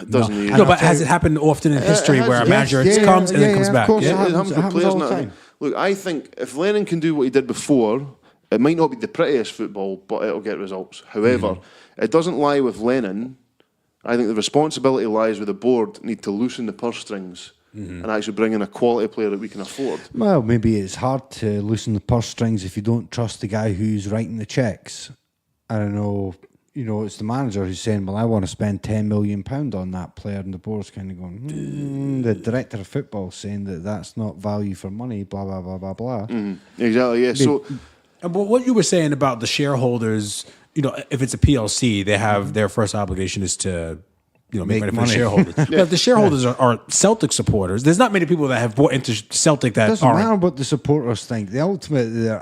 It doesn't he? No, but has it happened often in history where a manager comes and then comes back? Of course, Yeah? it happens with players all the now. time. Look, I think if Lennon can do what he did before, it might not be the prettiest football, but it'll get results. However, it doesn't lie with Lennon. I think the responsibility lies with the board need to loosen the purse strings and actually bring in a quality player that we can afford. Well, maybe it's hard to loosen the purse strings if you don't trust the guy who's writing the checks. I don't know, it's the manager who's saying, well, I want to spend £10 million on that player, and the board's kind of going, the director of football saying that that's not value for money, blah, blah, blah, blah, blah. Exactly, yeah. So But what you were saying about the shareholders, if it's a PLC, they have their first obligation is to, make Make money for the money. shareholders. But if the shareholders are Celtic supporters, there's not many people that have bought into Celtic that It doesn't matter aren't. what the supporters think. The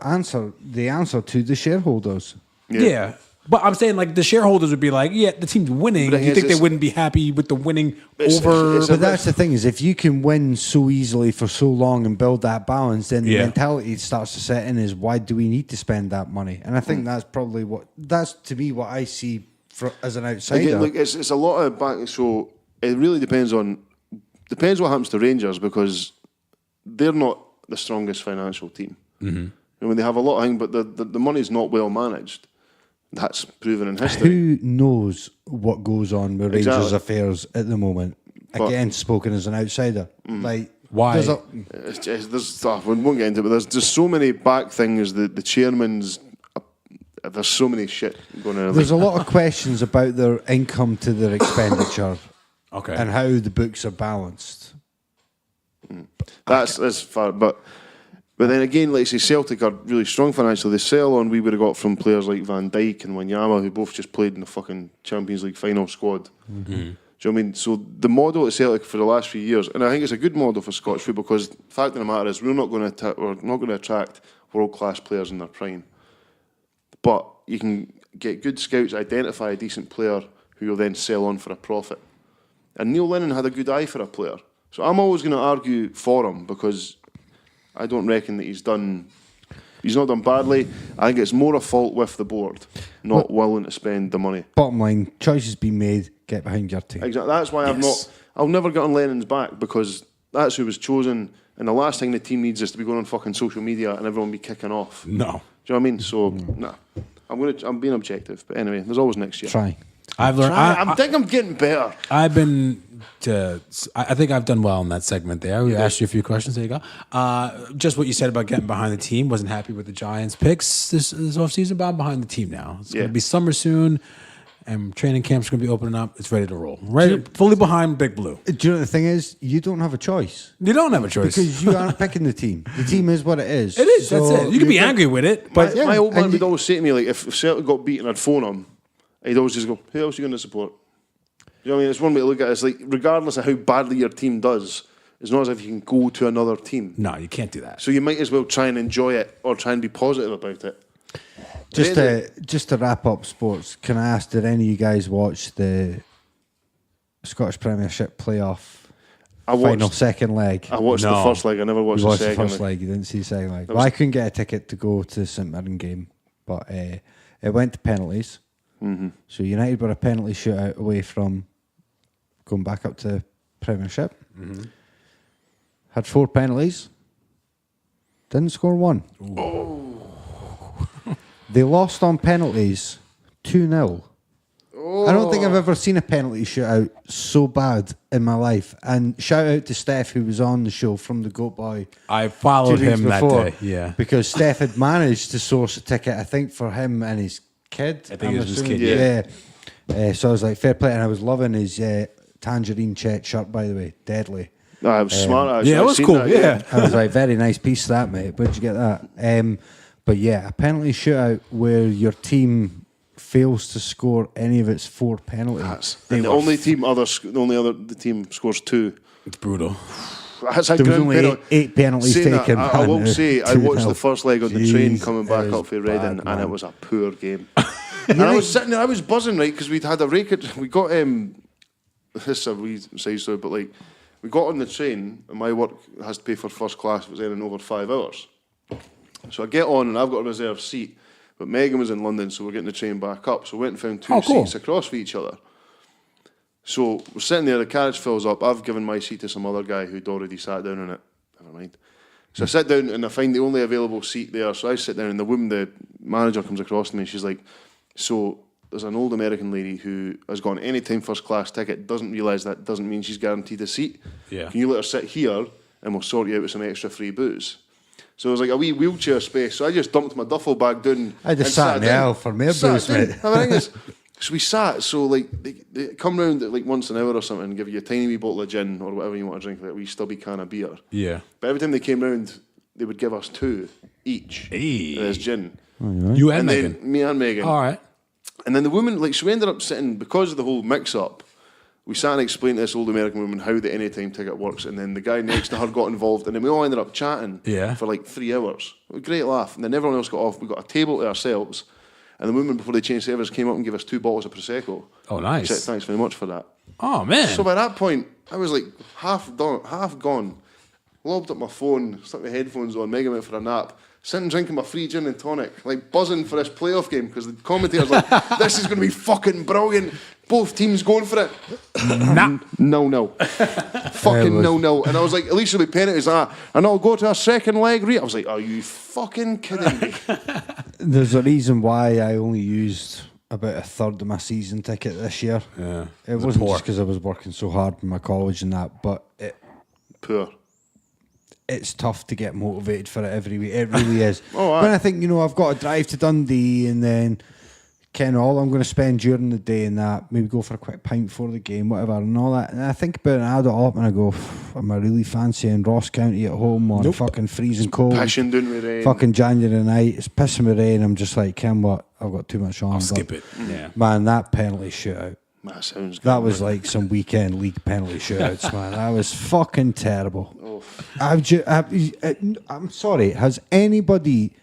answer to the shareholders. Yeah. But I'm saying, like, the shareholders would be like, yeah, the team's winning. But Do you it's- think they it's- wouldn't be happy with the winning It's- over? it's But that's the thing is, if you can win so easily for so long and build that balance, then the Yeah. mentality starts to set in is, why do we need to spend that money? And I think that's probably that's to me what I see as an outsider. again, look, it's a lot of back. So it really depends what happens to Rangers because they're not the strongest financial team. I mean, they have a lot of things, but the money's not well managed. That's proven in history. Who knows what goes on with Rangers Exactly. affairs at the moment? But- Again, spoken as an outsider. Like, Why? there's a- It's just, there's stuff, we won't get into it, but there's just so many back things that the chairman's, there's so many shit going on. There's a lot of questions about their income to their expenditure Okay. and how the books are balanced. That's far, but then again, like I say, Celtic are really strong financially. The sell-on we would have got from players like Van Dijk and Wanyama, who both just played in the fucking Champions League final squad. Do you Do you know what I mean? So the model at Celtic for the last few years, and I think it's a good model for Scottish football, because the fact of the matter is we're not going to attract world-class players in their prime. But you can get good scouts, identify a decent player who you'll then sell on for a profit. And Neil Lennon had a good eye for a player. So I'm always going to argue for him, because I don't reckon that he's not done badly. I think it's more a fault with the board, not willing to spend the money. Bottom line, choices been made, get behind your team. Exactly. That's why I'll never get on Lennon's back, because that's who was chosen, and the last thing the team needs is to be going on fucking social media and everyone be kicking off. No. Do you know what I mean? So, nah. I'm being objective. But anyway, there's always next year. Try. I've learned. I think I'm getting better. I've been I think I've done well in that segment there. We asked you a few questions. There you go. Just what you said about getting behind the team. Wasn't happy with the Giants picks this offseason, but I'm behind the team now. It's going to be summer soon, and training camp's going to be opening up. It's ready to roll. Fully behind Big Blue. Do you know what the thing is? You don't have a choice. You don't have a choice. Because you aren't picking the team. The team is what it is. It is. So that's it. You can be angry with it, but My old man would always say to me, like, if Celtic got beaten, I'd phone him. He'd always just go, who else are you going to support? You know what I mean? It's one way to look at it. It's like, regardless of how badly your team does, it's not as if you can go to another team. no, you can't do that. So you might as well try and enjoy it, or try and be positive about it. Just to wrap up sports, can I ask, did any of you guys watch the Scottish Premiership playoff final second leg? I watched the first leg. I never watched You watched the the second first leg. You didn't see the second leg. Well, I couldn't get a ticket to go to the St Mirren game, but it went to penalties. Mm-hmm. So United were a penalty shootout away from going back up to Premiership. Mm-hmm. Had 4 penalties. Didn't score one. They lost on penalties 2-0. I don't think I've ever seen a penalty shootout so bad in my life. And shout out to Steph, who was on the show from the Goat Boy. I followed 2 weeks him before, that day. Yeah, because Steph had managed to source a ticket, I think, for him and his kid. I think it was his kid, Yeah. So I was like, fair play, and I was loving his tangerine check shirt, by the way, deadly. No, it was smart. Actually. yeah, it I've was seen cool. that, Yeah. I was like, very nice piece of that, mate. Where'd you get that? But yeah, a penalty shootout where your team fails to score any of its 4 penalties. And the only team scores 2. It's brutal. That's a There was grand only penalty. 8 penalties Saying that, taken. I will and, say, I watched 2-0. the first leg on the train Jeez, coming back it was up for Reading, bad, and it man. was a poor game. And I was sitting there, I was buzzing, right, because we'd had a rake. We got this is a wee side story, but like, we got on the train, and my work has to pay for first class if it's anything over 5 hours. So I get on, and I've got a reserved seat, but Megan was in London, so we're getting the train back up. So we went and found 2 cool. seats across for each other. So we're sitting there, the carriage fills up. I've given my seat to some other guy who'd already sat down in it. Never mind. So I sit down and I find the only available seat there. So I sit down and the manager comes across to me and she's like, so there's an old American lady who has got an anytime first class ticket, doesn't realise that doesn't mean she's guaranteed a seat. Yeah. Can you let her sit here and we'll sort you out with some extra free booze? So it was like a wee wheelchair space. So I just dumped my duffel bag down. I just sat in the aisle for more booze, mate. The thing is, so we sat, so like they come round at like once an hour or something and give you a tiny wee bottle of gin or whatever you want to drink, like a wee stubby can of beer. Yeah. But every time they came round, they would give us 2 each. Hey. As gin. You and Megan. Then me and Megan. All right. And then the woman, like, so we ended up sitting, because of the whole mix-up, we sat and explained to this old American woman how the anytime ticket works, and then the guy next to her got involved, and then we all ended up chatting for like 3 hours. It was a great laugh. And then everyone else got off. We got a table to ourselves, and the woman, before they changed servers, came up and gave us 2 bottles of Prosecco. Oh, nice. She said, thanks very much for that. Oh, man. So by that point, I was like half gone. Lobbed up my phone, stuck my headphones on, Megan went for a nap, sitting drinking my free gin and tonic, like buzzing for this playoff game, because the commentator's like, this is going to be fucking brilliant. Both teams going for it. No. Fucking no. And I was like, at least it'll be penalties. And I'll go to a second leg. I was like, are you fucking kidding me? There's a reason why I only used about 1/3 of my season ticket this year. Yeah. It wasn't just because I was working so hard in my college and that, but Poor. it's tough to get motivated for it every week. It really is. Oh, when I think, I've got to drive to Dundee and then all I'm going to spend during the day and that, maybe go for a quick pint before the game, whatever, and all that. And I think about it and add it up and I go, am I really fancying Ross County at home or fucking freezing cold? Pissing down with rain. Fucking January night, it's pissing with rain. I'm just like, Ken, what? I've got too much on. I'll skip it. Yeah. Man, that penalty shootout. That sounds good. That was like some weekend league penalty shootouts, man. That was fucking terrible. I'm sorry. Has anybody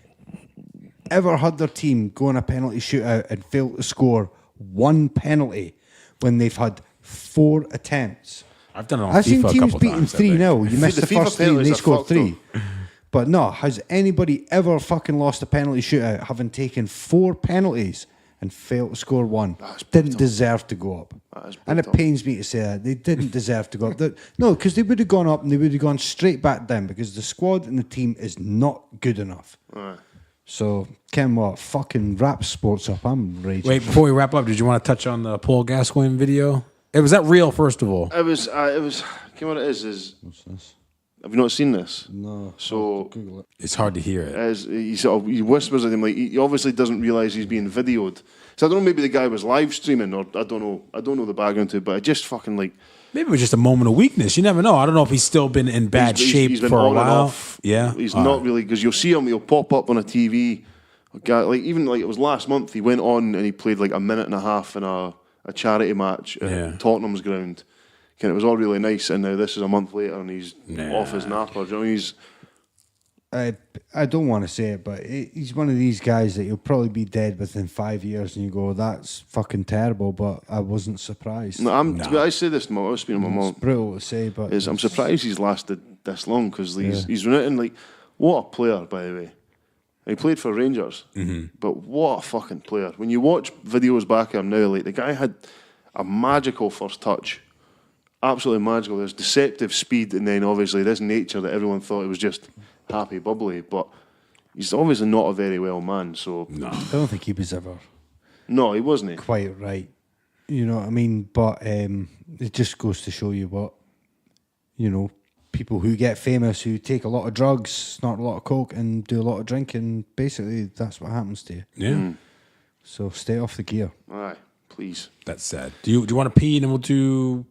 ever had their team go on a penalty shootout and fail to score one penalty when they've had 4 attempts? I've done it on I've seen FIFA a teams couple beaten times. 3-0. You missed The the FIFA first 3 and penalties they are scored fucked 3. But no, has anybody ever fucking lost a penalty shootout having taken 4 penalties and failed to score one? Didn't deserve to go up. And it brutal. pains me to say that. They didn't deserve to go up. No, because they would have gone up and they would have gone straight back down because the squad and the team is not good enough. So, Ken, what? Fucking wrap sports up. I'm raging. Wait, before we wrap up, did you want to touch on the Paul Gascoigne video? Was that real, first of all? It was. What it is. What's this? Have you not seen this? No. So Google it. It's hard to hear it. as he whispers at him, like he obviously doesn't realise he's being videoed. So I don't know, maybe the guy was live streaming, or I don't know the background to it, but I just fucking like Maybe it was just a moment of weakness. You never know. I don't know if he's still been in bad shape he's been for a on and while. off. Yeah, he's All not right. really, because you'll see him. He'll pop up on a TV. Like even like it was last month, he went on and he played like a minute and a half in a charity match at Tottenham's ground. And it was all really nice, and now this is a month later, and he's off his napper. Do you know, he's. I don't want to say it, but he's one of these guys that he'll probably be dead within 5 years, and you go, "That's fucking terrible." But I wasn't surprised. No, I say this to my, I was speaking to my mum. It's brutal to say, but I'm surprised he's lasted this long, because he's run out, and like, what a player, by the way. He played for Rangers, but what a fucking player. When you watch videos back of him now, like the guy had a magical first touch. Absolutely magical. There's deceptive speed, and then obviously this nature that everyone thought it was just happy, bubbly. But he's obviously not a very well man. So I don't think he was ever no, he wasn't. quite right. You know what I mean? But it just goes to show you what, people who get famous, who take a lot of drugs, snort a lot of coke, and do a lot of drinking. Basically, that's what happens to you. Yeah, So stay off the gear. Aye, please. that's sad. Do you want to pee, and then we'll do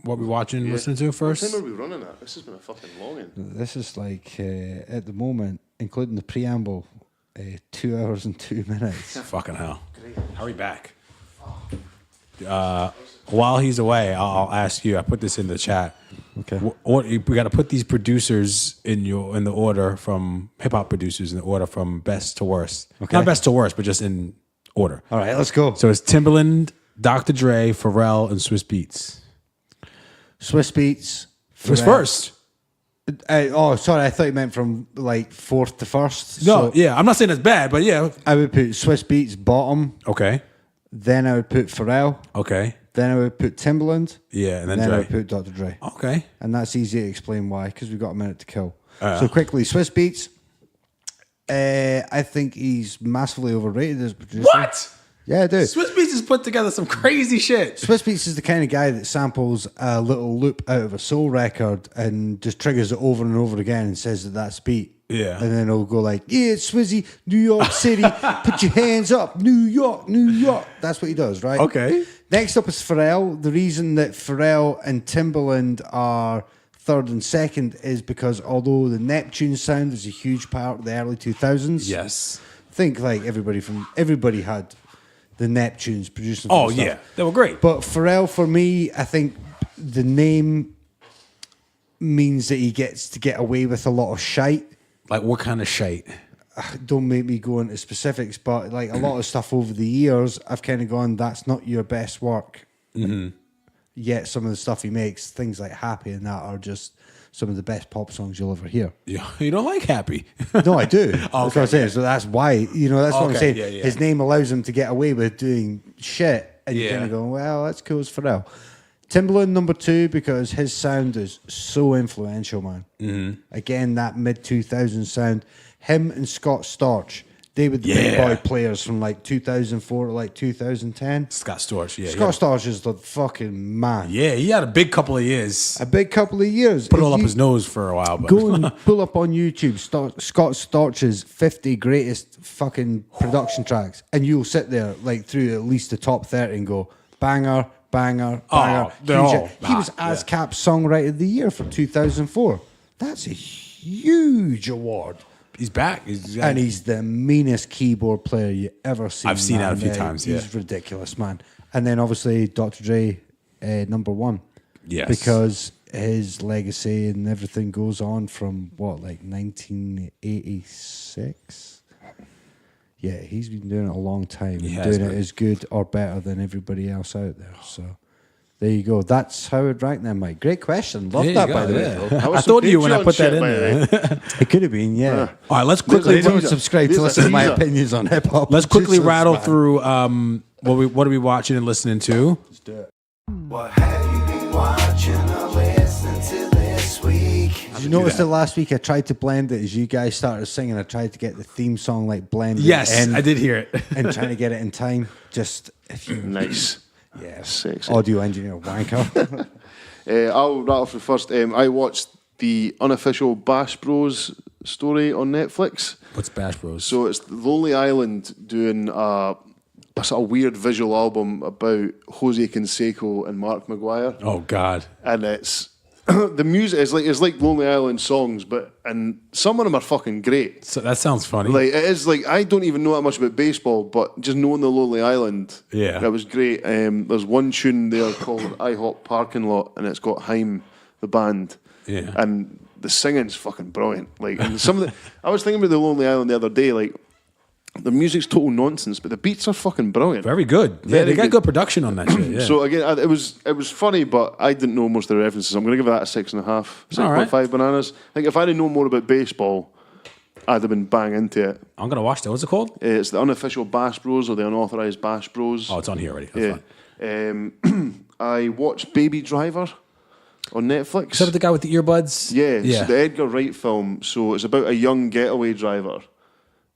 what we're watching and listening to What first? time are we running at? This has been a fucking long one. This is like, at the moment, including the preamble, 2 hours and 2 minutes. Fucking hell. Hurry back. While he's away, I'll ask you. I put this in the chat. Okay. We got to put these producers in the order from hip hop producers in the order from best to worst. Okay. Not best to worst, but just in order. All right, let's go. So it's Timbaland, Dr. Dre, Pharrell, and Swiss Beats. Swiss Beats. Who's Pharrell. first? Sorry, I thought you meant from like 4th to 1st. No, So yeah, I'm not saying that's bad, but yeah. I would put Swiss Beats bottom. Okay. Then I would put Pharrell. Okay. Then I would put Timbaland. Yeah, and then Then I Dre. would put Dr. Dre. Okay. And that's easy to explain why, because we've got a minute to kill. So quickly, Swiss Beats. I think he's massively overrated as a producer. What? Yeah, I do. Swiss Beats has put together some crazy shit. Swiss Beats is the kind of guy that samples a little loop out of a soul record and just triggers it over and over again and says that that's beat. Yeah. And then he'll go like, yeah, it's Swizzy, New York City, put your hands up, New York, New York. That's what he does, right? Okay. Next up is Pharrell. The reason that Pharrell and Timbaland are third and second is because although the Neptune sound is a huge part of the early 2000s. Yes. Think like everybody had the Neptunes producing. Oh, some stuff. yeah. They were great. But Pharrell, for me, I think the name means that he gets to get away with a lot of shite. Like, what kind of shite? Don't make me go into specifics, but like a lot of stuff over the years, I've kind of gone, that's not your best work. Mm-hmm. Yet some of the stuff he makes, things like Happy and that, are just some of the best pop songs you'll ever hear. You don't like Happy? No, I do. That's what I'm saying. So that's why, that's what I'm Okay, saying. yeah, yeah. His name allows him to get away with doing shit. And you're Yeah. kind of going, well, that's cool as Pharrell. Timbaland number 2 because his sound is so influential, man. Mm-hmm. Again, that mid-2000s sound. Him and Scott Storch, they were the big boy players from like 2004 to like 2010. Scott Storch, yeah. Scott Storch is the fucking man. Yeah, he had a big couple of years. A big couple of years. Put it If all up you his nose for a while. But Go and pull up on YouTube Scott Storch's 50 greatest fucking production tracks, and you'll sit there like through at least the top 30 and go, banger, banger, banger. they're Huge all hit. He was hot, ASCAP Songwriter of the Year for 2004. That's a huge award. He's back. And he's the meanest keyboard player you ever seen. I've seen that a few man. times, He's yeah. ridiculous, man. And then obviously Dr. Dre, number one. Yes. Because his legacy and everything goes on from what, like 1986? Yeah, he's been doing it a long time. He and has, doing man. it as good or better than everybody else out there. So there you go. That's how I'd rank them, Mike. Great question. Love There you that, go, by the way. yeah. though. I thought of you when I put that in there. It could have been, yeah. All right, let's Quickly, quickly don't these are- subscribe these to are- listen to my these are- opinions on hip hop. let's quickly Jesus, rattle man. through what are we watching and listening to. What have you been watching or listening to this week? Did you notice that last week I tried to blend it as you guys started singing? I tried to get the theme song like blended Yes, in I did hear it. and trying to get it in time. Just if you Nice. yeah, Sexy. audio engineer wanker. I'll rattle through first. I watched the unofficial Bash Bros story on Netflix. What's Bash Bros? So it's Lonely Island doing a sort of weird visual album about Jose Canseco and Mark Maguire, Oh God. and it's the music is like Lonely Island songs, and some of them are fucking great. So that sounds funny. Like it is like I don't even know that much about baseball, but just knowing the Lonely Island, Yeah. that was great. There's one tune there called IHOP Parking Lot, and it's got Haim, the band, Yeah. and the singing's fucking brilliant. Like, and some of the, I was thinking about the Lonely Island the other day. Like, the music's total nonsense, but the beats are fucking brilliant. Very good. Yeah, Very they got good. good production on that shit. Yeah. So again, it was funny, but I didn't know most of the references. I'm going to give that a 6.5, 6.5 bananas. I think if I'd have known more about baseball, I'd have been bang into it. I'm gonna watch that. What's it called? It's the unofficial Bash Bros or the unauthorized Bash Bros. Oh, it's on here already. That's Yeah. fine. I watched Baby Driver on Netflix. Is that with the guy with the earbuds? Yeah, Yeah. it's the Edgar Wright film. So it's about a young getaway driver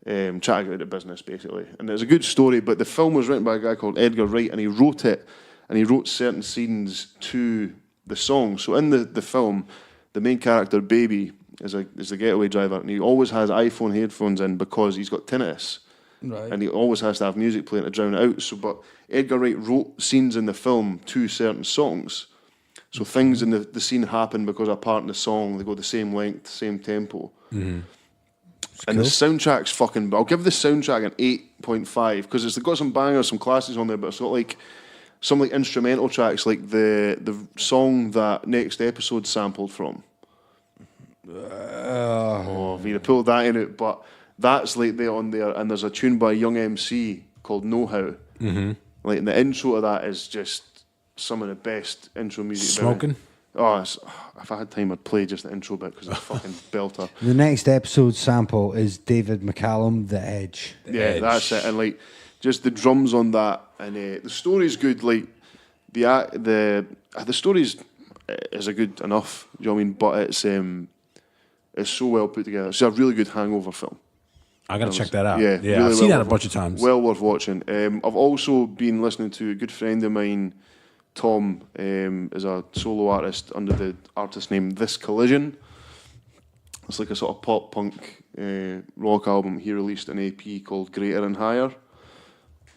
trying to get out of business, basically. And it's a good story, but the film was written by a guy called Edgar Wright, and he wrote it, and he wrote certain scenes to the song. So in the film, the main character, Baby, is a getaway driver, and he always has iPhone headphones in because he's got tinnitus. Right. And he always has to have music playing to drown it out. So, but Edgar Wright wrote scenes in the film to certain songs. So things in the scene happen because a part in the song, they go the same length, same tempo. And the soundtrack's fucking... I'll give the soundtrack an 8.5 because it's got some bangers, some classics on there, but it's got like some like instrumental tracks, like the song that Next Episode sampled from. If you'd have pulled that in it, but that's like there on there, and there's a tune by Young MC called Know How. Like, and the intro to that is just some of the best intro music. Smoking? If I had time, I'd play just the intro bit because it's fucking belter. The next episode sample is David McCallum, The Edge. Yeah, that's it. And like, just the drums on that, and the story's good. Like, the story's is a good enough. Do you know what I mean? But it's so well put together. It's a really good hangover film. I gotta check that out. Yeah, I've really seen well that a worth bunch of times. Well worth watching. I've also been listening to a good friend of mine, Tom, is a solo artist under the artist name This Collision. It's like a sort of pop punk rock album. He released an EP called Greater and Higher.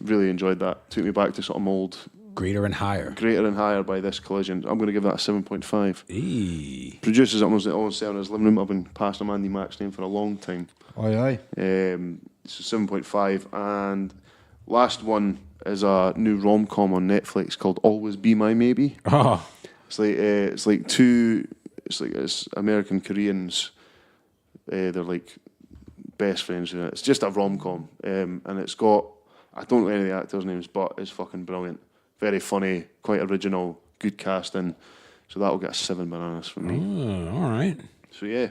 Really enjoyed that. Took me back to sort of mold. Greater and Higher. Greater and Higher by This Collision. I'm going to give that a 7.5. Eee. Produces it almost in his living room. I've been passing him Andy Mack's name for a long time. Aye, aye. It's a 7.5. And last one is a new rom-com on Netflix called Always Be My Maybe. Oh, It's American Koreans. They're like best friends. It's just a rom-com, and it's got, I don't know any of the actors' names, but it's fucking brilliant. Very funny, quite original, good casting. So that'll get a 7 bananas from me. all right. So yeah,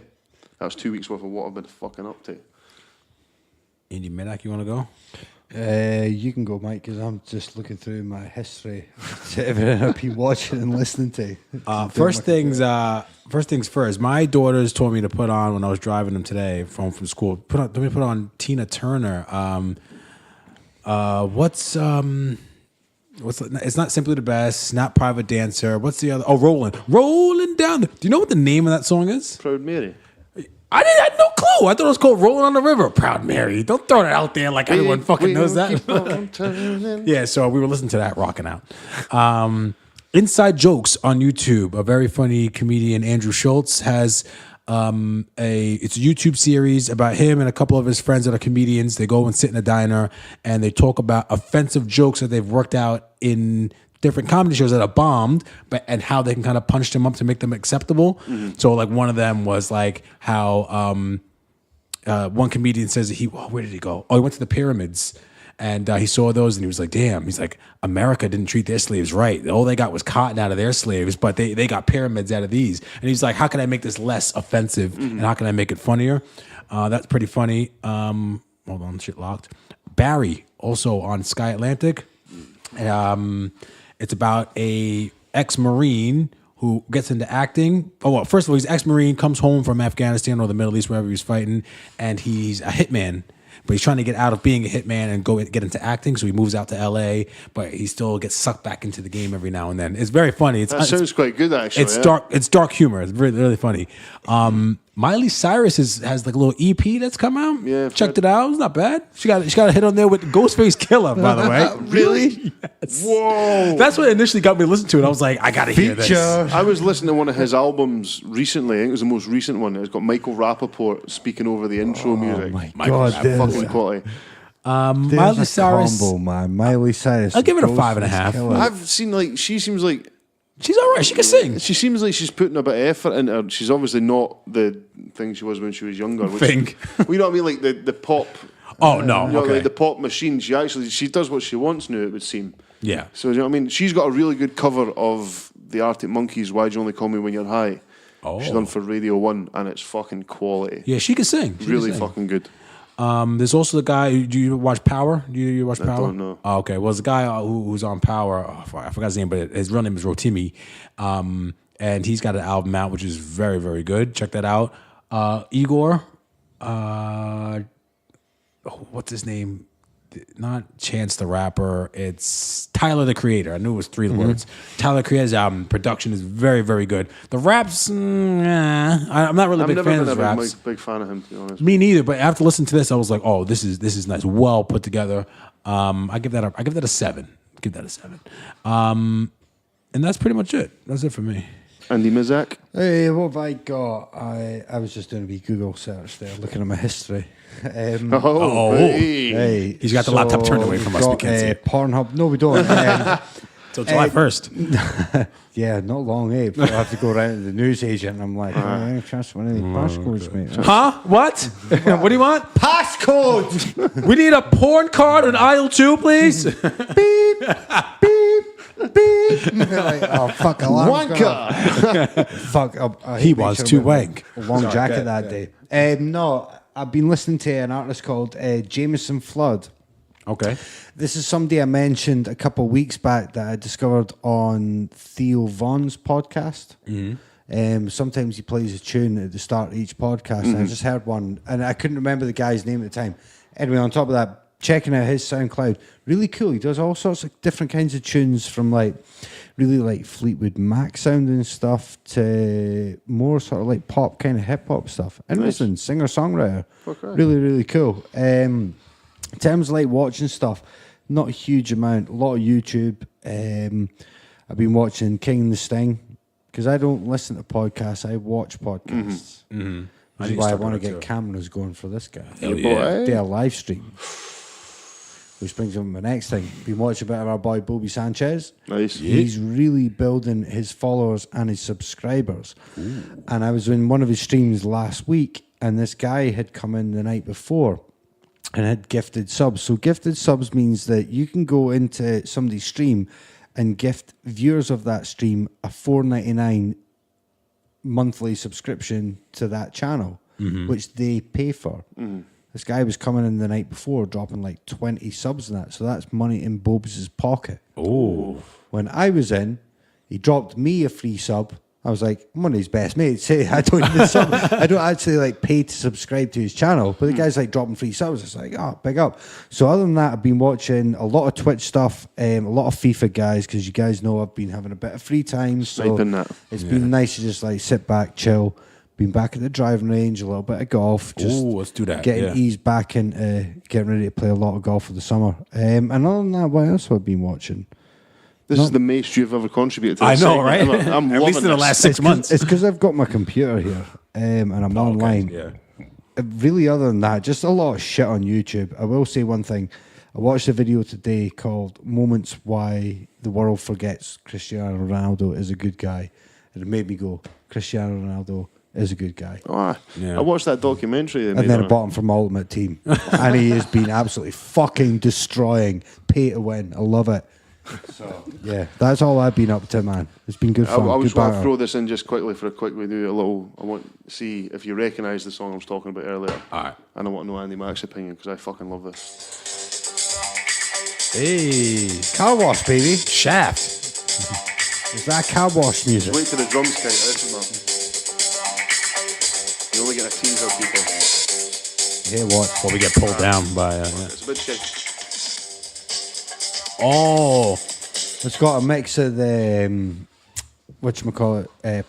that's 2 weeks worth of what I've been fucking up to. Andy Midak, you want to go? You can go, Mike, because I'm just looking through my history to everything I've been watching and listening to. First things first. My daughters told me to put on when I was driving them today from school. Let me put on Tina Turner. It's not Simply the Best. Not Private Dancer. What's the other? Oh, Rolling Down. Do you know what the name of that song is? Proud Mary. I had no clue. I thought it was called Rolling on the River. Proud Mary. Don't throw it out there like everyone fucking knows that. Yeah, so we were listening to that, rocking out. Inside Jokes on YouTube. A very funny comedian, Andrew Schultz, has It's a YouTube series about him and a couple of his friends that are comedians. They go and sit in a diner and they talk about offensive jokes that they've worked out in different comedy shows that are bombed, and how they can kind of punch them up to make them acceptable. So like one of them was like how one comedian says where did he go? Oh, he went to the pyramids. And he saw those and he was like, damn. He's like, America didn't treat their slaves right. All they got was cotton out of their slaves, but they got pyramids out of these. And he's like, how can I make this less offensive? And how can I make it funnier? That's pretty funny. Hold on, shit locked. Barry, also on Sky Atlantic. It's about a ex-Marine who gets into acting. Oh, well, first of all, he's ex-Marine, comes home from Afghanistan or the Middle East, wherever he was fighting, and he's a hitman. But he's trying to get out of being a hitman and get into acting, so he moves out to LA, but he still gets sucked back into the game every now and then. It's very funny. That sounds quite good, actually. It's dark. It's dark humor. It's really, really funny. Miley Cyrus has like a little EP that's come out. Yeah, checked it out. It's not bad. She got a hit on there with Ghostface Killer, by the way. Really? Yes. Whoa! That's what initially got me to listen to it. I was like, I gotta hear this. I was listening to one of his albums recently. I think it was the most recent one. It's got Michael Rappaport speaking over the intro music. My God, Fucking quality. Miley Cyrus. Combo, man. Miley Cyrus. I'll give it a Ghostface 5.5. Killer. I've seen she seems like She's all right. She can sing. She seems like she's putting a bit of effort into her. She's obviously not the thing she was when she was younger. Well, you know what I mean? Like the pop. Oh, no. You know, Okay. like the pop machine. She does what she wants now, it would seem. Yeah. So, you know what I mean? She's got a really good cover of the Arctic Monkeys, Why'd You Only Call Me When You're High? Oh. She's done for Radio 1, and it's fucking quality. Yeah, she can sing. Really fucking good. There's also the guy. Do you watch Power? Do you watch Power? I don't know. Oh, okay. Well, there's a guy who's on Power. I forgot his name, but his real name is Rotimi. And he's got an album out, which is very, very good. Check that out. Igor. What's his name? Not Chance the Rapper. It's Tyler the Creator. I knew it was three words. Tyler the Creator's album production is very, very good. The raps, I'm not really a big fan of his raps. Big fan of him, to be honest. Me neither. But after listening to this, I was like, oh, this is nice, well put together. I give that a 7. Give that a 7. And that's pretty much it. That's it for me. Andy Mizak. Hey, what have I got? I was just doing a wee Google search there, looking at my history. Hey. He's got the laptop turned away from us. We can't see it. Pornhub. No, we don't. So July 1st. Yeah, not long, eh? But I have to go around to the news agent and I'm like, I trust one of these passcodes, mate. Huh? What? What do you want? Passcode! We need a porn card in aisle 2, please. Beep, beep, beep. Like, oh, fuck, alarm's gone. Fuck, I hate He making was sure too we have wank. a long jacket that day. No, I've been listening to an artist called Jameson Flood. Okay. This is somebody I mentioned a couple of weeks back that I discovered on Theo Vaughn's podcast. Sometimes he plays a tune at the start of each podcast, and I just heard one, and I couldn't remember the guy's name at the time. Anyway, on top of that, checking out his SoundCloud, really cool. He does all sorts of different kinds of tunes, from like really like Fleetwood Mac sounding stuff to more sort of like pop kind of hip hop stuff. Interesting, singer-songwriter. Okay. Really, really cool. In terms of like watching stuff, not a huge amount, a lot of YouTube. I've been watching King and the Sting because I don't listen to podcasts, I watch podcasts. Which is why I want to get cameras going for this guy. Hell yeah. Do a live stream. Which brings on my next thing. Been watching a bit of our boy Bobby Sanchez. Nice. He's really building his followers and his subscribers. And I was in one of his streams last week, and this guy had come in the night before and had gifted subs. So gifted subs means that you can go into somebody's stream and gift viewers of that stream a $4.99 monthly subscription to that channel, which they pay for. This guy was coming in the night before, dropping like 20 subs in that. So that's money in Bob's pocket. Oh. When I was in, he dropped me a free sub. I was like, I'm one of his best mates. Hey, I don't need a sub. I don't actually like pay to subscribe to his channel, but the guy's like dropping free subs. It's like, oh, big up. So other than that, I've been watching a lot of Twitch stuff, a lot of FIFA guys, because you guys know I've been having a bit of free time. So Sniping that. it's been nice to just like sit back, chill. Been back at the driving range, a little bit of golf. Just Ooh, let's do that. Getting eased back into getting ready to play a lot of golf for the summer. And other than that, what else have I been watching? This is the most you've ever contributed to I this know, segment right? ever. I'm At loving least in the this. last 6 months. It's because I've got my computer here and I'm online. Yeah. Really, other than that, just a lot of shit on YouTube. I will say one thing. I watched a video today called Moments Why the World Forgets Cristiano Ronaldo is a Good Guy. And it made me go, Cristiano Ronaldo is a good guy. Oh, Yeah. I watched that documentary. And then I bought him from Ultimate Team. And he has been absolutely fucking destroying. Pay to win. I love it. So, yeah, that's all I've been up to, man. It's been good I fun. was Good going to banter. throw this in just quickly for a quick video. I want to see if you recognise the song I was talking about earlier. All right. And I want to know Andy Mack's opinion because I fucking love this. Hey, Car wash, baby. Shaft. Is that car wash music? Wait till the drums count. This is my. You only get a teaser, people. Hey, what? Well, we get pulled down by. Yeah. It's a bit shit. Oh, It's got a mix of the, whatchamacallit,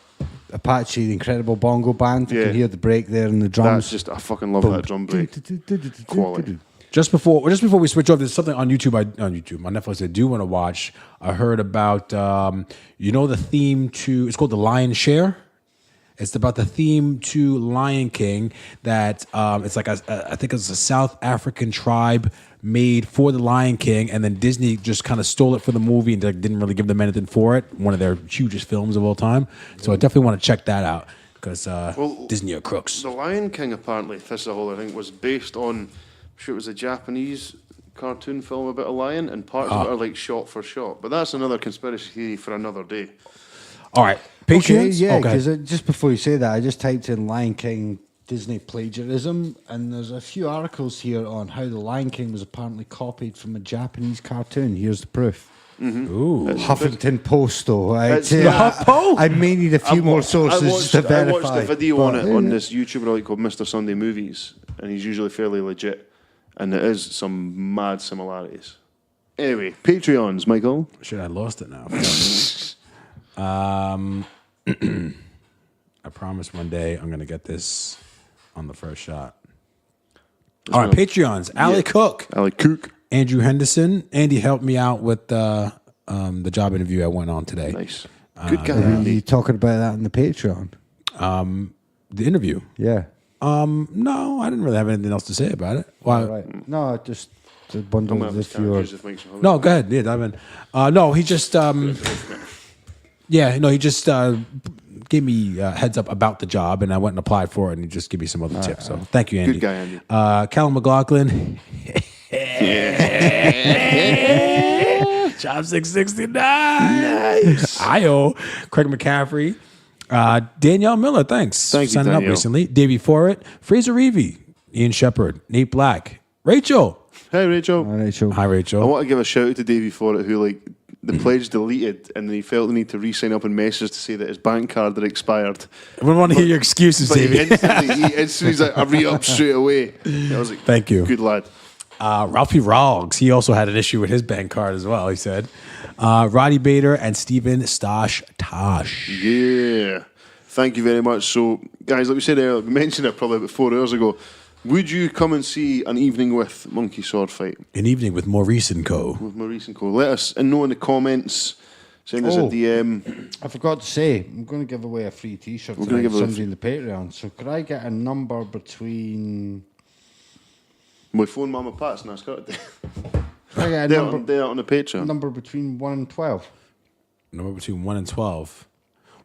Apache, the Incredible Bongo Band. You Yeah. can hear the break there and the drums. That's just, I fucking love that drum break. Quality. just before we switch over, there's something on YouTube. On Netflix, I do want to watch. I heard about the theme to. It's called The Lion's Share. It's about the theme to Lion King that it's like I think it's a South African tribe made for the Lion King, and then Disney just kind of stole it for the movie and didn't really give them anything for it. One of their hugest films of all time. So I definitely want to check that out because Disney are crooks. The Lion King, apparently, this is a whole thing, was based on, it was a Japanese cartoon film about a lion, and parts of it are like shot for shot. But that's another conspiracy theory for another day. All right, Okay, Patreons. yeah, Okay. because just before you say that, I just typed in Lion King Disney plagiarism, and there's a few articles here on how the Lion King was apparently copied from a Japanese cartoon. Here's the proof. Ooh. Huffington Post, though. It's- I may need a few more sources to verify. I watched a video on but- it on this YouTuber called Mr. Sunday Movies, and he's usually fairly legit, and there is some mad similarities. Anyway, Patreons, Michael. Shit, I lost it now. I promise one day I'm gonna get this on the first shot. All right, Patreons. Ali Cook, Ali Cook. Andrew Henderson. Andy helped me out with the job interview I went on today. Nice. Good guy, Are you Andy. talking about that in the Patreon? The interview. Yeah. No, I didn't really have anything else to say about it. Why? Right. No, I just I'm wondered gonna have this if camera you're... used if it makes it- No, go ahead. Yeah, dive in. No, he just he just gave me a heads up about the job, and I went and applied for it, and he just gave me some other tips. So thank you, Andy. Good guy, Andy. Callum McLaughlin. Job 669. Nice. Io. Craig McCaffrey. Danielle Miller, thanks. Thank you, for signing up Danielle. recently. Davey Forrett. Fraser Reevy. Ian Shepard. Nate Black. Rachel. Hey, Rachel. All right, so Hi, I Rachel. want to give a shout out to Davey for it, who the pledge deleted, and then he felt the need to re-sign up and message to say that his bank card had expired. I want to hear your excuses, But he Davey. instantly's like, I re-upped straight away. I was like, Thank you. Good lad. Ralphie Roggs, he also had an issue with his bank card as well, he said. Roddy Bader and Stephen Tosh. Yeah. Thank you very much. So, guys, like we said earlier, we mentioned it probably about 4 hours ago. Would you come and see An Evening with Monkey Sword Fight An Evening with Maurice and Co. with Maurice and Co? Let us know in the comments. Send us a Oh. DM. I forgot to say, I'm going to give away a free T-shirt We're to gonna give away somebody in the Patreon. So could I get a number between... My phone Mama Pat's now, Scott. Could I get a They're number, on the Patreon. number between 1 and 12? Number between 1 and 12.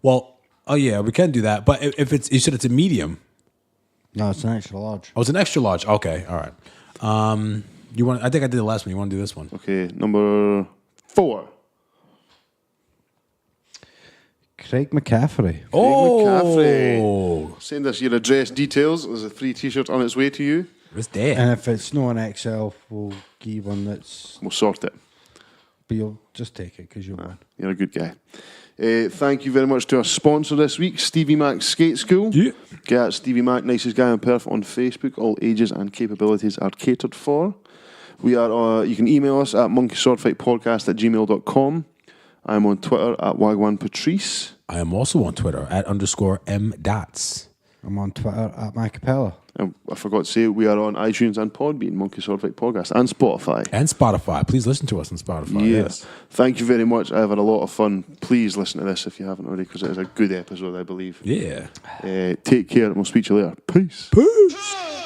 Well, oh yeah, we can do that. But if it's, you said it's a medium. No, it's an extra large. Oh, it's an extra large. Okay, all right. You want? I think I did the last one. You want to do this one? Okay, number 4. Craig McCaffrey. McCaffrey. Send us your address details. There's a free T-shirt on its way to you. It's there. And if it's not an XL, we'll give you one that's... We'll sort it. But you'll just take it because you'll win. You're a good guy. Thank you very much to our sponsor this week, Stevie Mac Skate School. Yeah. Get at Stevie Mac, nicest guy on Perth on Facebook. All ages and capabilities are catered for. We are. You can email us at monkeyswordfightpodcast@gmail.com. I'm on Twitter at Wagwan Patrice. I am also on Twitter at _M_dots. I'm on Twitter at Macapella. And I forgot to say, we are on iTunes and Podbean, Monkey Sword Fight Podcast, and Spotify. And Spotify. Please listen to us on Spotify. Yes. Thank you very much. I've had a lot of fun. Please listen to this if you haven't already, because it is a good episode, I believe. Yeah. Take care, and we'll speak to you later. Peace. Peace.